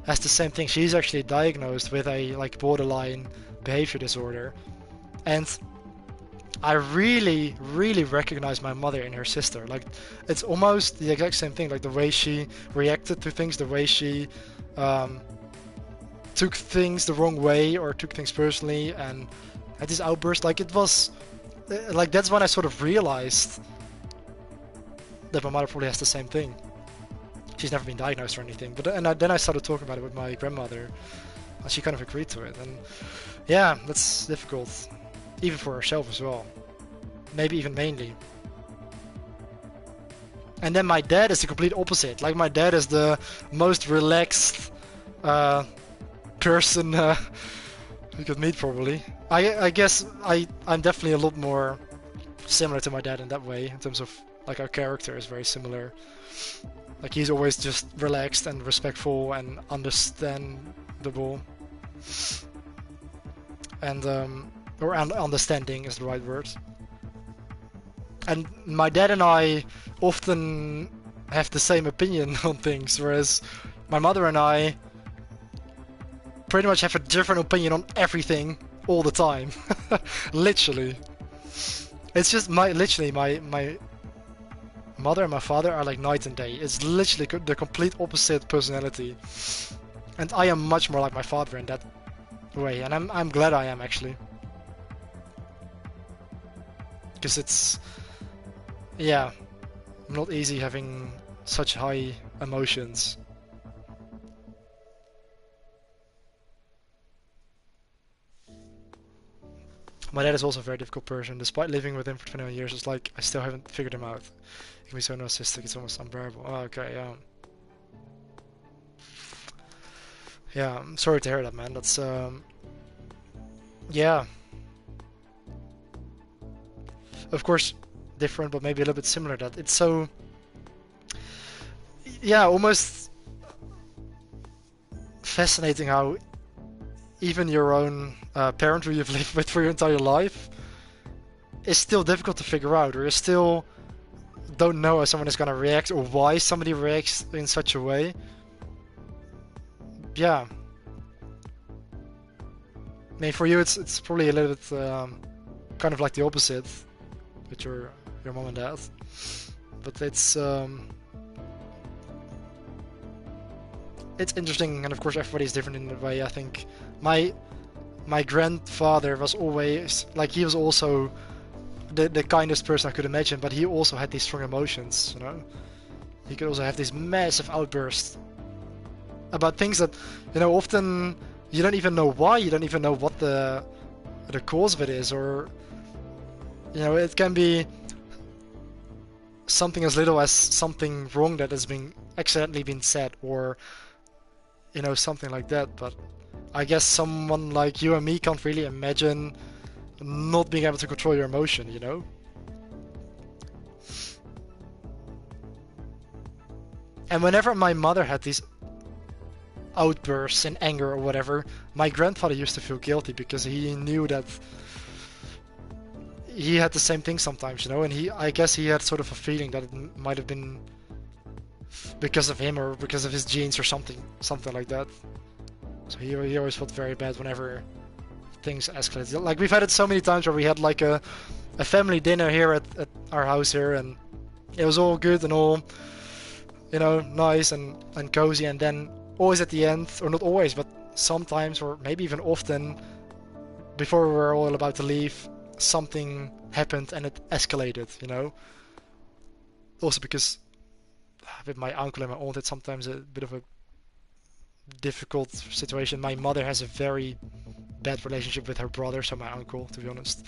has the same thing. She's actually diagnosed with a like borderline behavior disorder, and I really recognize my mother in her sister. Like, it's almost the exact same thing, like the way she reacted to things, the way she took things the wrong way or took things personally and had this outburst. Like, it was like, that's when I sort of realized that my mother probably has the same thing. She's never been diagnosed or anything, but then I started talking about it with my grandmother, and she kind of agreed to it. And yeah, that's difficult, even for herself as well. Maybe even mainly. And then my dad is the complete opposite. Like, my dad is the most relaxed person you could meet, probably. I guess I'm definitely a lot more similar to my dad in that way, in terms of like our character is very similar. Like, he's always just relaxed and respectful and understandable. And, or understanding is the right word. And my dad and I often have the same opinion on things, whereas my mother and I pretty much have a different opinion on everything all the time. Literally. It's just my mother and my father are like night and day. It's literally the complete opposite personality, and I am much more like my father in that way, and I'm glad I am, actually, because it's, yeah, not easy having such high emotions. My dad is also a very difficult person. Despite living with him for 21 years, it's like I still haven't figured him out. He can be so narcissistic, it's almost unbearable. Oh, okay, yeah. Yeah, I'm sorry to hear that, man. That's, yeah. Of course, different, but maybe a little bit similar. That it's so... Yeah, almost fascinating how even your own parent who you've lived with for your entire life is still difficult to figure out, or you still don't know how someone is going to react, or why somebody reacts in such a way. Yeah. I mean, for you it's probably a little bit kind of like the opposite with your mom and dad, but it's interesting, and of course everybody's different in a way. I think my grandfather was always like, he was also the kindest person I could imagine, but he also had these strong emotions, you know. He could also have these massive outbursts about things that, you know, often you don't even know why, you don't even know what the cause of it is, or, you know, it can be something as little as something wrong that has been accidentally been said, or, you know, something like that. But I guess someone like you and me can't really imagine not being able to control your emotion, you know? And whenever my mother had these outbursts in anger or whatever, my grandfather used to feel guilty because he knew that he had the same thing sometimes, you know, and I guess he had sort of a feeling that it might have been because of him or because of his genes or something like that. So he always felt very bad whenever things escalated. Like, we've had it so many times where we had like a family dinner here at our house here, and it was all good and all, you know, nice and cozy, and then always at the end, or not always, but sometimes, or maybe even often, before we were all about to leave, something happened and it escalated, you know. Also because with my uncle and my aunt, it's sometimes a bit of a difficult situation. My mother has a very bad relationship with her brother, so my uncle, to be honest.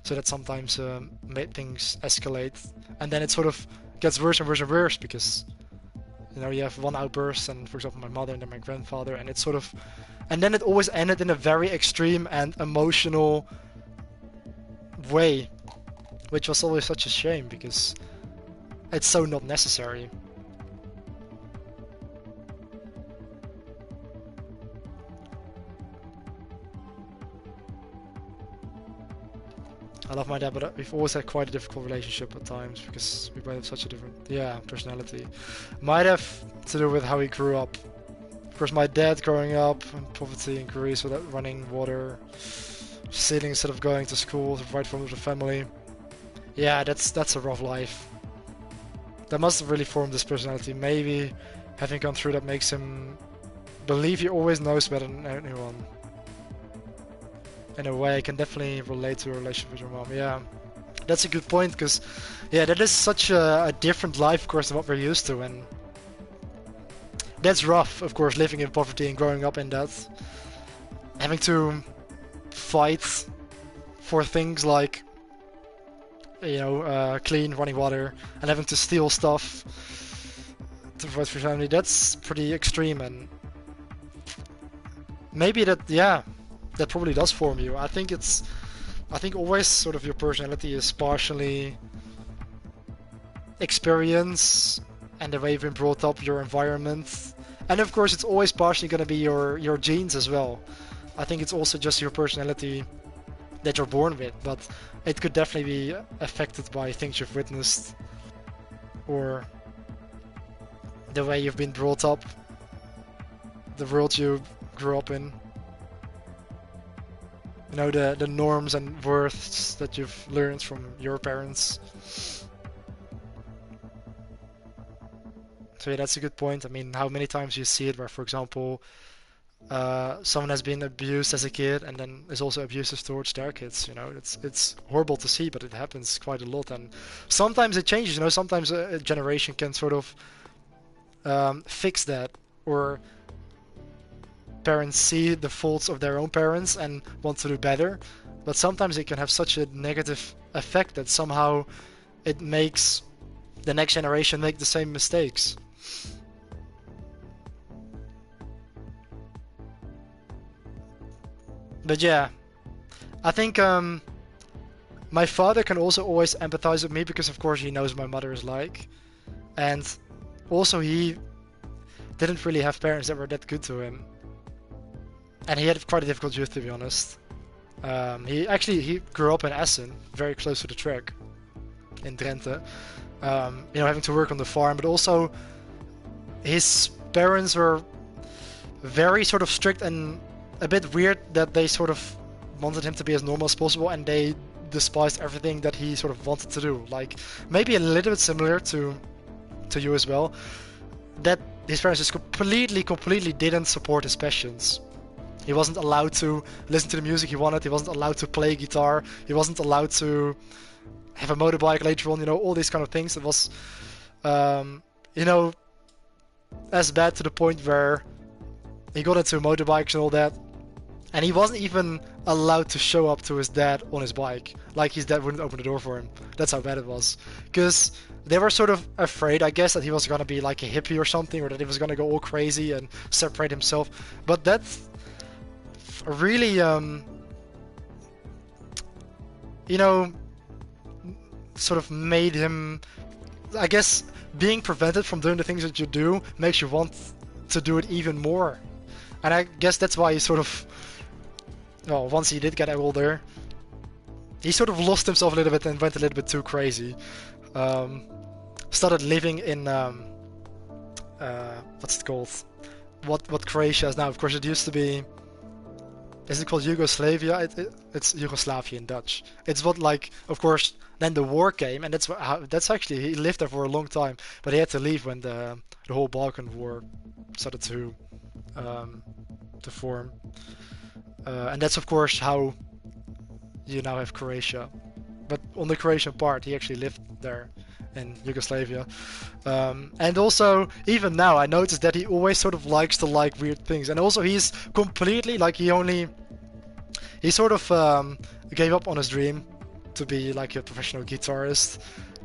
So that sometimes made things escalate, and then it sort of gets worse and worse and worse because, you know, you have one outburst, and for example my mother and then my grandfather, and it's sort of, and then it always ended in a very extreme and emotional way, which was always such a shame because it's so not necessary. I love my dad, but we've always had quite a difficult relationship at times because we both have such a different, personality. Might have to do with how he grew up. Of course, my dad growing up in poverty in Greece without running water, sitting instead of going to school to provide for the family. Yeah, that's a rough life. That must have really formed his personality. Maybe having gone through that makes him believe he always knows better than anyone. In a way, I can definitely relate to a relationship with your mom. Yeah, that's a good point, because yeah, that is such a different life, of course, than what we're used to, and that's rough, of course, living in poverty and growing up in that. Having to fight for things like, you know, clean running water, and having to steal stuff to provide for your family, that's pretty extreme, and maybe that, yeah, that probably does form you. I think always sort of your personality is partially experience and the way you've been brought up, your environment, and of course it's always partially going to be your genes as well. I think it's also just your personality that you're born with, but it could definitely be affected by things you've witnessed or the way you've been brought up, the world you grew up in. You know, the norms and worths that you've learned from your parents. So yeah, that's a good point. I mean, how many times you see it where, for example, someone has been abused as a kid and then is also abusive towards their kids, you know. It's horrible to see, but it happens quite a lot, and sometimes it changes, you know. Sometimes a generation can sort of fix that, or parents see the faults of their own parents and want to do better, but sometimes it can have such a negative effect that somehow it makes the next generation make the same mistakes. But yeah, I think my father can also always empathize with me because of course he knows what my mother is like, and also he didn't really have parents that were that good to him. And he had quite a difficult youth, to be honest. He grew up in Essen, very close to the track, in Drenthe. You know, having to work on the farm, but also his parents were very sort of strict and a bit weird that they sort of wanted him to be as normal as possible, and they despised everything that he sort of wanted to do. Like, maybe a little bit similar to you as well, that his parents just completely didn't support his passions. He wasn't allowed to listen to the music he wanted, he wasn't allowed to play guitar, he wasn't allowed to have a motorbike later on, you know, all these kind of things. It was, you know, as bad to the point where he got into motorbikes and all that, and he wasn't even allowed to show up to his dad on his bike. Like, his dad wouldn't open the door for him. That's how bad it was. Because they were sort of afraid, I guess, that he was gonna be like a hippie or something, or that he was gonna go all crazy and separate himself. But that's really, you know, sort of made him, I guess, being prevented from doing the things that you do makes you want to do it even more. And I guess that's why he sort of, well, once he did get older, he sort of lost himself a little bit and went a little bit too crazy. Started living in what's it called? What Croatia is now. Of course, it used to be. Is it called Yugoslavia? It's Yugoslavia in Dutch. It's what, like, of course, then the war came, and that's actually, he lived there for a long time, but he had to leave when the whole Balkan War started to form, and that's of course how you now have Croatia. But on the Croatian part, he actually lived there in Yugoslavia. And also, even now, I noticed that he always sort of likes to like weird things. And also, he's completely, like, he sort of gave up on his dream to be, like, a professional guitarist.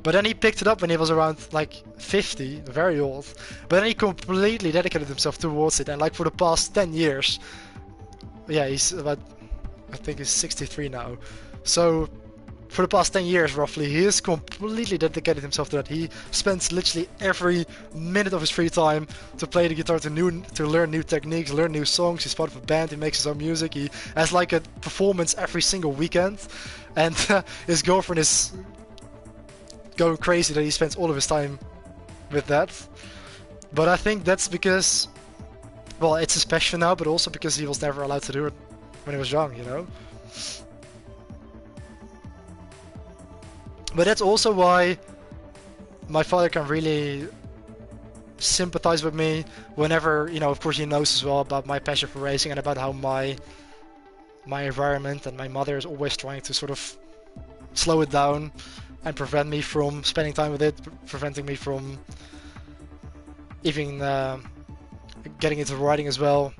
But then he picked it up when he was around, like, 50, very old. But then he completely dedicated himself towards it. And, like, for the past 10 years, yeah, he's about, I think he's 63 now. So, for the past 10 years, roughly, he has completely dedicated himself to that. He spends literally every minute of his free time to play the guitar, to learn new techniques, learn new songs. He's part of a band, he makes his own music, he has like a performance every single weekend. And his girlfriend is going crazy that he spends all of his time with that. But I think that's because, well, it's his passion now, but also because he was never allowed to do it when he was young, you know? But that's also why my father can really sympathize with me whenever, you know, of course he knows as well about my passion for racing and about how my environment and my mother is always trying to sort of slow it down and prevent me from spending time with it, preventing me from even getting into riding as well,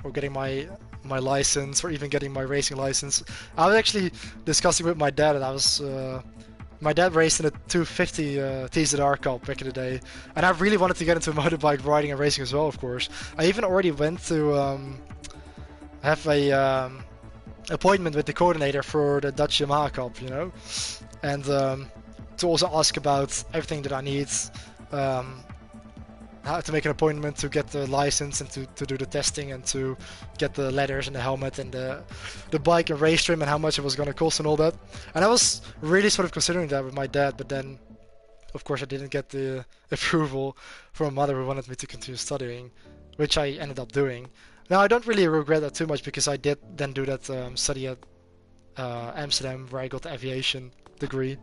or getting my license, or even getting my racing license. I was actually discussing with my dad, and I was my dad raced in a 250 TZR Cup back in the day, and I really wanted to get into motorbike riding and racing as well, of course. I even already went to have a appointment with the coordinator for the Dutch Yamaha Cup, you know, and to also ask about everything that I need, how to make an appointment to get the license and to do the testing and to get the leathers and the helmet and the bike and race trim and how much it was going to cost and all that. And I was really sort of considering that with my dad, but then of course I didn't get the approval from my mother, who wanted me to continue studying, which I ended up doing. Now I don't really regret that too much, because I did then do that study at Amsterdam, where I got the aviation degree.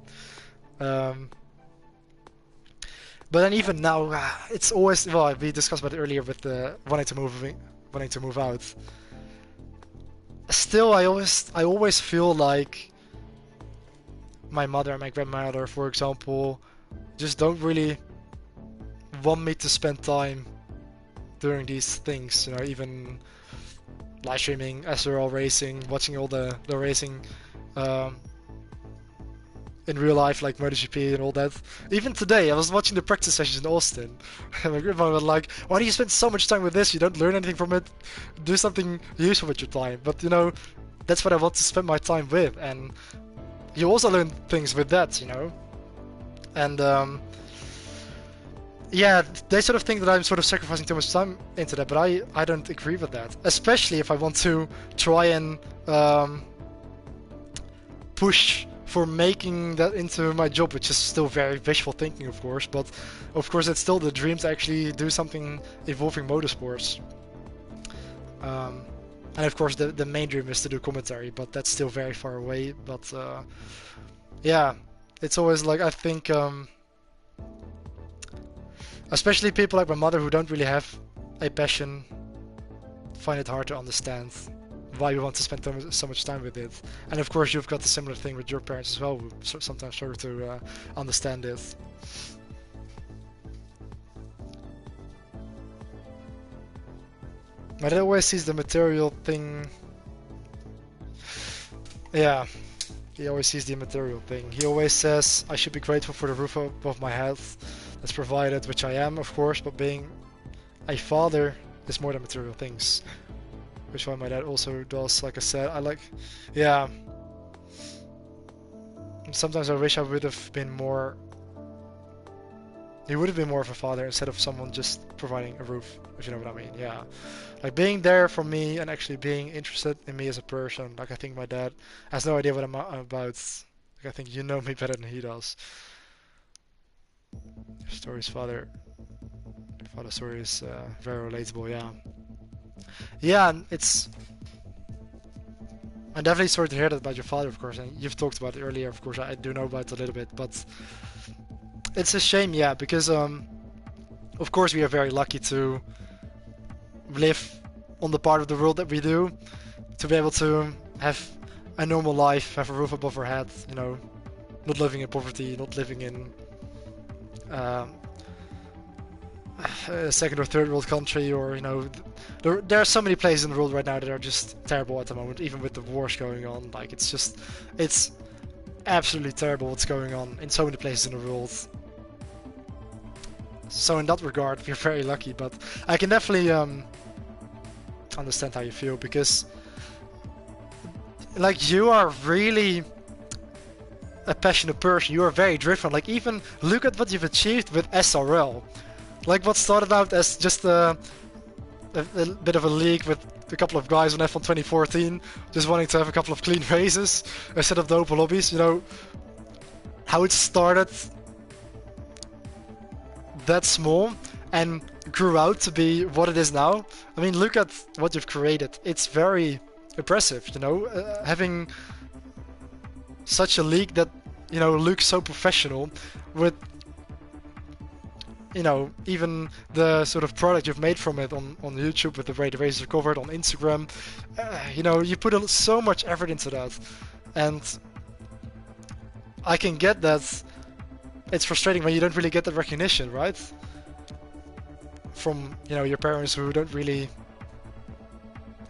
But then even now, it's always, well, we discussed about it earlier with the wanting to move out. Still, I always feel like my mother and my grandmother, for example, just don't really want me to spend time doing these things. You know, even live streaming, SRL racing, watching all the racing. In real life, like MotoGP and all that. Even today, I was watching the practice sessions in Austin, and my grandma was like, "Why do you spend so much time with this? You don't learn anything from it. Do something useful with your time." But you know, that's what I want to spend my time with, and you also learn things with that, you know. And yeah, they sort of think that I'm sort of sacrificing too much time into that, but I don't agree with that. Especially if I want to try and push for making that into my job, which is still very visual thinking, of course, but of course it's still the dream to actually do something involving motorsports. And of course the main dream is to do commentary, but that's still very far away. But yeah, it's always like, I think especially people like my mother, who don't really have a passion, find it hard to understand why you want to spend so much time with it. And of course you've got the similar thing with your parents as well, who sometimes struggle to understand it. My dad always sees the material thing. Yeah, he always sees the material thing. He always says I should be grateful for the roof above my head that's provided, which I am, of course, but being a father is more than material things. Which one my dad also does, like I said. Yeah. Sometimes I wish I would have been more he would have been more of a father instead of someone just providing a roof, if you know what I mean. Yeah, like being there for me and actually being interested in me as a person. Like I think my dad has no idea what I'm about. Like I think you know me better than he does. Story's father story is very relatable. Yeah, yeah, and I'm definitely sorry to hear that about your father, of course, and you've talked about it earlier. Of course, I do know about it a little bit, but it's a shame, yeah, because of course we are very lucky to live on the part of the world that we do, to be able to have a normal life, have a roof above our head, you know, not living in poverty, not living in um, a second or third world country, or you know, there are so many places in the world right now that are just terrible at the moment, even with the wars going on. Like it's absolutely terrible what's going on in so many places in the world. So in that regard, we're very lucky, but I can definitely understand how you feel, because like you are really a passionate person. You are very driven. Like even look at what you've achieved with SRL. Like what started out as just a bit of a league with a couple of guys on F1 2014, just wanting to have a couple of clean races instead of the open lobbies. You know how it started that small and grew out to be what it is now. I mean, look at what you've created. It's very impressive, you know, having such a league that, you know, looks so professional with, you know, even the sort of product you've made from it on YouTube with the way the races are covered on Instagram. You know, you put so much effort into that, and I can get that it's frustrating when you don't really get the recognition, right? From, you know, your parents who don't really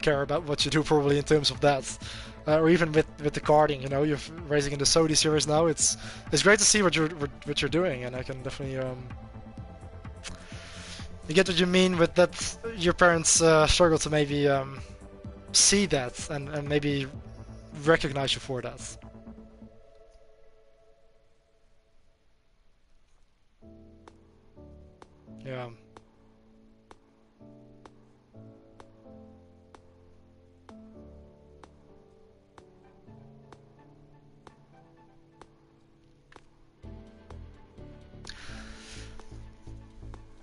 care about what you do probably in terms of that. Or even with the karting, you know, you're racing in the Saudi series now. It's great to see what you're doing, and I can definitely you get what you mean with that. Your parents struggle to maybe see that and maybe recognize you for that. Yeah.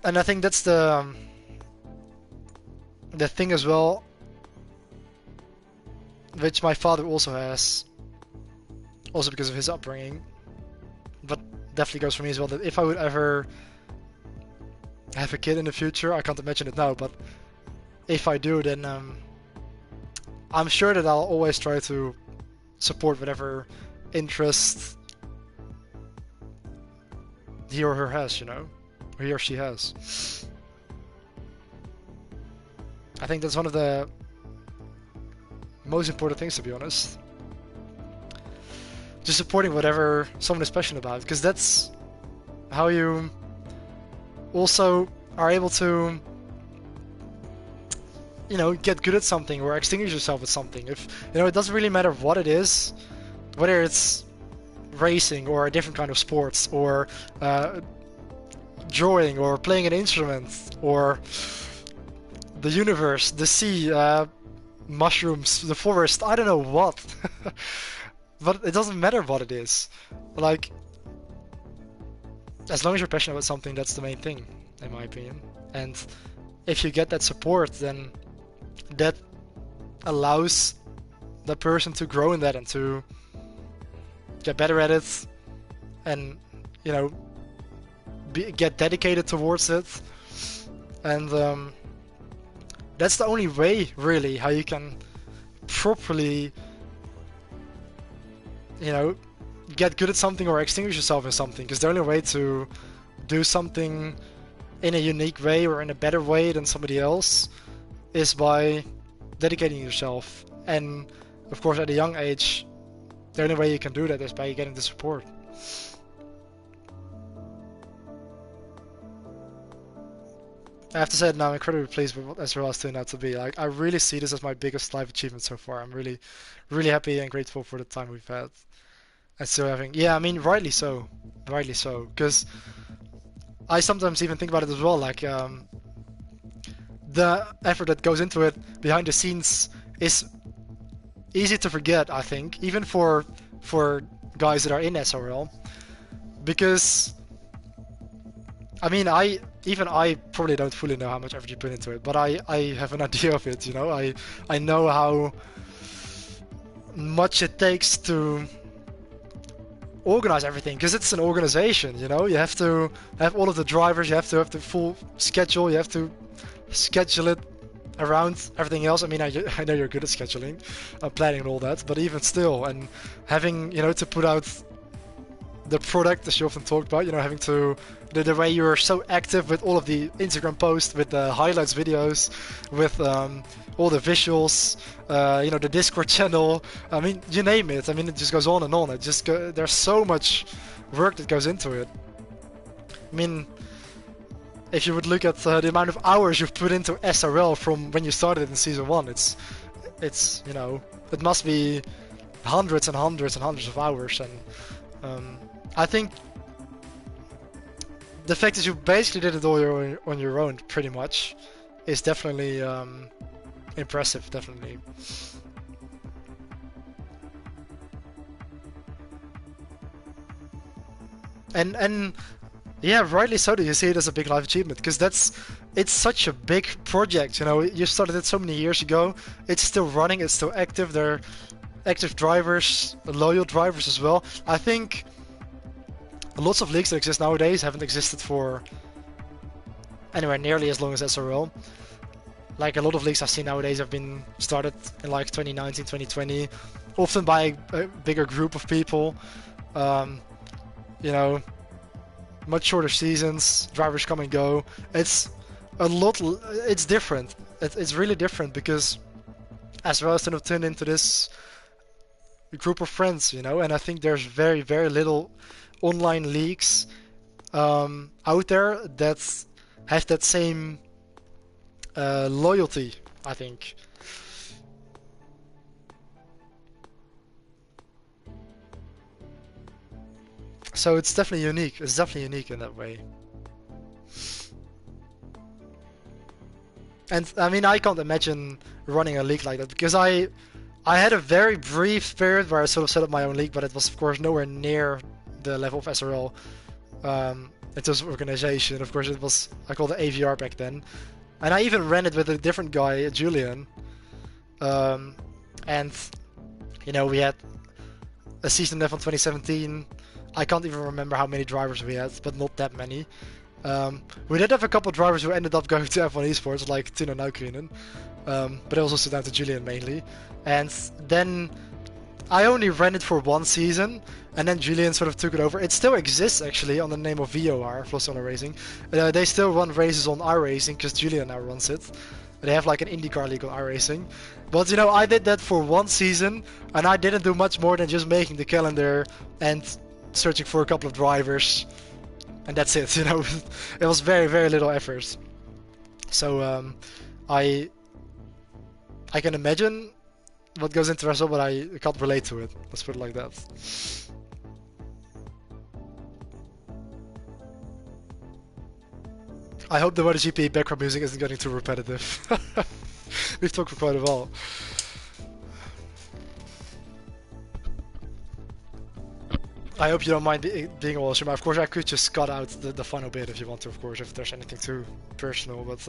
And I think that's the thing as well, which my father also has, also because of his upbringing, but definitely goes for me as well, that if I would ever have a kid in the future, I can't imagine it now, but if I do, then I'm sure that I'll always try to support whatever interest he or her has, you know, or he or she has. I think that's one of the most important things, to be honest. Just supporting whatever someone is passionate about, because that's how you also are able to, you know, get good at something or extinguish yourself with something. If, you know, it doesn't really matter what it is, whether it's racing or a different kind of sports, or drawing, or playing an instrument, or the universe, the sea, mushrooms, the forest, I don't know what. But it doesn't matter what it is. Like, as long as you're passionate about something, that's the main thing, in my opinion. And if you get that support, then that allows the person to grow in that and to get better at it, and, you know, get dedicated towards it. And that's the only way, really, how you can properly, you know, get good at something or extinguish yourself in something. Because the only way to do something in a unique way or in a better way than somebody else is by dedicating yourself. And of course, at a young age, the only way you can do that is by getting the support. I have to say now, I'm incredibly pleased with what SRL's turned out to be. Like, I really see this as my biggest life achievement so far. I'm really, really happy and grateful for the time we've had. And still having, yeah, I mean, rightly so, because I sometimes even think about it as well, like the effort that goes into it behind the scenes is easy to forget, I think, even for guys that are in SRL, because I mean, I probably don't fully know how much effort you put into it, but I have an idea of it, you know. I know how much it takes to organize everything, because it's an organization, you know. You have to have all of the drivers, you have to have the full schedule, you have to schedule it around everything else. I mean, I know you're good at scheduling, planning and all that, but even still, and having, you know, to put out the product, as you often talked about, you know, having to, the way you're so active with all of the Instagram posts, with the highlights videos, with all the visuals, you know, the Discord channel, I mean, you name it. I mean, it just goes on and on. It just there's so much work that goes into it. I mean, if you would look at the amount of hours you've put into SRL from when you started in season 1, it's you know, it must be hundreds and hundreds and hundreds of hours. And I think the fact that you basically did it all on your own, pretty much, is definitely impressive, definitely. And yeah, rightly so that you see it as a big life achievement, because it's such a big project, you know. You started it so many years ago, it's still running, it's still active, there are active drivers, loyal drivers as well. I think lots of leagues that exist nowadays haven't existed for anywhere nearly as long as SRL. Like, a lot of leagues I've seen nowadays have been started in like 2019, 2020, often by a bigger group of people. You know, much shorter seasons, drivers come and go. It's a lot. It's different. It's really different, because SRL has kind of turned into this group of friends, you know. And I think there's very, very little online leagues out there that have that same loyalty, I think. So it's definitely unique. It's definitely unique in that way. And I mean, I can't imagine running a league like that, because I had a very brief period where I sort of set up my own league, but it was of course nowhere near the level of SRL in terms of organization. Of course, it was, I called it AVR back then, and I even ran it with a different guy, Julian. And you know, we had a season left on 2017. I can't even remember how many drivers we had, but not that many. We did have a couple of drivers who ended up going to F1 Esports, like Tino Naukrinen, but it was also down to Julian mainly. And then I only ran it for one season, and then Julian sort of took it over. It still exists actually on the name of VOR, Flossola Racing. They still run races on iRacing, because Julian now runs it. They have like an IndyCar league on iRacing. But you know, I did that for one season, and I didn't do much more than just making the calendar and searching for a couple of drivers, and that's it. You know, it was very, very little effort. So I can imagine what goes into Wrestle, but I can't relate to it. Let's put it like that. I hope the MotoGP background music isn't getting too repetitive. We've talked for quite a while. I hope you don't mind being a streamer. Of course, I could just cut out the final bit if you want to, of course, if there's anything too personal. But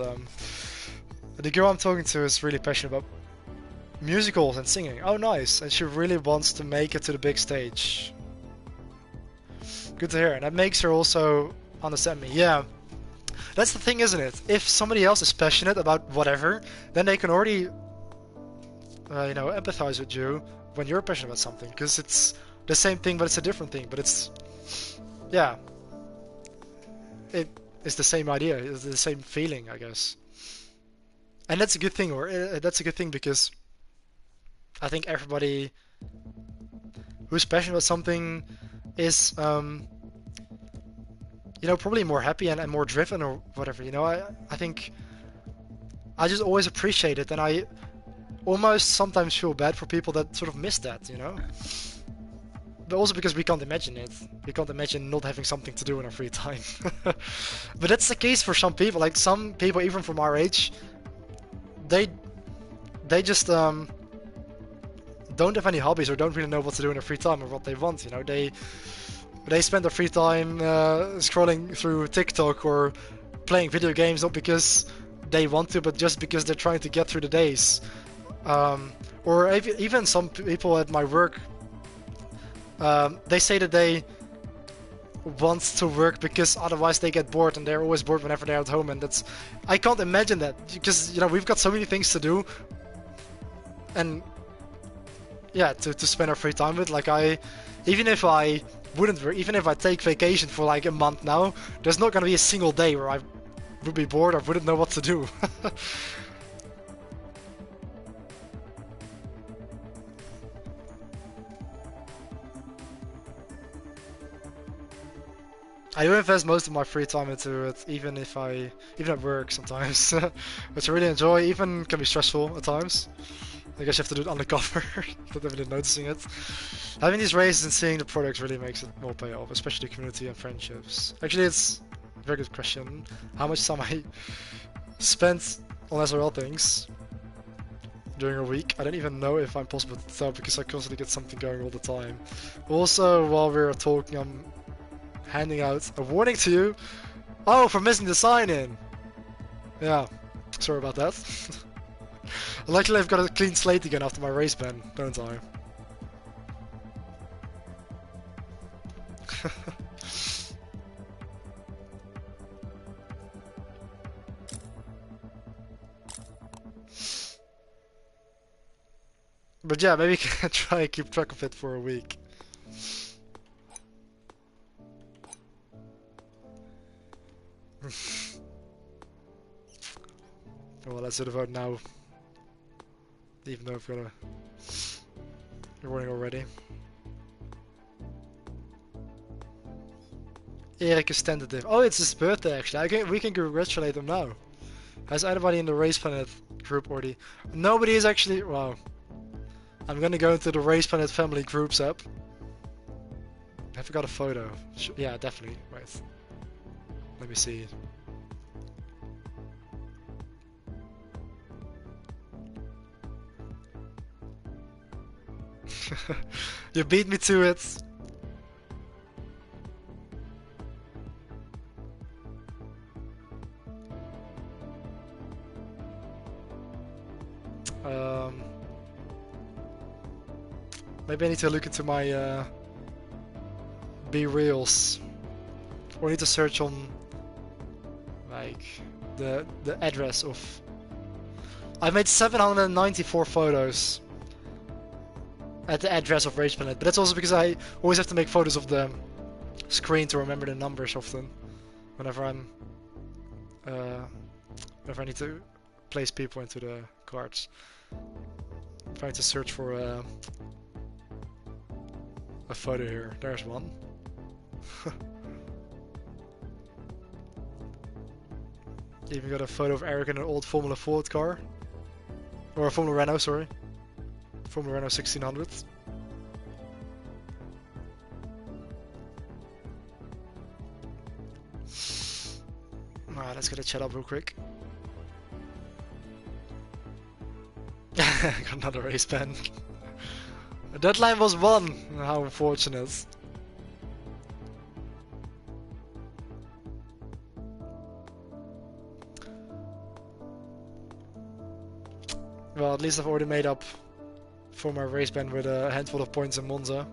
the girl I'm talking to is really passionate about musicals and singing. Oh, nice. And she really wants to make it to the big stage. Good to hear. And that makes her also understand me. Yeah. That's the thing, isn't it? If somebody else is passionate about whatever, then they can already, you know, empathize with you when you're passionate about something. Because it's the same thing, but it's a different thing. But it's, yeah. It's the same idea. It's the same feeling, I guess. And that's a good thing, or that's a good thing, because I think everybody who's passionate about something is, you know, probably more happy and more driven or whatever, you know. I think I just always appreciate it, and I almost sometimes feel bad for people that sort of miss that, you know. but also because we can't imagine it. We can't imagine not having something to do in our free time. But that's the case for some people. Like some people, even from our age, they just don't have any hobbies or don't really know what to do in their free time or what they want. You know, they spend their free time scrolling through TikTok or playing video games, not because they want to, but just because they're trying to get through the days. Or even some people at my work, they say that they want to work because otherwise they get bored, and they're always bored whenever they're at home. And I can't imagine that, because you know we've got so many things to do, and yeah, to spend our free time with. Like even if I wouldn't work, even if I take vacation for like a month now, there's not gonna be a single day where I would be bored or wouldn't know what to do. I do invest most of my free time into it, even at work sometimes, which I really enjoy. Even can be stressful at times. I guess you have to do it undercover, without even noticing it. Having these races and seeing the products really makes it more pay off, especially community and friendships. Actually, it's a very good question. How much time I spent on SRL things during a week? I don't even know if I'm possible to tell, because I constantly get something going all the time. Also, while we're talking, I'm handing out a warning to you. Oh, for missing the sign-in! Yeah, sorry about that. Luckily I've got a clean slate again after my race ban, don't I? But yeah, maybe you can try and keep track of it for a week. Well, let's do the vote now. Even though I've got a warning already. Erik is tentative. Oh, it's his birthday actually. We can congratulate him now. Has anybody in the Race Planet group already? Nobody is actually. Wow. I'm gonna go into the Race Planet family groups app. I forgot a photo. Yeah, definitely. Right. Let me see. You beat me to it. Maybe I need to look into my B-Reels. Or I need to search on like the address of. I've made 794 photos at the address of RECentral, but that's also because I always have to make photos of the screen to remember the numbers often. Whenever I need to place people into the cards. I'm trying to search for a photo here. There's one. Even got a photo of Eric in an old Formula Ford car. Or a Formula Renault, sorry. Formula Renault 1600. Alright, let's get a chat up real quick. Got another race ban. The deadline was 1. How unfortunate. Well, at least I've already made up for my race ban with a handful of points in Monza.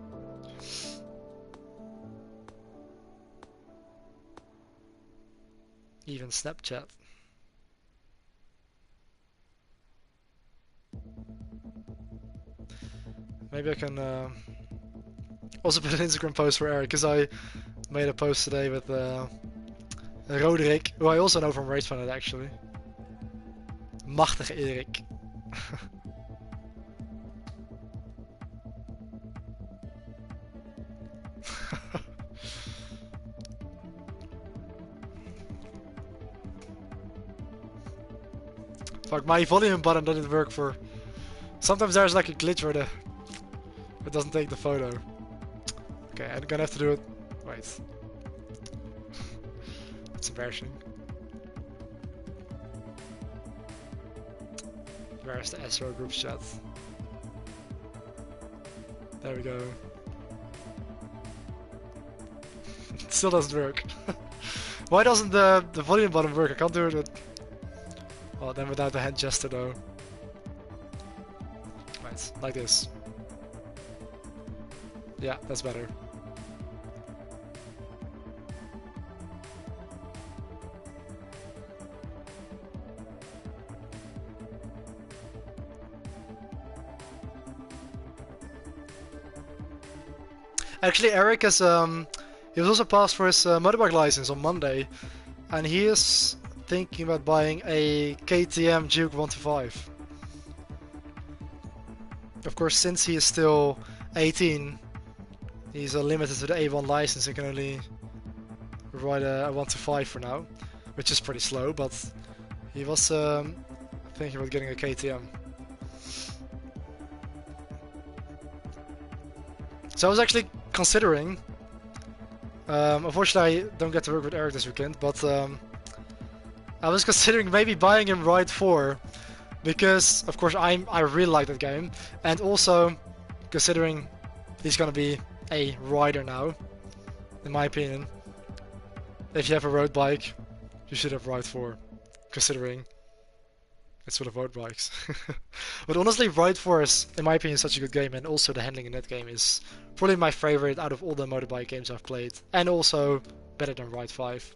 Even Snapchat. Maybe I can also put an Instagram post for Eric, because I made a post today with Roderick, who I also know from Race Planet actually. Machtig Erik. Fuck, my volume button doesn't work Sometimes there's like a glitch where it doesn't take the photo. Okay, I'm gonna have to do it. Wait. It's embarrassing. Where's the SRO group chat? There we go. It still doesn't work. Why doesn't the volume button work? I can't do it with... Oh, then without the hand gesture though. Right, like this. Yeah, that's better. Actually, Eric has he was also passed for his motorbike license on Monday, and he is thinking about buying a KTM Duke 125. Of course, since he is still 18, he's limited to the A1 license and can only ride a 125 for now, which is pretty slow, but he was thinking about getting a KTM. So I was actually considering, unfortunately I don't get to work with Eric this weekend, but I was considering maybe buying him Ride 4, because of course I really like that game, and also considering he's gonna be a rider now, in my opinion. If you have a road bike, you should have Ride 4, considering it's for the road bikes. But honestly, Ride 4 is, in my opinion, such a good game, and also the handling in that game is probably my favorite out of all the motorbike games I've played, and also better than Ride 5.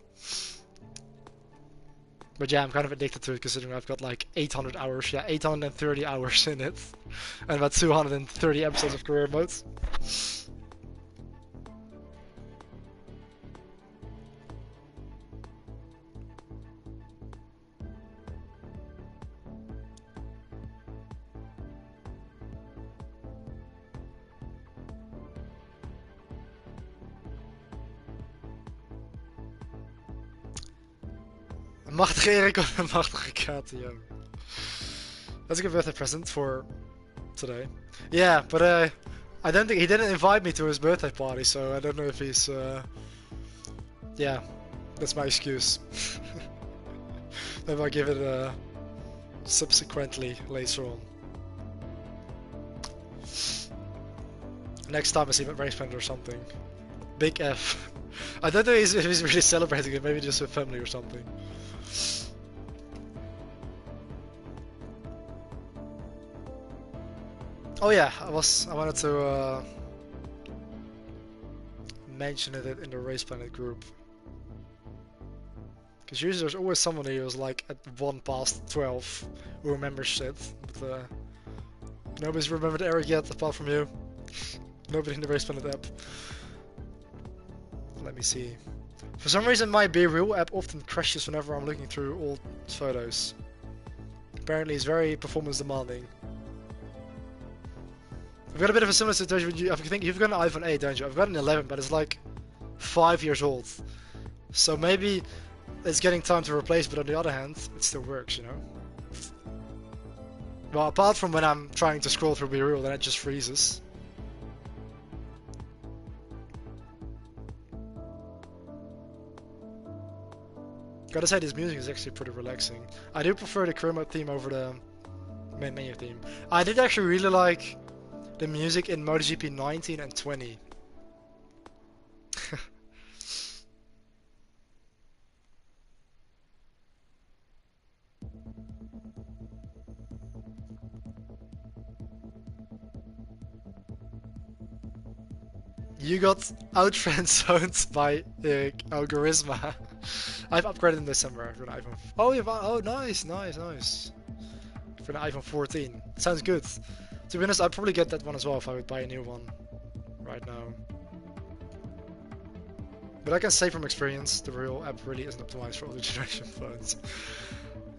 But yeah, I'm kind of addicted to it, considering I've got like 800 hours, yeah, 830 hours in it, and about 230 episodes of career mode. Machtige Erik of a machtige KTM. That's a good birthday present for today. Yeah, but I don't think he didn't invite me to his birthday party, so I don't know if he's yeah, that's my excuse. Maybe I'll give it subsequently later on. Next time I see him at RECentral or something. Big F. I don't know if he's really celebrating it, maybe just with family or something. Oh yeah, I wanted to mention it in the Race Planet group. Because usually there's always somebody who's like at 1 past 12 who remembers shit, but nobody's remembered Eric yet apart from you. Nobody in the Race Planet app. Let me see. For some reason my Be Real app often crashes whenever I'm looking through old photos. Apparently it's very performance demanding. I've got a bit of a similar situation with you. I think you've got an iPhone 8, don't you? I've got an 11, but it's like 5 years old. So maybe it's getting time to replace, but on the other hand, it still works, you know? Well, apart from when I'm trying to scroll through Be Real, then it just freezes. Gotta say, this music is actually pretty relaxing. I do prefer the career mode theme over the main menu theme. I did actually really like the music in MotoGP 19 and 20. You got out-friend-zoned by Algoritma. I've upgraded in December for an iPhone. Oh, oh, nice. For an iPhone 14. Sounds good. To be honest, I'd probably get that one as well if I would buy a new one right now. But I can say from experience, the real app really isn't optimized for older generation phones.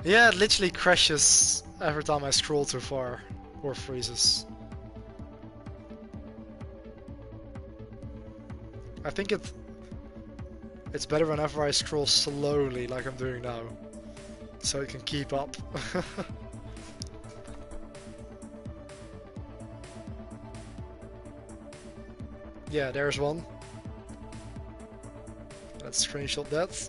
Yeah, it literally crashes every time I scroll too far or freezes. I think it's better whenever I scroll slowly like I'm doing now, so it can keep up. Yeah, there's one. Let's screenshot that.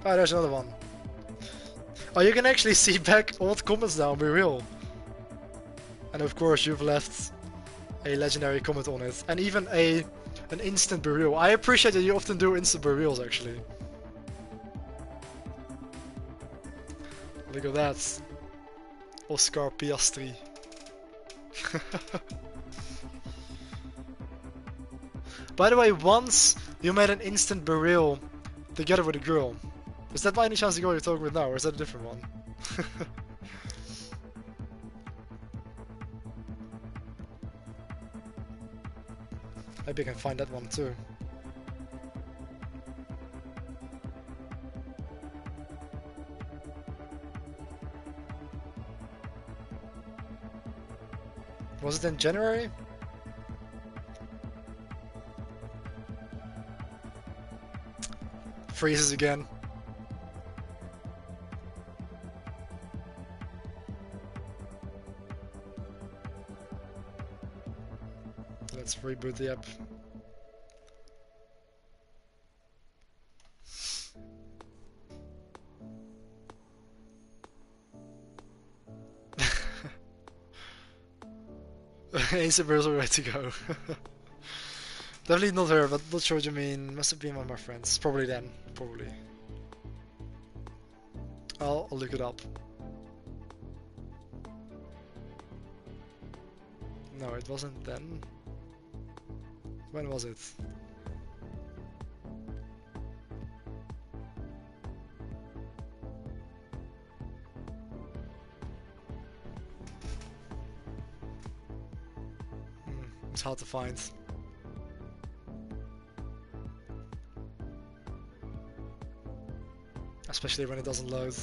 Oh, there's another one. Oh, you can actually see back old comments now, be real. And of course, you've left a legendary comment on it, and even an instant burial. I appreciate that you often do instant burials, actually. Look at that, Oscar Piastri. By the way, once you made an instant burial together with a girl. Is that by any chance the girl you're talking with now, or is that a different one? Maybe I can find that one too. Was it in January? Freezes again. Let's reboot the app. Isabel's ready to go. Definitely not her, but not sure what you mean. Must have been one of my friends. Probably then. Probably. I'll look it up. No, it wasn't then. When was it? It's hard to find. Especially when it doesn't load.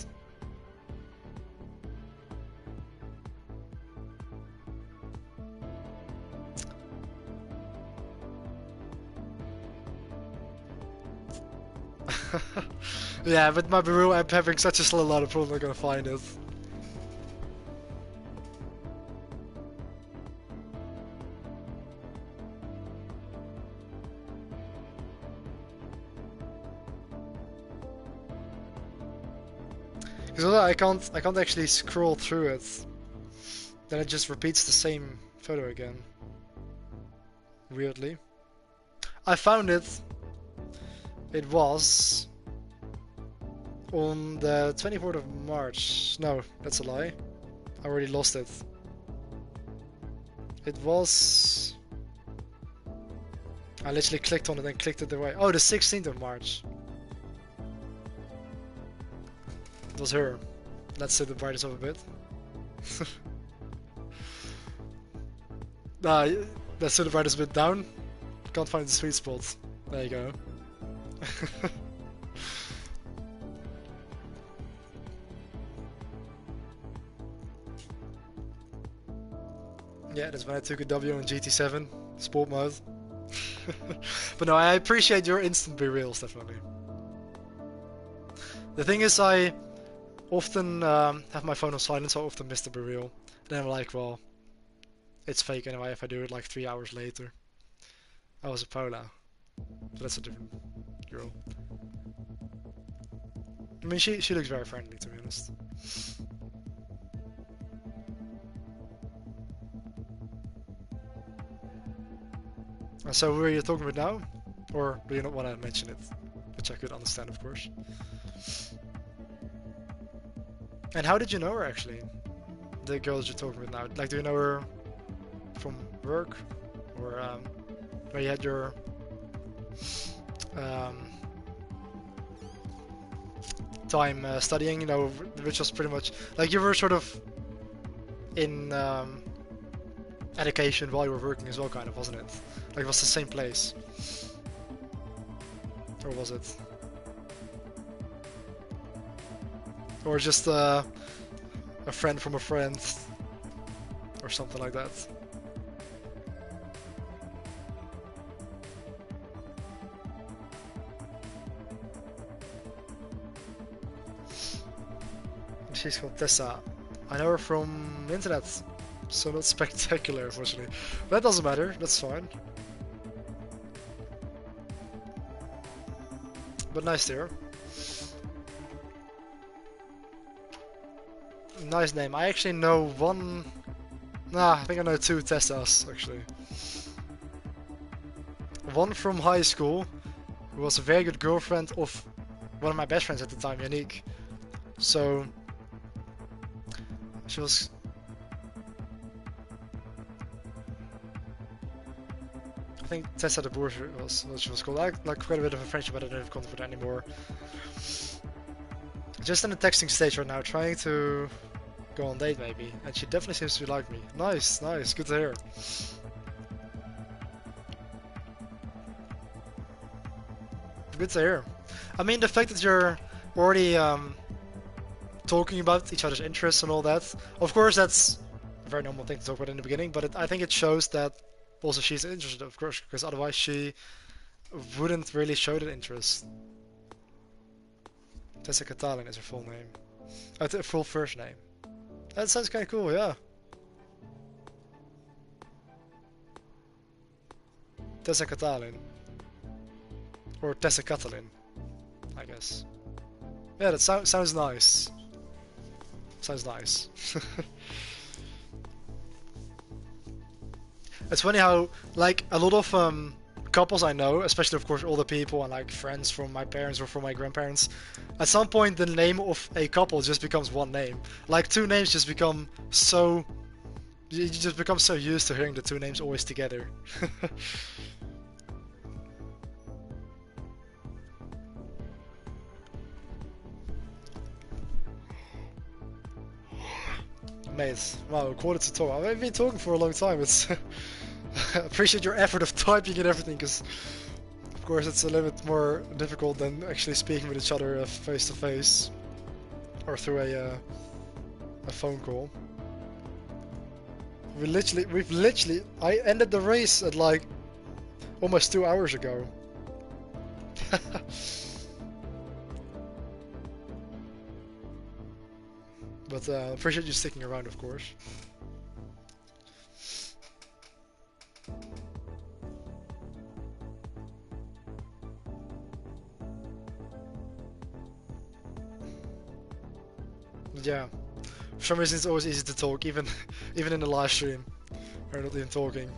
Yeah, but my Baru app having such a slow load, I'm probably not gonna find it. Because I can't actually scroll through it. Then it just repeats the same photo again. Weirdly. I found it. It was on the 24th of March. No, that's a lie. I already lost it. It was... I literally clicked on it and clicked it away. Oh, the 16th of March. It was her. Let's set the brightness up a bit. Let's set the brightness a bit down. Can't find the sweet spot. There you go. Yeah, that's when I took a W in GT7 sport mode. But no, I appreciate your instant be-reals, definitely. The thing is, I often have my phone on silent, so I often miss the be-real. Then I'm like, well, it's fake anyway if I do it like 3 hours later. I was a Pola, so that's a different girl. I mean, she looks very friendly, to be honest. So who are you talking with now? Or do you not want to mention it? Which I could understand, of course. And how did you know her, actually? The girl that you're talking with now. Like, do you know her from work? Or where you had your time studying, you know, which was pretty much... Like, you were sort of in education while you were working as well, kind of, wasn't it? Like, it was the same place. Or was it? Or just a friend from a friend. Or something like that. She's called Tessa. I know her from the internet. so not spectacular, unfortunately. But that doesn't matter, that's fine. But nice there. Nice name. I actually know one... Nah, I think I know two Tessas, actually. One from high school, who was a very good girlfriend of one of my best friends at the time, Yannick. So... She was... I think Tessa de Boer was what she was called. I had like quite a bit of a friendship, but I don't have contact with her anymore. Just in the texting stage right now, trying to go on date maybe, and she definitely seems to like me. Nice, nice, good to hear. Good to hear. I mean, the fact that you're already talking about each other's interests and all that, of course that's a very normal thing to talk about in the beginning, but I think it shows that also she's interested, of course, because otherwise she wouldn't really show that interest. Tessa Catalin is her full name. Oh, her full first name. That sounds kind of cool, yeah. Tessa Catalin. Or Tessa Catalin, I guess. Yeah, that sounds nice. Sounds nice. It's funny how, like, a lot of couples I know, especially of course older people and like friends from my parents or from my grandparents, at some point the name of a couple just becomes one name. Like two names just become so... You just become so used to hearing the two names always together. Mate, wow, a quarter to talk. I've been talking for a long time. It's I appreciate your effort of typing and everything, because of course it's a little bit more difficult than actually speaking with each other face to face or through a phone call. We've literally, I ended the race at like almost 2 hours ago. But appreciate you sticking around, of course. Yeah, for some reason it's always easy to talk, even in the live stream. We're not even talking.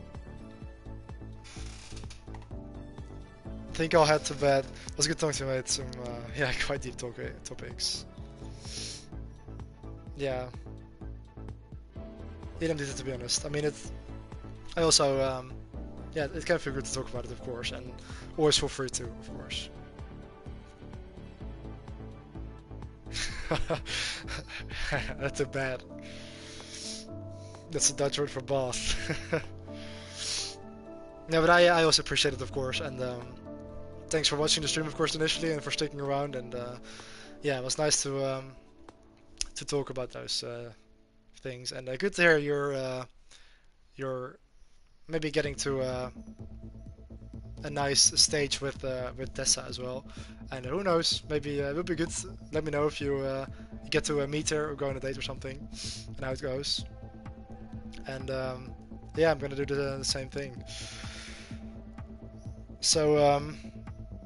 I think I'll head to bed. It was good talking to you, mate. Some yeah, quite deep topics. Yeah. Didn't need it, to be honest. I mean, I also yeah, it can feel good to talk about it, of course, and always feel free to, of course. That's a bad. That's a Dutch word for bath. Yeah, but I also appreciate it, of course, and thanks for watching the stream, of course, initially, and for sticking around. And yeah, it was nice to talk about those things, and good to hear you're maybe getting to a nice stage with Tessa as well. And who knows, maybe it would be good. Let me know if you get to meet her or go on a date or something, and how it goes. And yeah, I'm gonna do the same thing. So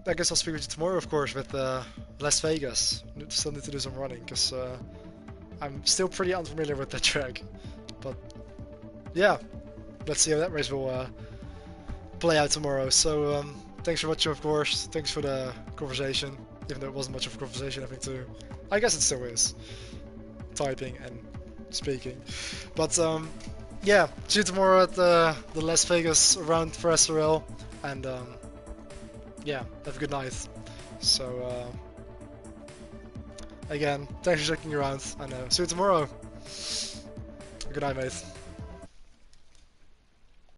I guess I'll speak with you tomorrow, of course, with Las Vegas. Still need to do some running, because I'm still pretty unfamiliar with that track. But yeah, let's see how that race will play out tomorrow. So thanks for watching, of course. Thanks for the conversation, even though it wasn't much of a conversation, I think, too. I guess it still is, typing and speaking. But yeah, see you tomorrow at the Las Vegas round for SRL, and yeah, have a good night. So again, thanks for checking around, and see you tomorrow. Good night, mate.